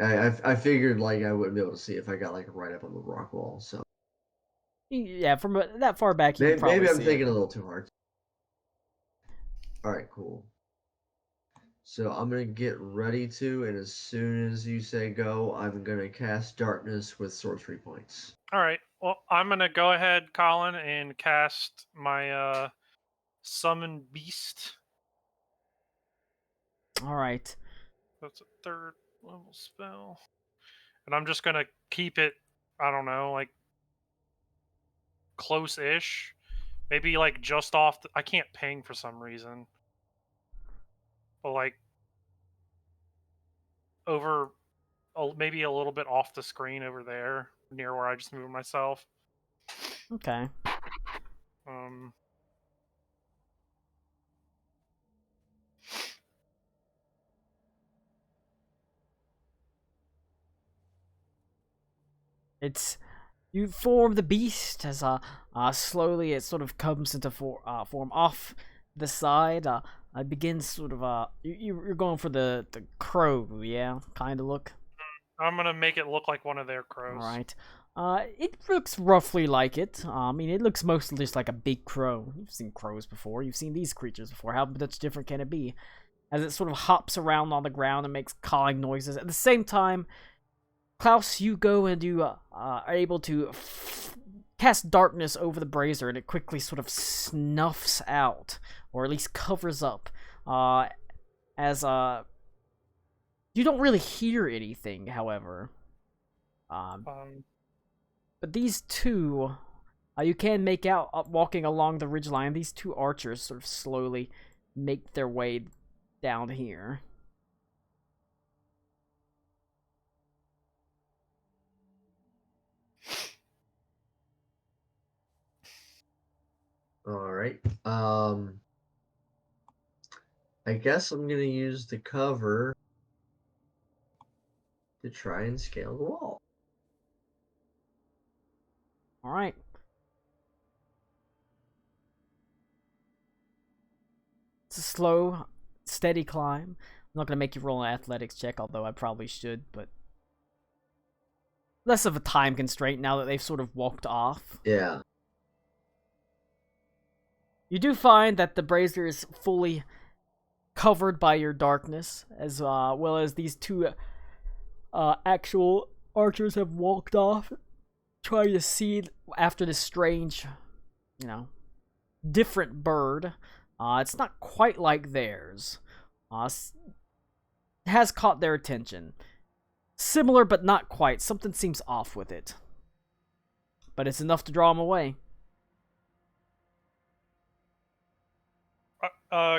I figured like I wouldn't be able to see if I got like right up on the rock wall. So Yeah, from that far back, you can probably maybe I'm see thinking it. a little too hard. All right, cool. So I'm gonna get ready to, and as soon as you say go, I'm gonna cast darkness with sorcery points. All right. Well, I'm gonna go ahead, Colin, and cast my summon beast. All right. That's a 3rd level spell, and I'm just gonna keep it. I don't know, like close-ish. Maybe like just off. I can't ping for some reason, but like over, maybe a little bit off the screen over there, near where I just moved myself. Okay. Um. It's you form the beast as slowly it sort of comes into form off the side. It begins sort of you're going for the crow, yeah, kind of look. I'm gonna make it look like one of their crows. All right. It looks roughly like it. I mean, it looks mostly just like a big crow. You've seen crows before. You've seen these creatures before. How much different can it be? As it sort of hops around on the ground and makes cawing noises. At the same time, Klaus, you go and you are able to cast darkness over the brazier, and it quickly sort of snuffs out, or at least covers up, as you don't really hear anything, however. But these two, you can make out walking along the ridgeline. These two archers sort of slowly make their way down here. All right. I guess I'm gonna use the cover to try and scale the wall. All right. It's a slow, steady climb. I'm not gonna make you roll an athletics check, although I probably should, but less of a time constraint now that they've sort of walked off. Yeah. You do find that the brazier is fully covered by your darkness, as well as these two actual archers have walked off, trying to see after this strange, different bird. It's not quite like theirs. It has caught their attention. Similar, but not quite. Something seems off with it. But it's enough to draw them away.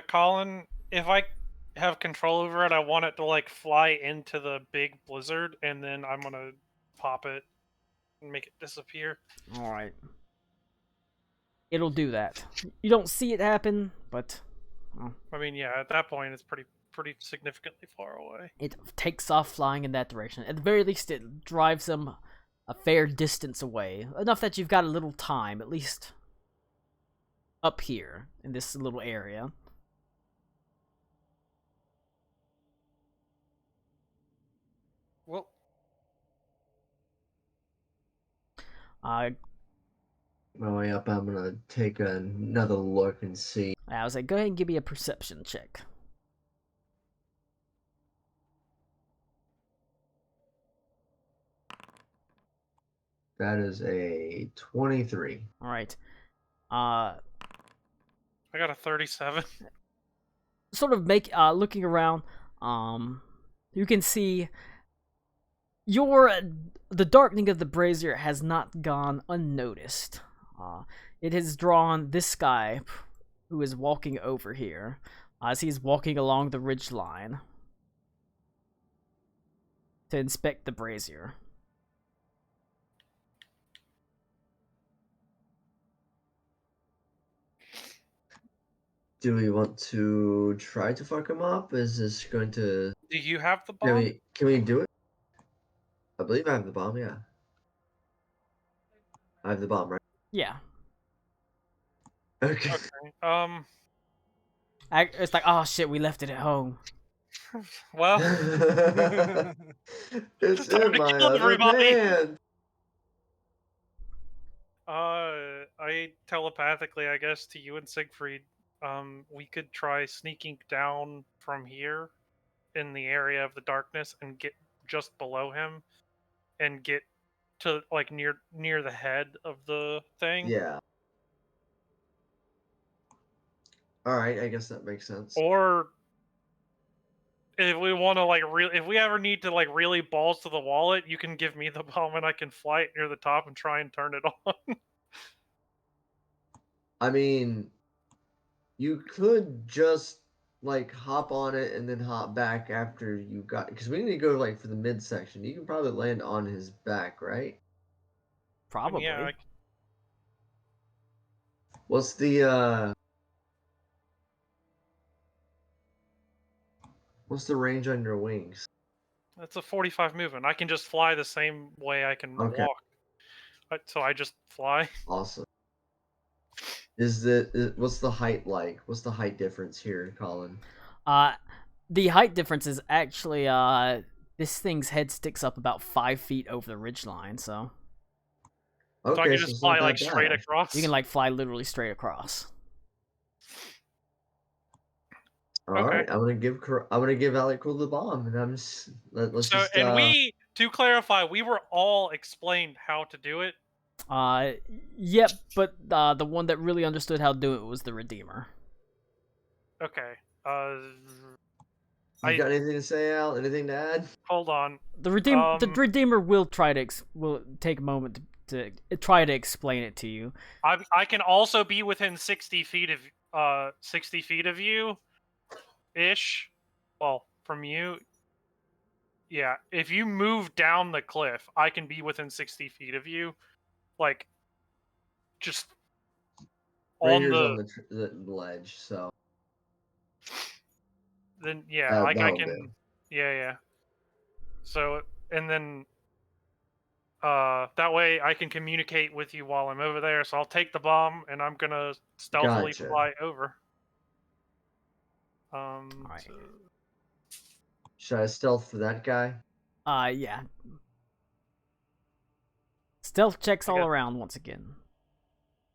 Colin, if I have control over it, I want it to like fly into the big blizzard, and then I'm gonna pop it and make it disappear. All right. It'll do that. You don't see it happen, but I mean, yeah, at that point, it's pretty significantly far away. it takes off flying in that direction. At the very least, it drives them a fair distance away. Enough that you've got a little time, at least up here in this little area. Well, I My way up, I'm gonna take another look and see. was like, go ahead and give me a perception check. That is a 23. All right. I got a 37. Sort of looking around, you can see the darkening of the brazier has not gone unnoticed. It has drawn this guy who is walking over here. as he's walking along the ridge line to inspect the brazier. Do we want to try to fuck him up? Is this going to? Do you have the Can bomb? we do it? I believe I have the bomb. Yeah, I have the bomb, right? Yeah. Okay. Okay. It's like, oh shit, we left it at home. Well, It's time in to my kill other everybody. hand. I telepathically, I guess, to you and Siegfried, we could try sneaking down from here in the area of the darkness and get just below him and get to like near the head of the thing. Yeah. All right, I guess that makes sense. Or if we want to like if we ever need to like really balls to the wallet, you can give me the bomb and I can fly it near the top and try and turn it on. I mean, you could just like hop on it and then hop back after you got, because we need to go like for the midsection. You can probably land on his back, right? Probably. Yeah, What's the range on your wings? that's a 45 movement. I can just fly the same way I can Okay. walk. So I just fly. Awesome. What's the height like? What's the height difference here, Colin? The height difference is actually, this thing's head sticks up about 5 feet over the ridgeline, so So I Okay, can so just it's not fly that like straight bad. across. you can like fly literally straight across. All Okay. right, I'm gonna give Alec Cool the bomb, and let's So just and we, to clarify, we were all explained how to do it. Yep, but the one that really understood how to do it was the Redeemer. Okay. You got anything to say, Al? Anything to add? Hold on. The Redeemer will try to will take a moment to try to explain it to you. I can also be within 60 feet of you, ish. Well, from you. Yeah, if you move down the cliff, I can be within 60 feet of you, like just on Raider's the. on the ledge, so Then yeah, like I that'll can. do. Yeah. So and then. That way I can communicate with you while I'm over there. So I'll take the bomb and I'm gonna stealthily Gotcha. fly over. Alright. So- Should I stealth for that guy? Yeah. Stealth checks all Okay. around once again.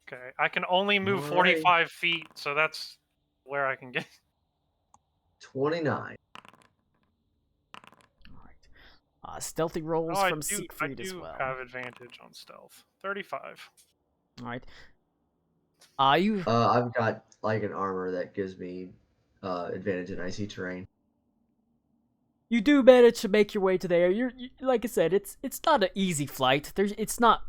Okay, I can only move Alrighty. 45 feet, so that's where I can get. 29. Alright. Stealthy rolls Oh, from I Siegfried as do well. have advantage on stealth. 35. Alright. You I've got like an armor that gives me advantage in icy terrain. you do manage to make your way to there. You like I said, it's not an easy flight. It's not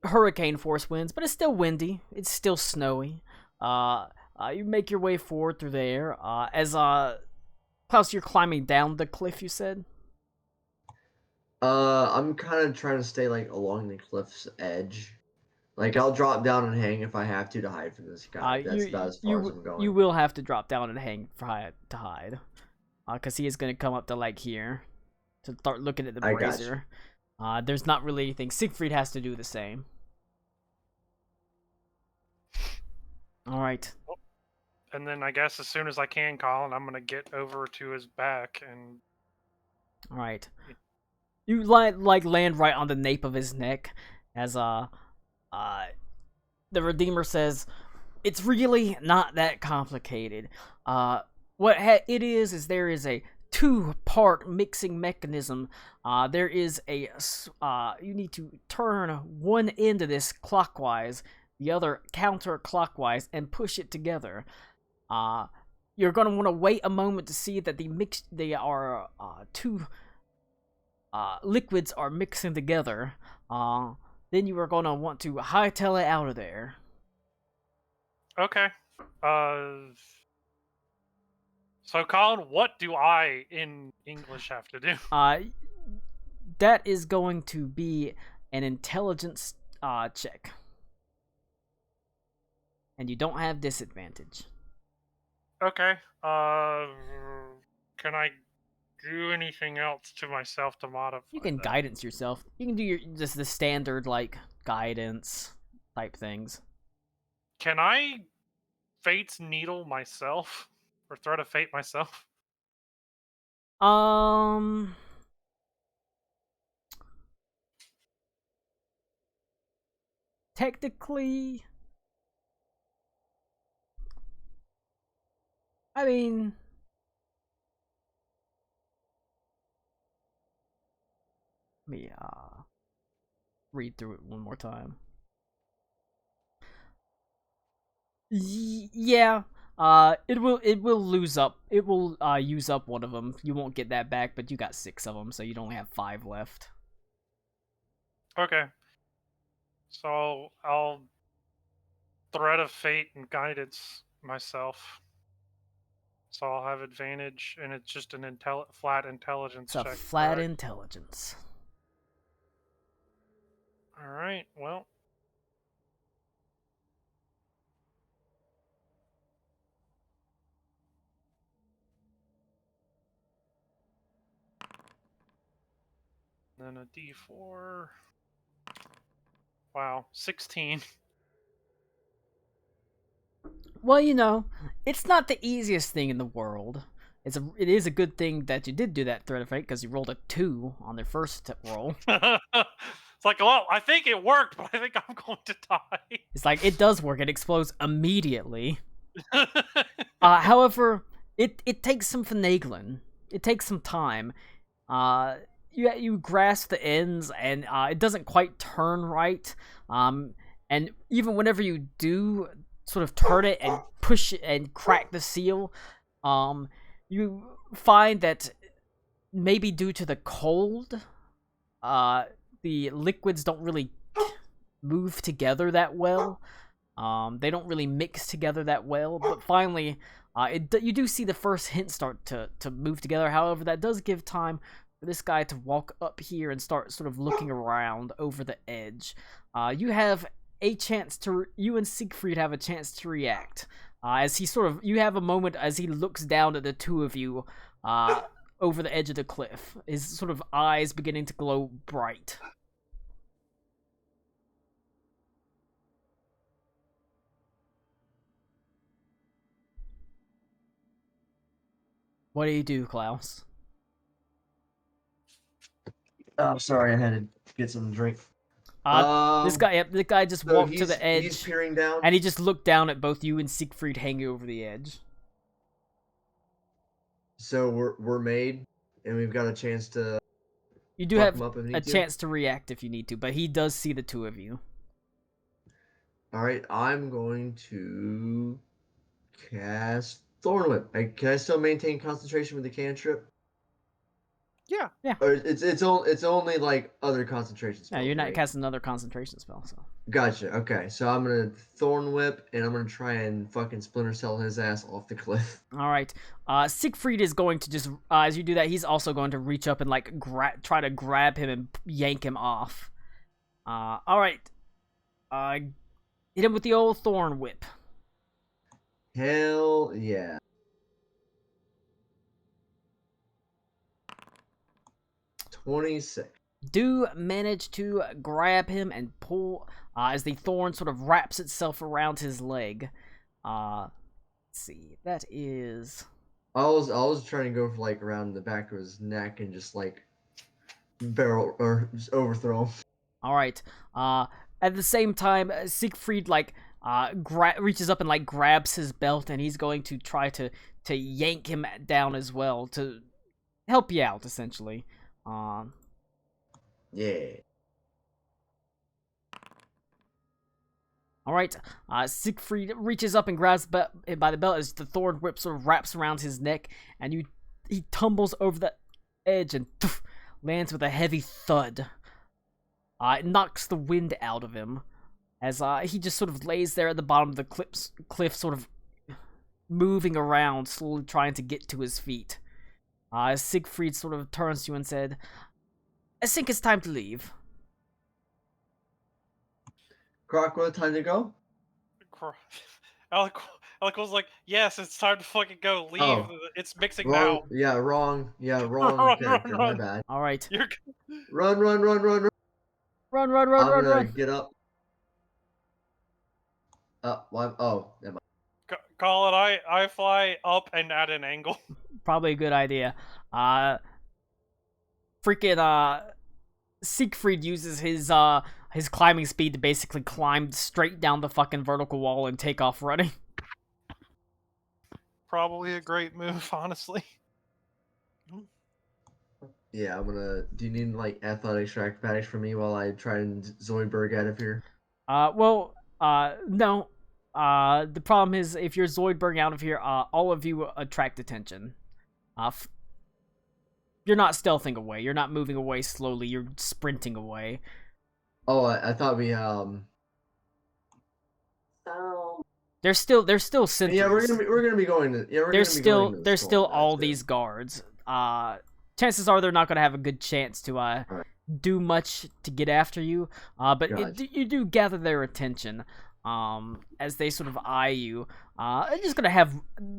hurricane force winds, but it's still windy. It's still snowy. You make your way forward through there. As Klaus, you're climbing down the cliff. You said. I'm kind of trying to stay like along the cliff's edge. Like I'll drop down and hang if I have to hide from this guy. That's about as far as I'm going. You will have to drop down and hang to hide, because he is going to come up to like here to start looking at the I got you. brazier. There's not really anything. Siegfried has to do the same. All right. And then I guess as soon as I can, Colin, I'm gonna get over to his back and. All right. You land right on the nape of his neck, as the Redeemer says, "It's really not that complicated. It is there is a 2-part mixing mechanism. There is a you need to turn one end of this clockwise, the other counterclockwise, and push it together. You're gonna want to wait a moment to see that two liquids are mixing together. Then you are gonna want to hightail it out of there." Okay. So, Colin, what do I in English have to do? That is going to be an intelligence check. And you don't have disadvantage. Okay. Can I do anything else to myself to modify? You can that? guidance yourself. You can do your just the standard like guidance type things. Can I Fate's Needle myself? Or Thread of Fate myself? Technically, I mean, let me read through it one more time. Yeah, it will lose up. It will use up one of them. You won't get that back, but you got 6 of them, so you'd only have 5 left. Okay. So I'll Thread of Fate and Guidance myself. So I'll have advantage, and it's just an flat intelligence It's a check. flat correct? intelligence. All right. Well. Then a D4. Wow, 16. Well, you know, it's not the easiest thing in the world. It is a good thing that you did do that Thread of Fate because you rolled a 2 on their first roll. It's like, well, I think it worked, but I think I'm going to die. It's like it does work. It explodes immediately. However, it takes some finagling. It takes some time. You grasp the ends, and it doesn't quite turn right. And even whenever you do sort of turn it and push it and crack the seal, you find that maybe due to the cold, the liquids don't really move together that well. They don't really mix together that well, but finally, you do see the first hint start to move together. However, that does give time for this guy to walk up here and start sort of looking around over the edge. You have a chance to, you and Siegfried have a chance to react. As he you have a moment as he looks down at the two of you, over the edge of the cliff. His sort of eyes beginning to glow bright. What do you do, Klaus? Oh, sorry, I had to get some drink. This guy just So walked to the edge, He's peering down. and he just looked down at both you and Siegfried hanging over the edge. So we're made, and we've got a chance to. You do fuck have him up if we a need to. chance to react if you need to, but he does see the two of you. All right, I'm going to cast Thorn Whip. Can I still maintain concentration with the cantrip? Yeah. Or it's only like other concentration No, spells. you're not right? casting another concentration spell, so. Gotcha. Okay, so I'm gonna Thorn Whip, and I'm gonna try and fucking Splinter Cell his ass off the cliff. All right. Siegfried is going to just, as you do that, he's also going to reach up and like try to grab him and yank him off. All right. Hit him with the old Thorn Whip. Hell yeah. $26. Do manage to grab him and pull as the thorn sort of wraps itself around his leg. Let's see, that is. I was trying to go for like around the back of his neck and just like barrel or just overthrow him. All right. At the same time, Siegfried like reaches up and like grabs his belt, and he's going to try to yank him down as well to help you out, essentially. Yeah. All right. Siegfried reaches up and grabs by the belt as the thorn whip sort of wraps around his neck, and he tumbles over the edge and lands with a heavy thud. It knocks the wind out of him as he just sort of lays there at the bottom of the cliff, sort of moving around, slowly trying to get to his feet. Siegfried sort of turns to you and said, I think it's time to leave. Croc, what time to go? Alec was like, yes, it's time to fucking go. Leave. Oh. It's mixing Wrong. now. Yeah, wrong. Yeah, wrong Run, character. run, My run. bad. All right. You're Run, run, run, run, run. Run, I'm run, gonna run. get up. Oh, never mind. call it. I fly up and at an angle. Probably a good idea. Siegfried uses his climbing speed to basically climb straight down the fucking vertical wall and take off running. Probably a great move, honestly. Yeah, I'm gonna. Do you need like athletics or acrobatics for me while I try and Zoidberg out of here? No. The problem is if you're Zoidberg out of here, all of you attract attention. You're not stealthing away. You're not moving away slowly. You're sprinting away. Oh, I thought we There's still sentries. Yeah, we're gonna be going to. Yeah, we're gonna be going to the there's still storm, all that's it. these guards. Chances are they're not gonna have a good chance to do much to get after you. But Gotcha. you do gather their attention. As they sort of eye you. They're just gonna have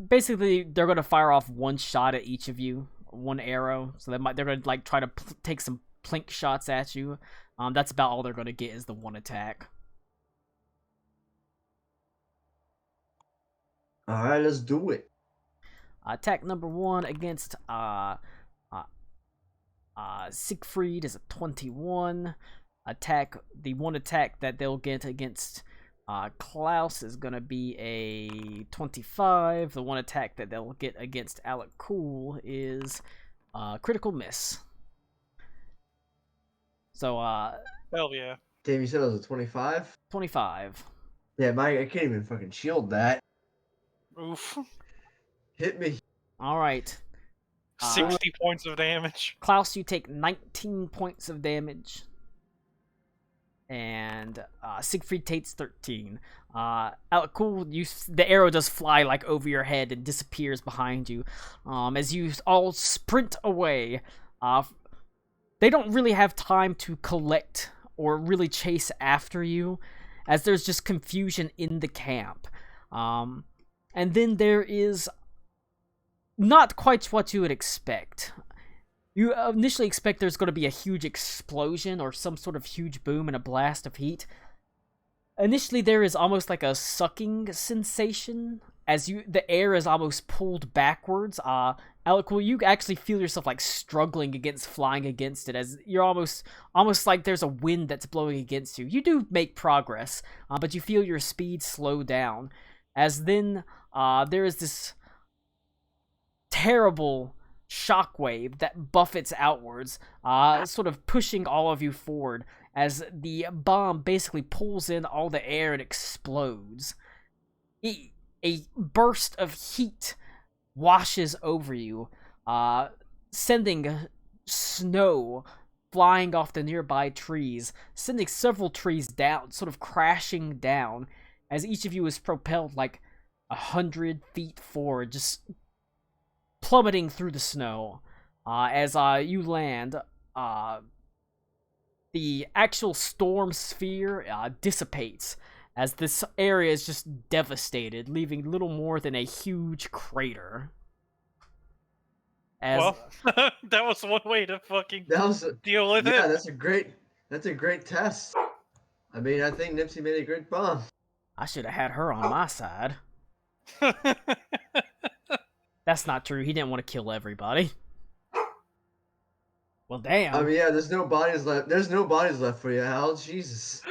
basically they're gonna fire off one shot at each of you, one arrow. So they're gonna like try to take some plink shots at you. That's about all they're gonna get is the one attack. All right, let's do it. Attack number 1 against Siegfried is a 21. The one attack that they'll get against Klaus is gonna be a 25. The one attack that they'll get against Alec Cool is critical miss. So Hell yeah. Damn, you said it was a 25. 25. Yeah, I can't even fucking shield that. Oof. Hit me. All right. 60 points of damage. Klaus, you take 19 points of damage. And Siegfried takes 13. Alec Cool, the arrow does fly like over your head and disappears behind you. As you all sprint away, they don't really have time to collect or really chase after you, as there's just confusion in the camp. And then there is not quite what you would expect. You initially expect there's going to be a huge explosion or some sort of huge boom and a blast of heat. Initially, there is almost like a sucking sensation as the air is almost pulled backwards. Alec, you actually feel yourself like struggling against flying against it, as you're almost like there's a wind that's blowing against you. You do make progress, but you feel your speed slow down. As then there is this terrible shockwave that buffets outwards, sort of pushing all of you forward as the bomb basically pulls in all the air and explodes. A burst of heat washes over you, sending snow flying off the nearby trees, sending several trees down, sort of crashing down, as each of you is propelled like 100 feet forward, just plummeting through the snow. As you land, the actual storm sphere dissipates, as this area is just devastated, leaving little more than a huge crater. As, Well, that was one way to fucking That was deal with yeah. it. That's a great test. I mean, I think Nipsey made a great bomb. I should have had her on my side. That's not true. He didn't want to kill everybody. Well, damn. I mean, yeah. There's no bodies left. There's no bodies left for you, Hal. Jesus.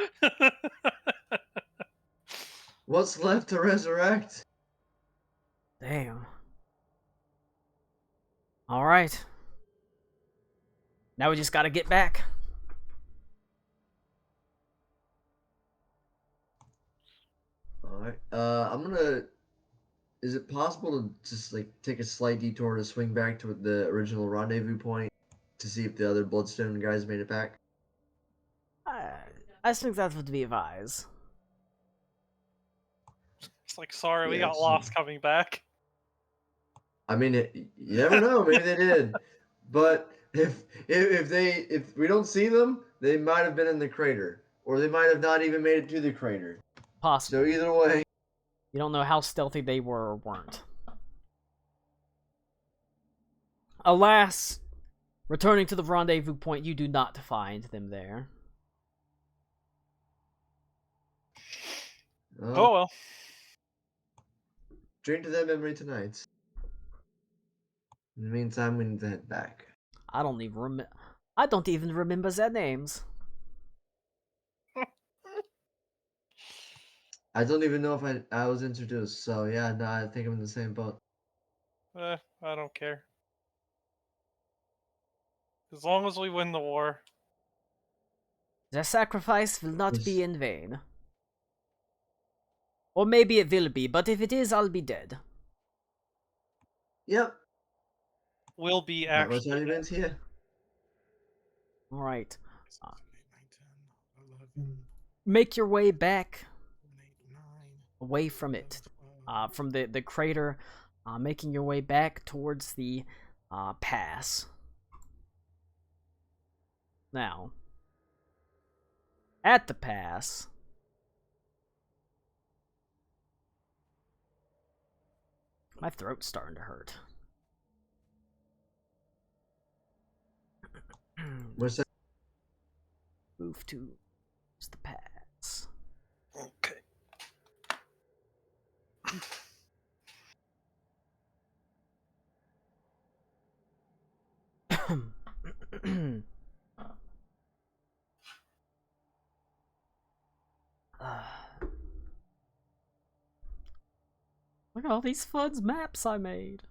What's left to resurrect? Damn. Alright. Now we just gotta get back. Alright. I'm gonna. Is it possible to just like take a slight detour to swing back to the original rendezvous point to see if the other Bloodstone guys made it back? I think that's what to be advised. It's like, sorry, we Yeah, got so- lost coming back. I mean, you never know. Maybe they did, but if we don't see them, they might have been in the crater, or they might have not even made it to the crater. Possible. So either way, You don't know how stealthy they were or weren't. Alas, returning to the rendezvous point, you do not find them there. Oh well. drink to that memory tonight. In the meantime, we need to head back. I don't even remember their names. I don't even know if I was introduced. So yeah, no, I think I'm in the same boat. I don't care. As long as we win the war. Their sacrifice will not be Yes. in vain. Or maybe it will be, but if it is, I'll be dead. Yep. We'll be That was actually. our events here. Alright. 7, 8, 9, 10, 11, Make your way back 8, 9, away from it. 12. From the crater, making your way back towards the pass. Now, at the pass, my throat's starting to hurt. What's that? Move to the pass. Okay. Look at all these fun maps I made.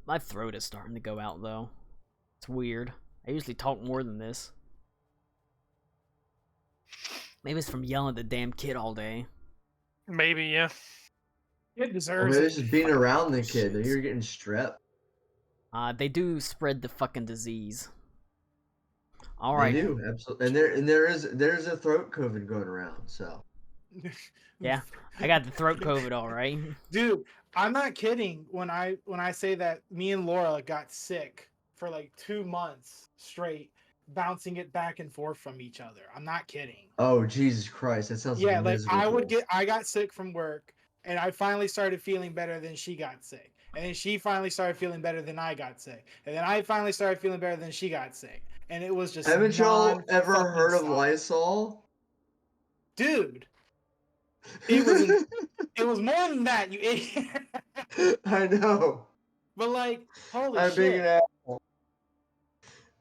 My throat is starting to go out though. It's weird. I usually talk more than this. Maybe it's from yelling at the damn kid all day. Maybe, yeah. It Or deserves maybe it. it's just being Fucking around the kid. shits. You're getting strep. They do spread the fucking disease. All They right. do absolutely, and there's a throat COVID going around. So Yeah, I got the throat COVID, all right. Dude, I'm not kidding when I say that me and Laura got sick for like 2 months straight, bouncing it back and forth from each other. I'm not kidding. oh Jesus Christ, that sounds Yeah, like miserable. I got sick from work, and I finally started feeling better than she got sick, and then she finally started feeling better than I got sick, and then I finally started feeling better than she got sick, and it was just Haven't y'all ever non-fucking heard of stop. Lysol? Dude? It was more than that, you idiot. I know. But like, holy I'm being shit. an asshole.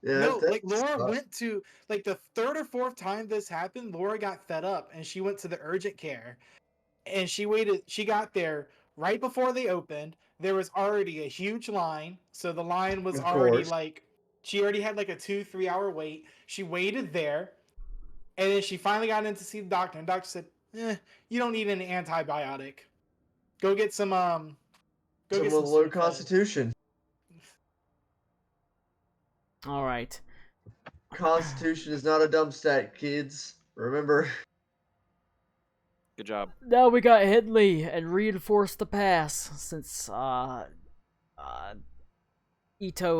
Yeah, No, that like Laura sucks. went to like the third or fourth time this happened, Laura got fed up and she went to the urgent care and she got there right before they opened. There was already a huge line. So the line was Of already course. like she already had like a 2-3 hour wait. She waited there and then she finally got in to see the doctor, and the doctor said, you don't need an antibiotic. Go get some Someone get with some low Sudafed." constitution. All right. Constitution is not a dump stat, kids. Remember. Good job. Now we got Headley and reinforce the pass since Ito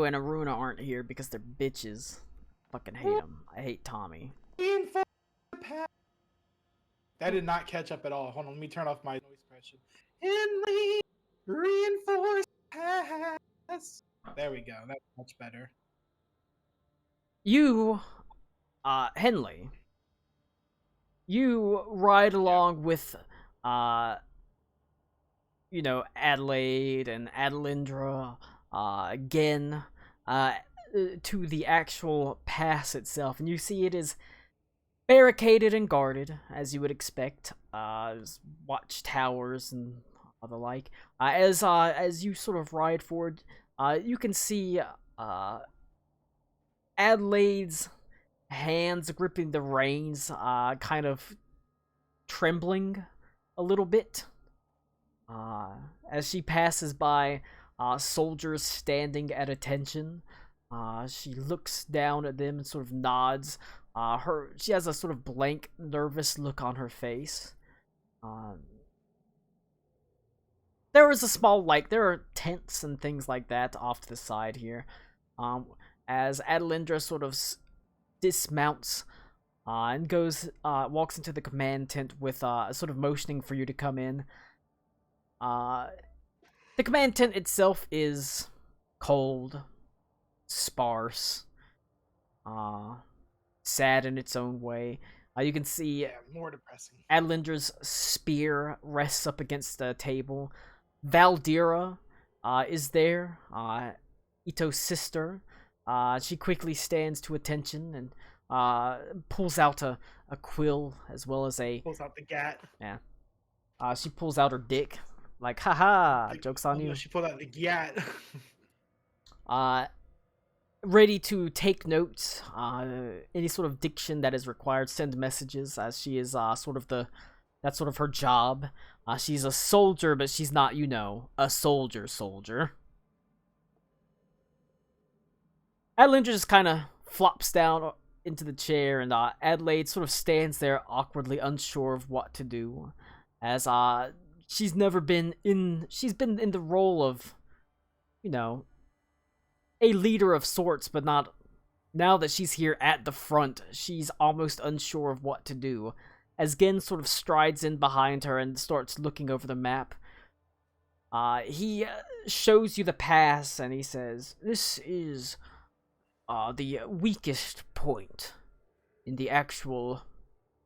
and Aruna aren't here because they're bitches. Fucking hate them. I hate Tommy. Reinforce the pass. That did not catch up at all. Hold on, let me turn off my noise suppression. Henley, reinforce pass. There we go. That's much better. You, Henley, you ride along with, Adelaide and Adelindra, again, to the actual pass itself, and you see it is barricaded and guarded, as you would expect. There's watchtowers and the like. As you sort of ride forward, you can see, Adelaide's hands gripping the reins, kind of trembling a little bit, as she passes by soldiers standing at attention. She looks down at them and sort of nods. She has a sort of blank, nervous look on her face. there is a small, like, there are tents and things like that off to the side here. As Adelindra sort of dismounts and walks into the command tent with sort of motioning for you to come in. The command tent itself is cold, sparse, sad in its own way. You can see Yeah, more depressing. Adelindra's spear rests up against a table. Valdira is there, Ito's sister. She quickly stands to attention and pulls out a quill as well as a... Pulls out the gat. Yeah. She pulls out her dick. Like, haha, joke's on Oh, you. no, she pulled out the gat. Ready to take notes, any sort of diction that is required, send messages, as she is that's sort of her job. She's a soldier, but she's not, a soldier. Adelindra just kind of flops down into the chair, and Adelaide sort of stands there awkwardly unsure of what to do, as she's been in the role of, a leader of sorts, but not, now that she's here at the front, she's almost unsure of what to do, as Gen sort of strides in behind her and starts looking over the map. He shows you the pass, and he says, "This is the weakest point in the actual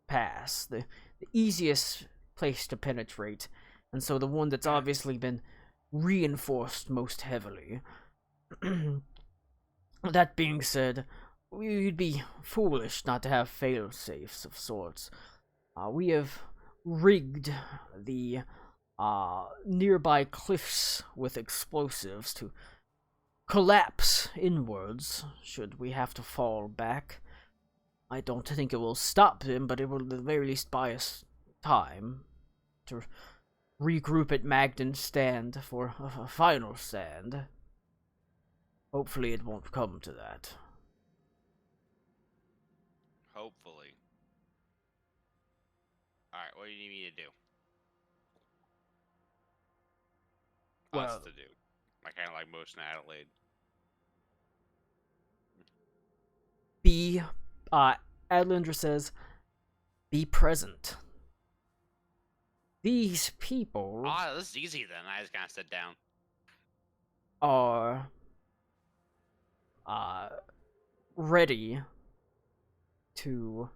pass, the easiest place to penetrate, and so the one that's obviously been reinforced most heavily. That being said, we'd be foolish not to have fail-safes of sorts. We have rigged the nearby cliffs with explosives to collapse inwards should we have to fall back. I don't think it will stop them, but it will at the very least buy us time to regroup at Magden Stand for a final stand. Hopefully it won't come to that." Hopefully. Alright, what do you need me to do? Us to do. I kind of like motion Adelaide. Adelindra says, "Be present. These people Ah, this is easy then. I just kind of sit down. are ready to,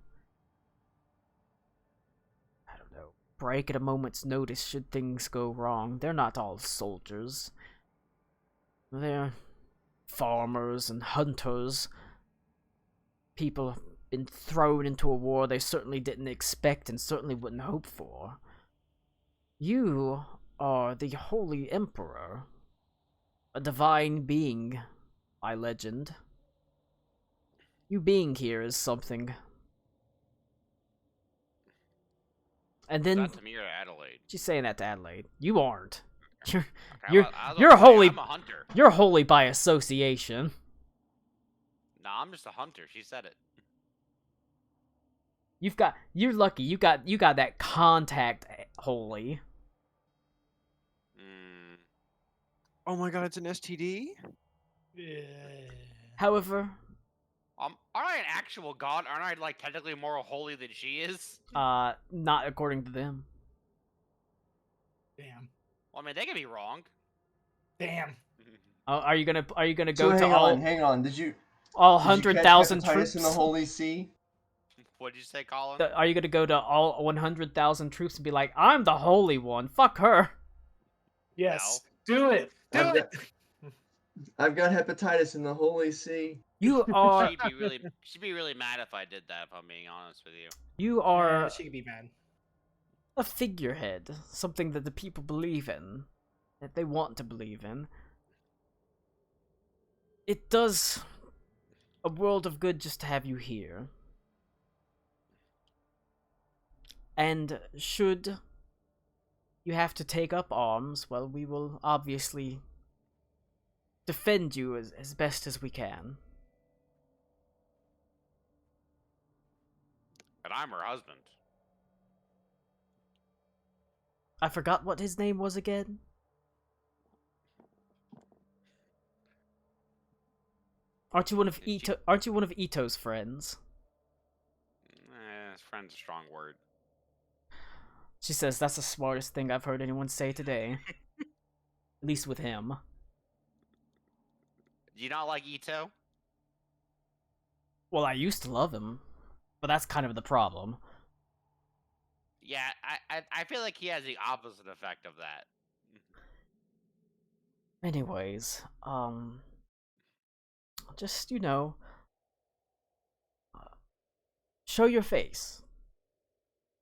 I don't know, break at a moment's notice should things go wrong. They're not all soldiers. They're farmers and hunters. People been thrown into a war they certainly didn't expect and certainly wouldn't hope for. You are the Holy Emperor, a divine being, by legend. You being here is something." And Is then that to me or to Adelaide? she's saying that to Adelaide. You aren't. Okay, You're I was you're okay, holy. I'm a hunter. You're holy by association. Nah, I'm just a hunter. She said it. You're lucky. You got that contact holy. Oh my god, it's an STD? Yeah. However, Aren't I an actual god? Aren't I, like, technically more holy than she is? not according to them. Damn. Well, I mean, they could be wrong. Damn. Are you gonna go So to all hang on. Did you all catch 100,000 hepatitis troops? in the Holy See? What'd you say, Colin? Are you gonna go to all 100,000 troops and be like, "I'm the holy one. Fuck her." Yes. Do it. Do I've it. I've got hepatitis in the Holy See. You are She'd be really mad if I did that, if I'm being honest with you. you are Yeah, she could be mad. a figurehead, something that the people believe in, that they want to believe in. It does a world of good just to have you here. And should you have to take up arms, well, we will obviously defend you as best as we can. But I'm her husband. I forgot what his name was again. Aren't you one of Is she- Aren't you one of Ito's friends? Friend's a strong word. She says that's the smartest thing I've heard anyone say today. At least with him. Do you not like Ito? Well, I used to love him, but that's kind of the problem. Yeah, I feel like he has the opposite effect of that. Anyways, just, show your face.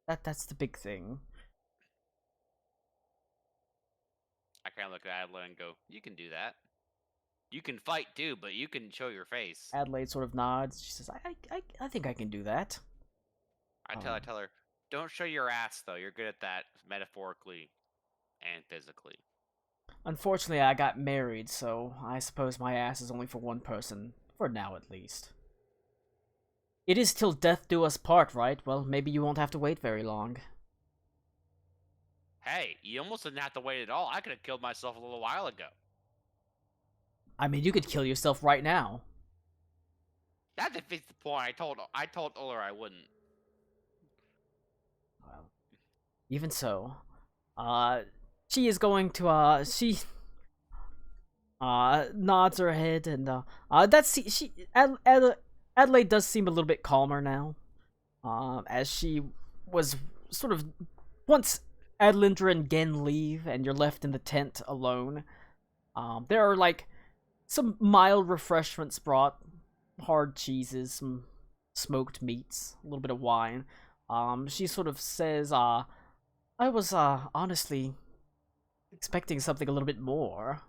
That's the big thing. I kind of look at Adelaide and go, "You can do that. You can fight too, but you can show your face." Adelaide sort of nods. She says, I think I can do that. I tell her, "Don't show your ass though. You're good at that metaphorically and physically." Unfortunately, I got married, so I suppose my ass is only for one person. For now, at least. It is till death do us part, right? Well, maybe you won't have to wait very long. Hey, you almost didn't have to wait at all. I could have killed myself a little while ago. I mean, you could kill yourself right now. That defeats the point. I told Uller I wouldn't. Well, even so, she is going to, she, nods her head, and, Adelaide does seem a little bit calmer now, as she was sort of, once Adelindra and Gen leave, and you're left in the tent alone, there are, like, some mild refreshments brought, hard cheeses, some smoked meats, a little bit of wine. She sort of says, I was, honestly expecting something a little bit more.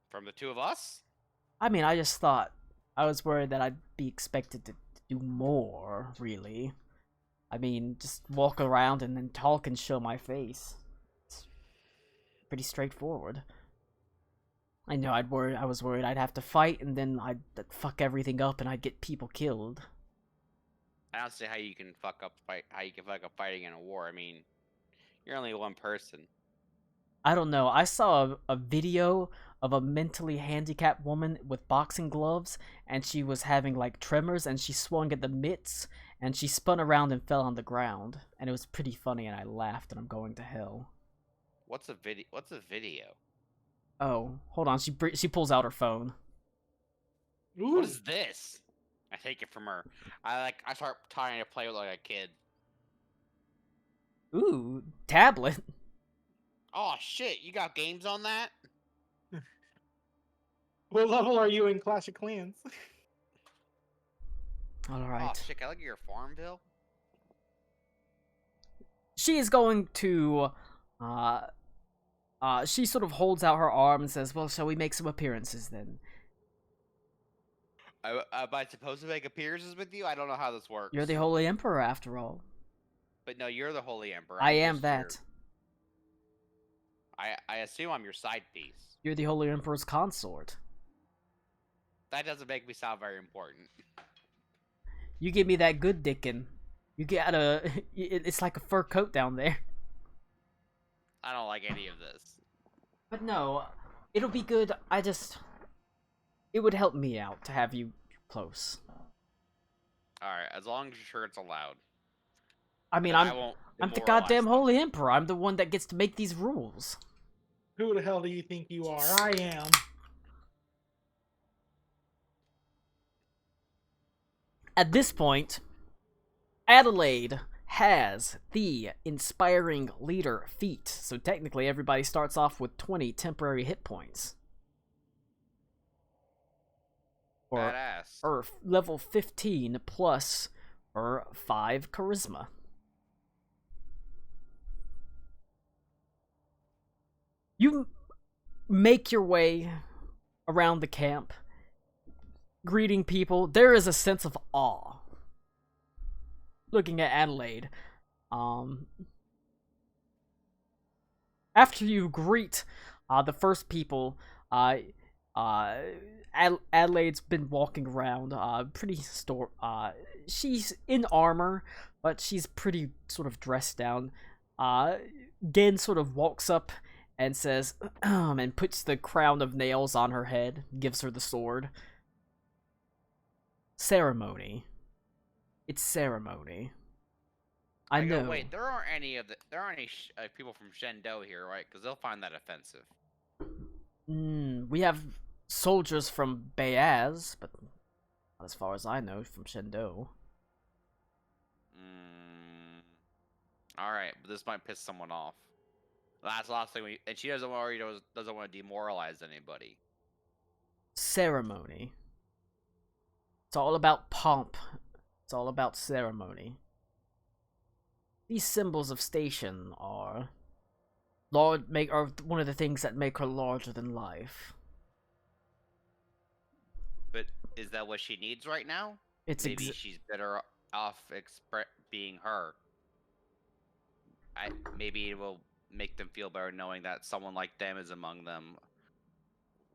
From the two of us? I mean, I just thought, I was worried that I'd be expected to do more, really. I mean, just walk around and then talk and show my face. It's pretty straightforward. I know I was worried I'd have to fight, and then I'd fuck everything up and I'd get people killed. I don't see how you can fuck up fighting in a war. I mean, you're only one person. I don't know. I saw a video of a mentally handicapped woman with boxing gloves, and she was having like tremors, and she swung at the mitts, and she spun around and fell on the ground, and it was pretty funny, and I laughed, and I'm going to hell. What's a video? Oh, hold on. She pulls out her phone. Ooh. What is this? I take it from her. I start trying to play with like a kid. Ooh, tablet. Oh shit! You got games on that? What level are you in Clash of Clans? All Oh right. shit! Can I look at your Farmville? She is going to, she sort of holds out her arm and says, well, shall we make some appearances then? Am I supposed to make appearances with you? I don't know how this works. You're the Holy Emperor, after all. But no, you're the Holy Emperor. I I'm am just that. I assume I'm your side piece. You're the Holy Emperor's consort. That doesn't make me sound very important. You give me that good dickin'. You get it's like a fur coat down there. I don't like any of this. But no, it'll be good. It would help me out to have you close. Alright, as long as you're sure it's allowed. I mean, Then I'm won't the demoralize goddamn them. Holy Emperor. I'm the one that gets to make these rules. Who the hell do you think you are? I am. At this point, Adelaide has the Inspiring Leader feat, so technically everybody starts off with 20 temporary hit points. Badass. Or level 15 plus or 5 charisma. You make your way around the camp, greeting people. There is a sense of awe. Looking at Adelaide. After you greet the first people, Adelaide's been walking around, she's in armor, but she's pretty sort of dressed down. Gen sort of walks up and says, and puts the crown of nails on her head, gives her the sword. Ceremony. It's ceremony. I go, know. wait, there aren't any people from Shendo here, right? Because they'll find that offensive. We have soldiers from Bayaz, but not as far as I know from Shendo. All right, but this might piss someone off. That's the last thing and she doesn't want to demoralize anybody. Ceremony. It's all about pomp. It's all about ceremony. These symbols of station are one of the things that make her larger than life. But is that what she needs right now? It's Maybe she's better off being her. Maybe it will make them feel better knowing that someone like them is among them,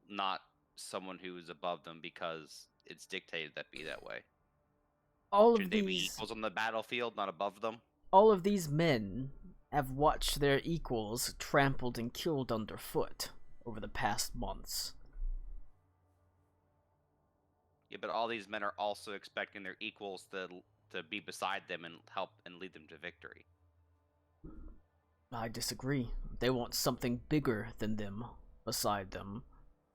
not someone who is above them because it's dictated that be that way. Should they be equals on the battlefield, not above them? All of these men have watched their equals trampled and killed underfoot over the past months. Yeah, but all these men are also expecting their equals to be beside them and help and lead them to victory. I disagree. They want something bigger than them beside them,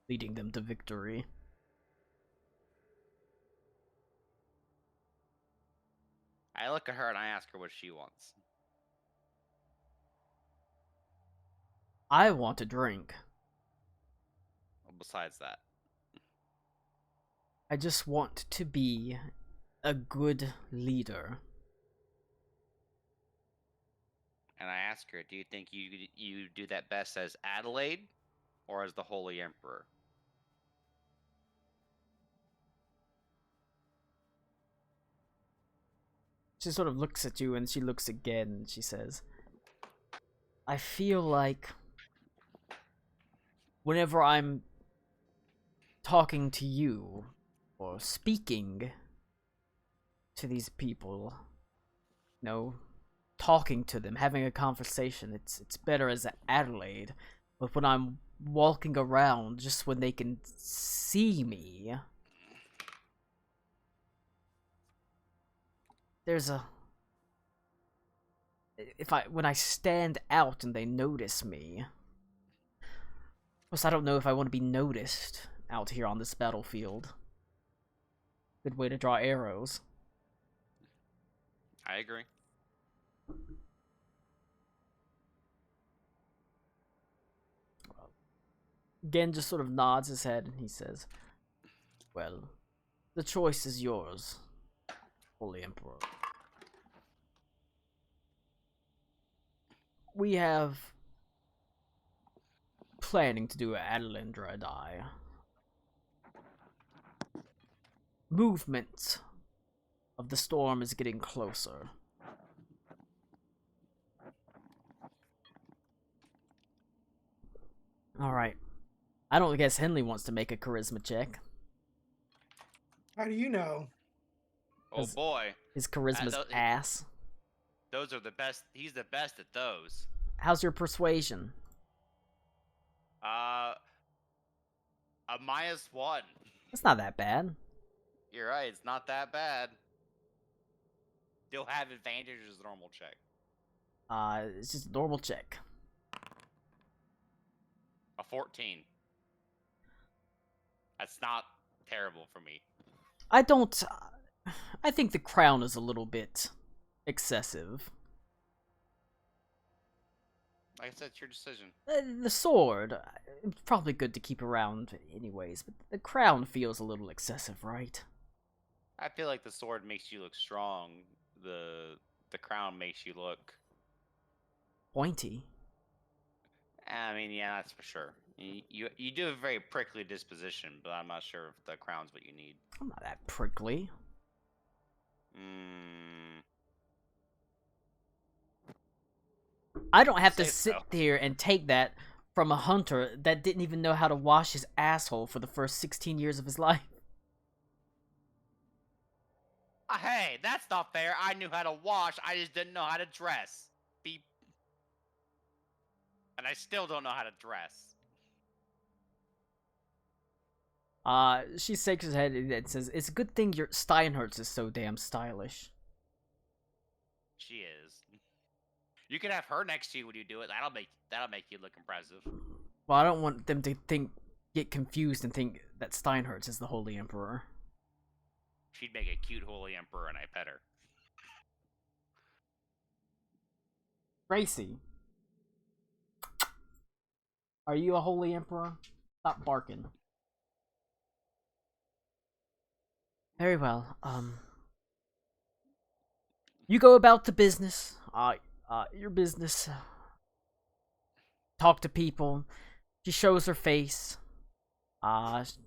leading them to victory. I look at her and I ask her what she wants. I want a drink. Well, besides that. I just want to be a good leader. And I ask her, do you think you do that best as Adelaide or as the Holy Emperor? She sort of looks at you and she looks again and she says, I feel like whenever I'm talking to you or speaking to these people, talking to them, having a conversation, it's better as Adelaide. But when I'm walking around, just when they can see me, when I stand out and they notice me. Plus, I don't know if I want to be noticed out here on this battlefield. Good way to draw arrows. I agree. Gen just sort of nods his head and he says, well, the choice is yours, Holy Emperor. We have planning to do Adeline Dreadeye. Movement of the storm is getting closer. Alright. I don't guess Henley wants to make a charisma check. How do you know? Oh boy. His charisma's ass. Those are the best. He's the best at those. How's your persuasion? A -1. That's not that bad. You're right, it's not that bad. Still have advantage as a normal check. It's just a normal check. A 14. That's not terrible for me. I think the crown is a little bit excessive. Like I said, it's your decision. The sword, it's probably good to keep around anyways, but the crown feels a little excessive, right? I feel like the sword makes you look strong. The crown makes you look pointy. I mean, yeah, that's for sure. You do have a very prickly disposition, but I'm not sure if the crown's what you need. I'm not that prickly. I don't have to sit there and take that from a hunter that didn't even know how to wash his asshole for the first 16 years of his life. Hey, that's not fair. I knew how to wash. I just didn't know how to dress. And I still don't know how to dress. She shakes her head and says, "It's a good thing your Steinhertz is so damn stylish." She is. You can have her next to you when you do it. That'll make you look impressive. Well, I don't want them to get confused and think that Steinhertz is the Holy Emperor. She'd make a cute Holy Emperor, and I pet her. Gracie, are you a Holy Emperor? Stop barking. Very well. You go about the business. Your business. Talk to people. She shows her face. Has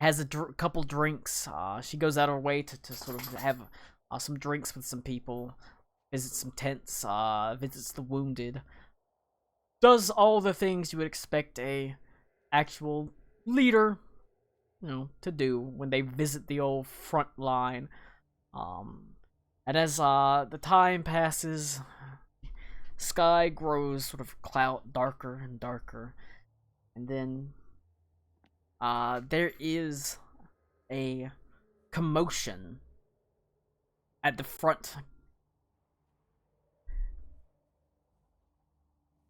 a couple drinks. She goes out of her way to sort of have some drinks with some people. Visits some tents. Visits the wounded. Does all the things you would expect a actual leader, to do when they visit the old front line. And as the time passes, sky grows sort of darker and darker, and then there is a commotion at the front.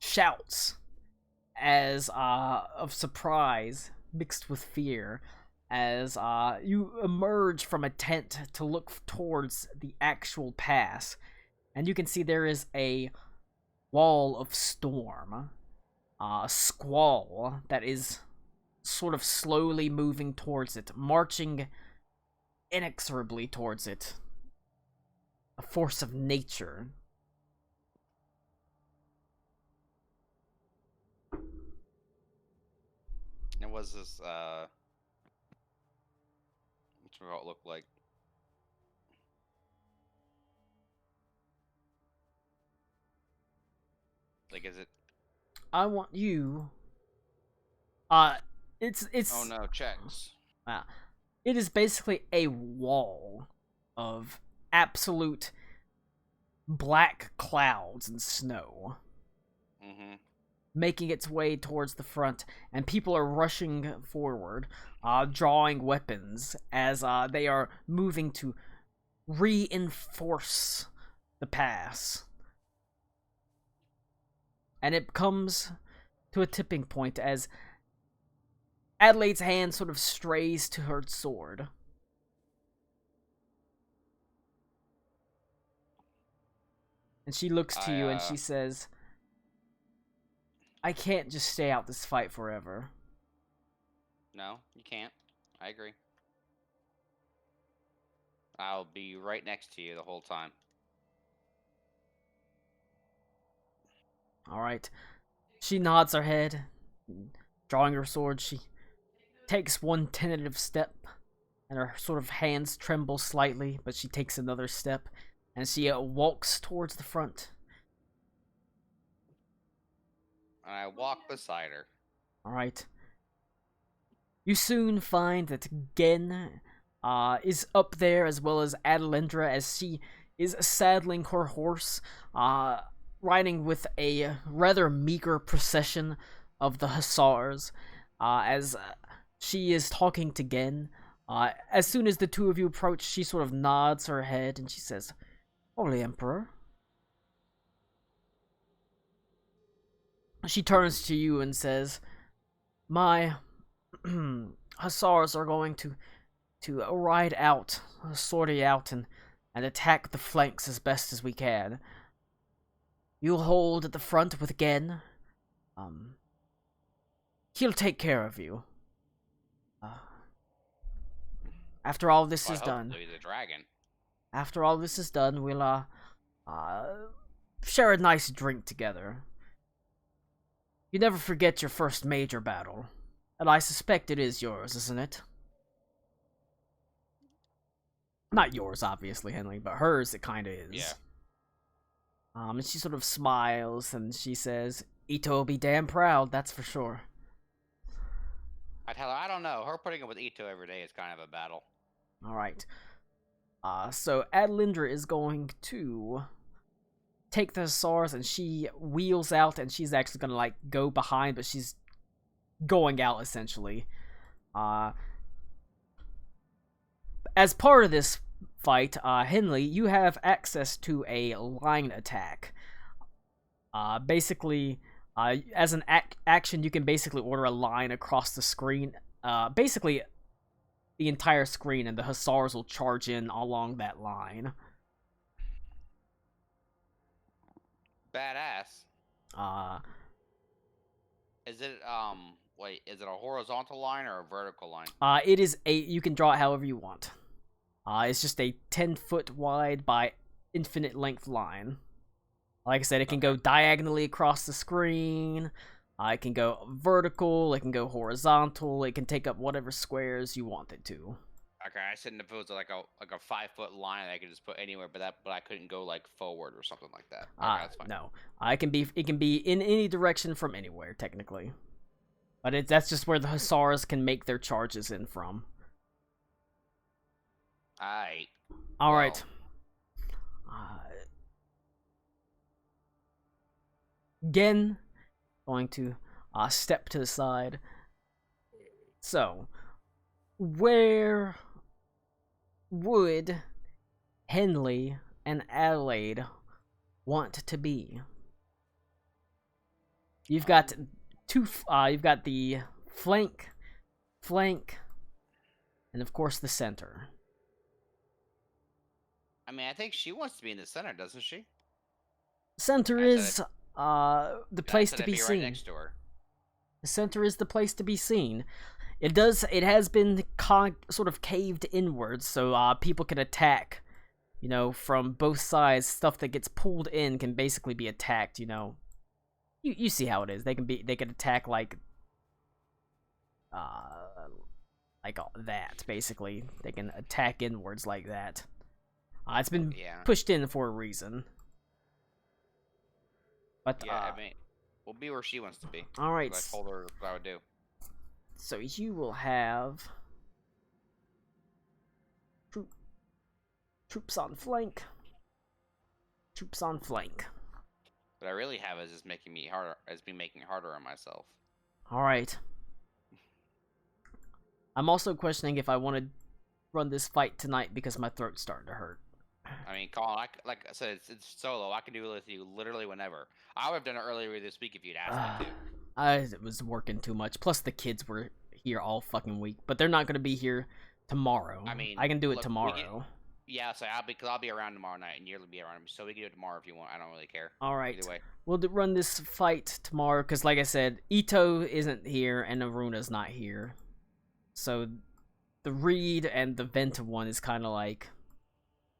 Shouts as of surprise mixed with fear as you emerge from a tent to look towards the actual pass, and you can see there is a wall of storm, a squall that is sort of slowly moving towards it, marching inexorably towards it. A force of nature. And was this what it looked like? Like, is it? I want you. It's. Oh no, checks. It is basically a wall of absolute black clouds and snow. Mm-hmm. Making its way towards the front, and people are rushing forward, drawing weapons as they are moving to reinforce the pass. And it comes to a tipping point as Adelaide's hand sort of strays to her sword. And she looks to you and she says, "I can't just stay out this fight forever." No, you can't. I agree. I'll be right next to you the whole time. Alright. She nods her head. Drawing her sword, she takes one tentative step, and her sort of hands tremble slightly, but she takes another step, and she walks towards the front. And I walk beside her. Alright. You soon find that Gen is up there, as well as Adelindra, as she is saddling her horse, riding with a rather meager procession of the hussars, as she is talking to Gen. As soon as the two of you approach, she sort of nods her head, and she says, "Holy Emperor." She turns to you and says, "My hussars are going to ride out, sortie out, and attack the flanks as best as we can. You'll hold at the front with Gen. He'll take care of you. After all this is done, He's a dragon. After all this is done, we'll share a nice drink together. You never forget your first major battle, and I suspect it is yours, isn't it? Not yours, obviously, Henley, but hers it kinda is." Yeah. And she sort of smiles, and she says, "Ito will be damn proud, that's for sure." I tell her, I don't know. Her putting up with Ito every day is kind of a battle. Alright. So Adelindra is going to take the hussars, and she wheels out, and she's actually gonna like go behind, but she's going out essentially. As part of this fight, Henley, you have access to a line attack. Basically, as an action, you can basically order a line across the screen, basically the entire screen, and the hussars will charge in along that line. Badass. Is it wait, is it a horizontal line or a vertical line? It is you can draw it however you want. It's just a 10-foot wide by infinite length line. Like I said, it can go diagonally across the screen. It can go vertical. It can go horizontal. It can take up whatever squares you want it to. Okay, I said if it was like a 5-foot line I could just put anywhere, but I couldn't go like forward or something like that. Okay, that's fine. No, it can be in any direction from anywhere technically, but that's just where the hussars can make their charges in from. All right. Again, going to step to the side. So, where would Henley and Adelaide want to be? You've got you've got the flank, and of course the center. I mean, I think she wants to be in the center, doesn't she? Center is the place to be right seen. next to her. The center is the place to be seen. It has been sort of caved inwards, so people can attack, from both sides. Stuff that gets pulled in can basically be attacked, You see how it is. They can attack like that, basically. They can attack inwards like that. It's been pushed in for a reason. But I mean, we'll be where she wants to be. All right. I told her what I would do. So you will have troops on flank. Troops on flank. What I really have is making me harder. Has been making it harder on myself. All right. I'm also questioning if I want to run this fight tonight because my throat's starting to hurt. I mean, Colin, like I said, it's solo. I can do it with you literally whenever. I would have done it earlier this week if you'd asked me to. I was working too much. Plus, the kids were here all fucking week, but they're not going to be here tomorrow. I mean, I can do it tomorrow. So I'll be around tomorrow night, and you'll be around. So we can do it tomorrow if you want. I don't really care. All right. Either way. We'll run this fight tomorrow because, like I said, Ito isn't here and Aruna's not here. So the Reed and the Venta one is kind of like...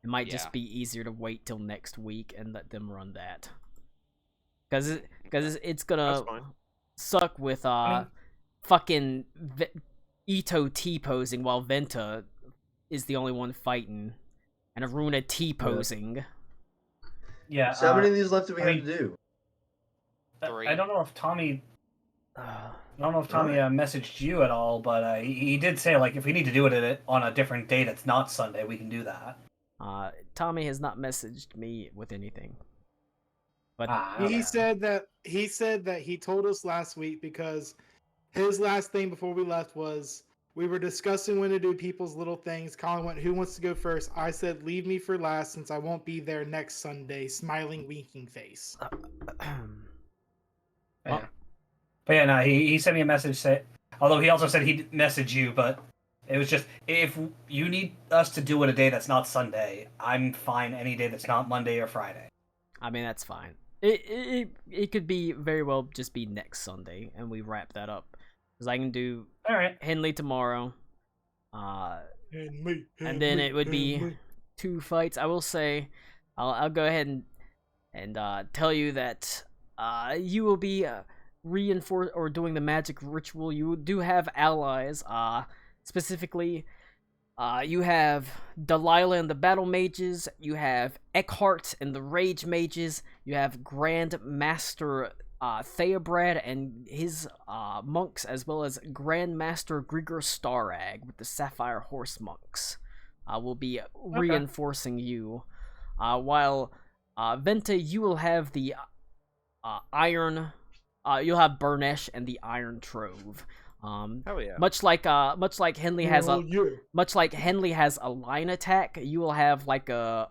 It might just be easier to wait till next week and let them run that. Because it's gonna suck with fucking Ito T-posing while Venta is the only one fighting. And Aruna T-posing. Yeah. So how many of these left do we have to do? 3. I don't know if Tommy... messaged you at all, but he did say, like, if we need to do it on a different day that's not Sunday, we can do that. Tommy has not messaged me with anything. But he said that he told us last week because his last thing before we left was we were discussing when to do people's little things. Colin went, "Who wants to go first?" I said, "Leave me for last since I won't be there next Sunday." Smiling, winking face. But yeah, no, he sent me a message. Although he also said he'd message you, but it was just, if you need us to do it a day that's not Sunday, I'm fine any day that's not Monday or Friday. I mean, that's fine. It could be very well just be next Sunday, and we wrap that up. Because I can do Henley tomorrow. Henley, and then it would be 2 fights. I will say, I'll go ahead and tell you that you will be reinforced or doing the magic ritual. You do have allies. Specifically, you have Delilah and the Battle Mages, you have Eckhart and the Rage Mages, you have Grand Master Theobrad and his monks, as well as Grand Master Grigor Starag with the Sapphire Horse monks will be reinforcing you, while Venta, you will have the iron. You'll have Burnesh and the Iron Trove. Hell yeah. Much like Henley has Oh, yeah. much like Henley has a line attack, you will have like a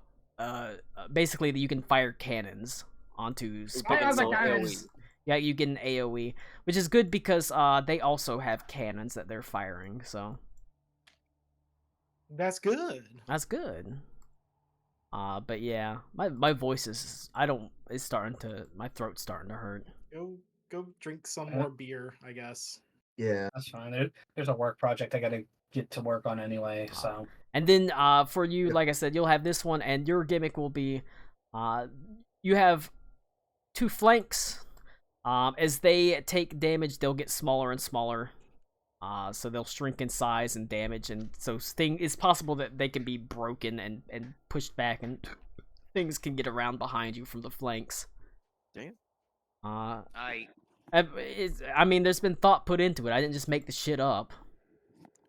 basically that you can fire cannons onto has a spells. cannons. Yeah, you get an AoE, which is good because they also have cannons that they're firing, so That's good. that's good. But yeah, my voice is my throat's starting to hurt. Go drink some more beer, I guess. Yeah. That's fine. There's a work project I gotta get to work on anyway, so. And then for you, like I said, you'll have this one, and your gimmick will be you have 2 flanks. As they take damage, they'll get smaller and smaller. So they'll shrink in size and damage, and so it's possible that they can be broken and pushed back, and things can get around behind you from the flanks. Damn. I I mean, there's been thought put into it. I didn't just make the shit up.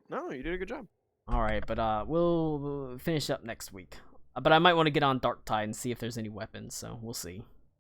No, you did a good job. All right, but we'll finish up next week. But I might want to get on Dark Tide and see if there's any weapons, so we'll see.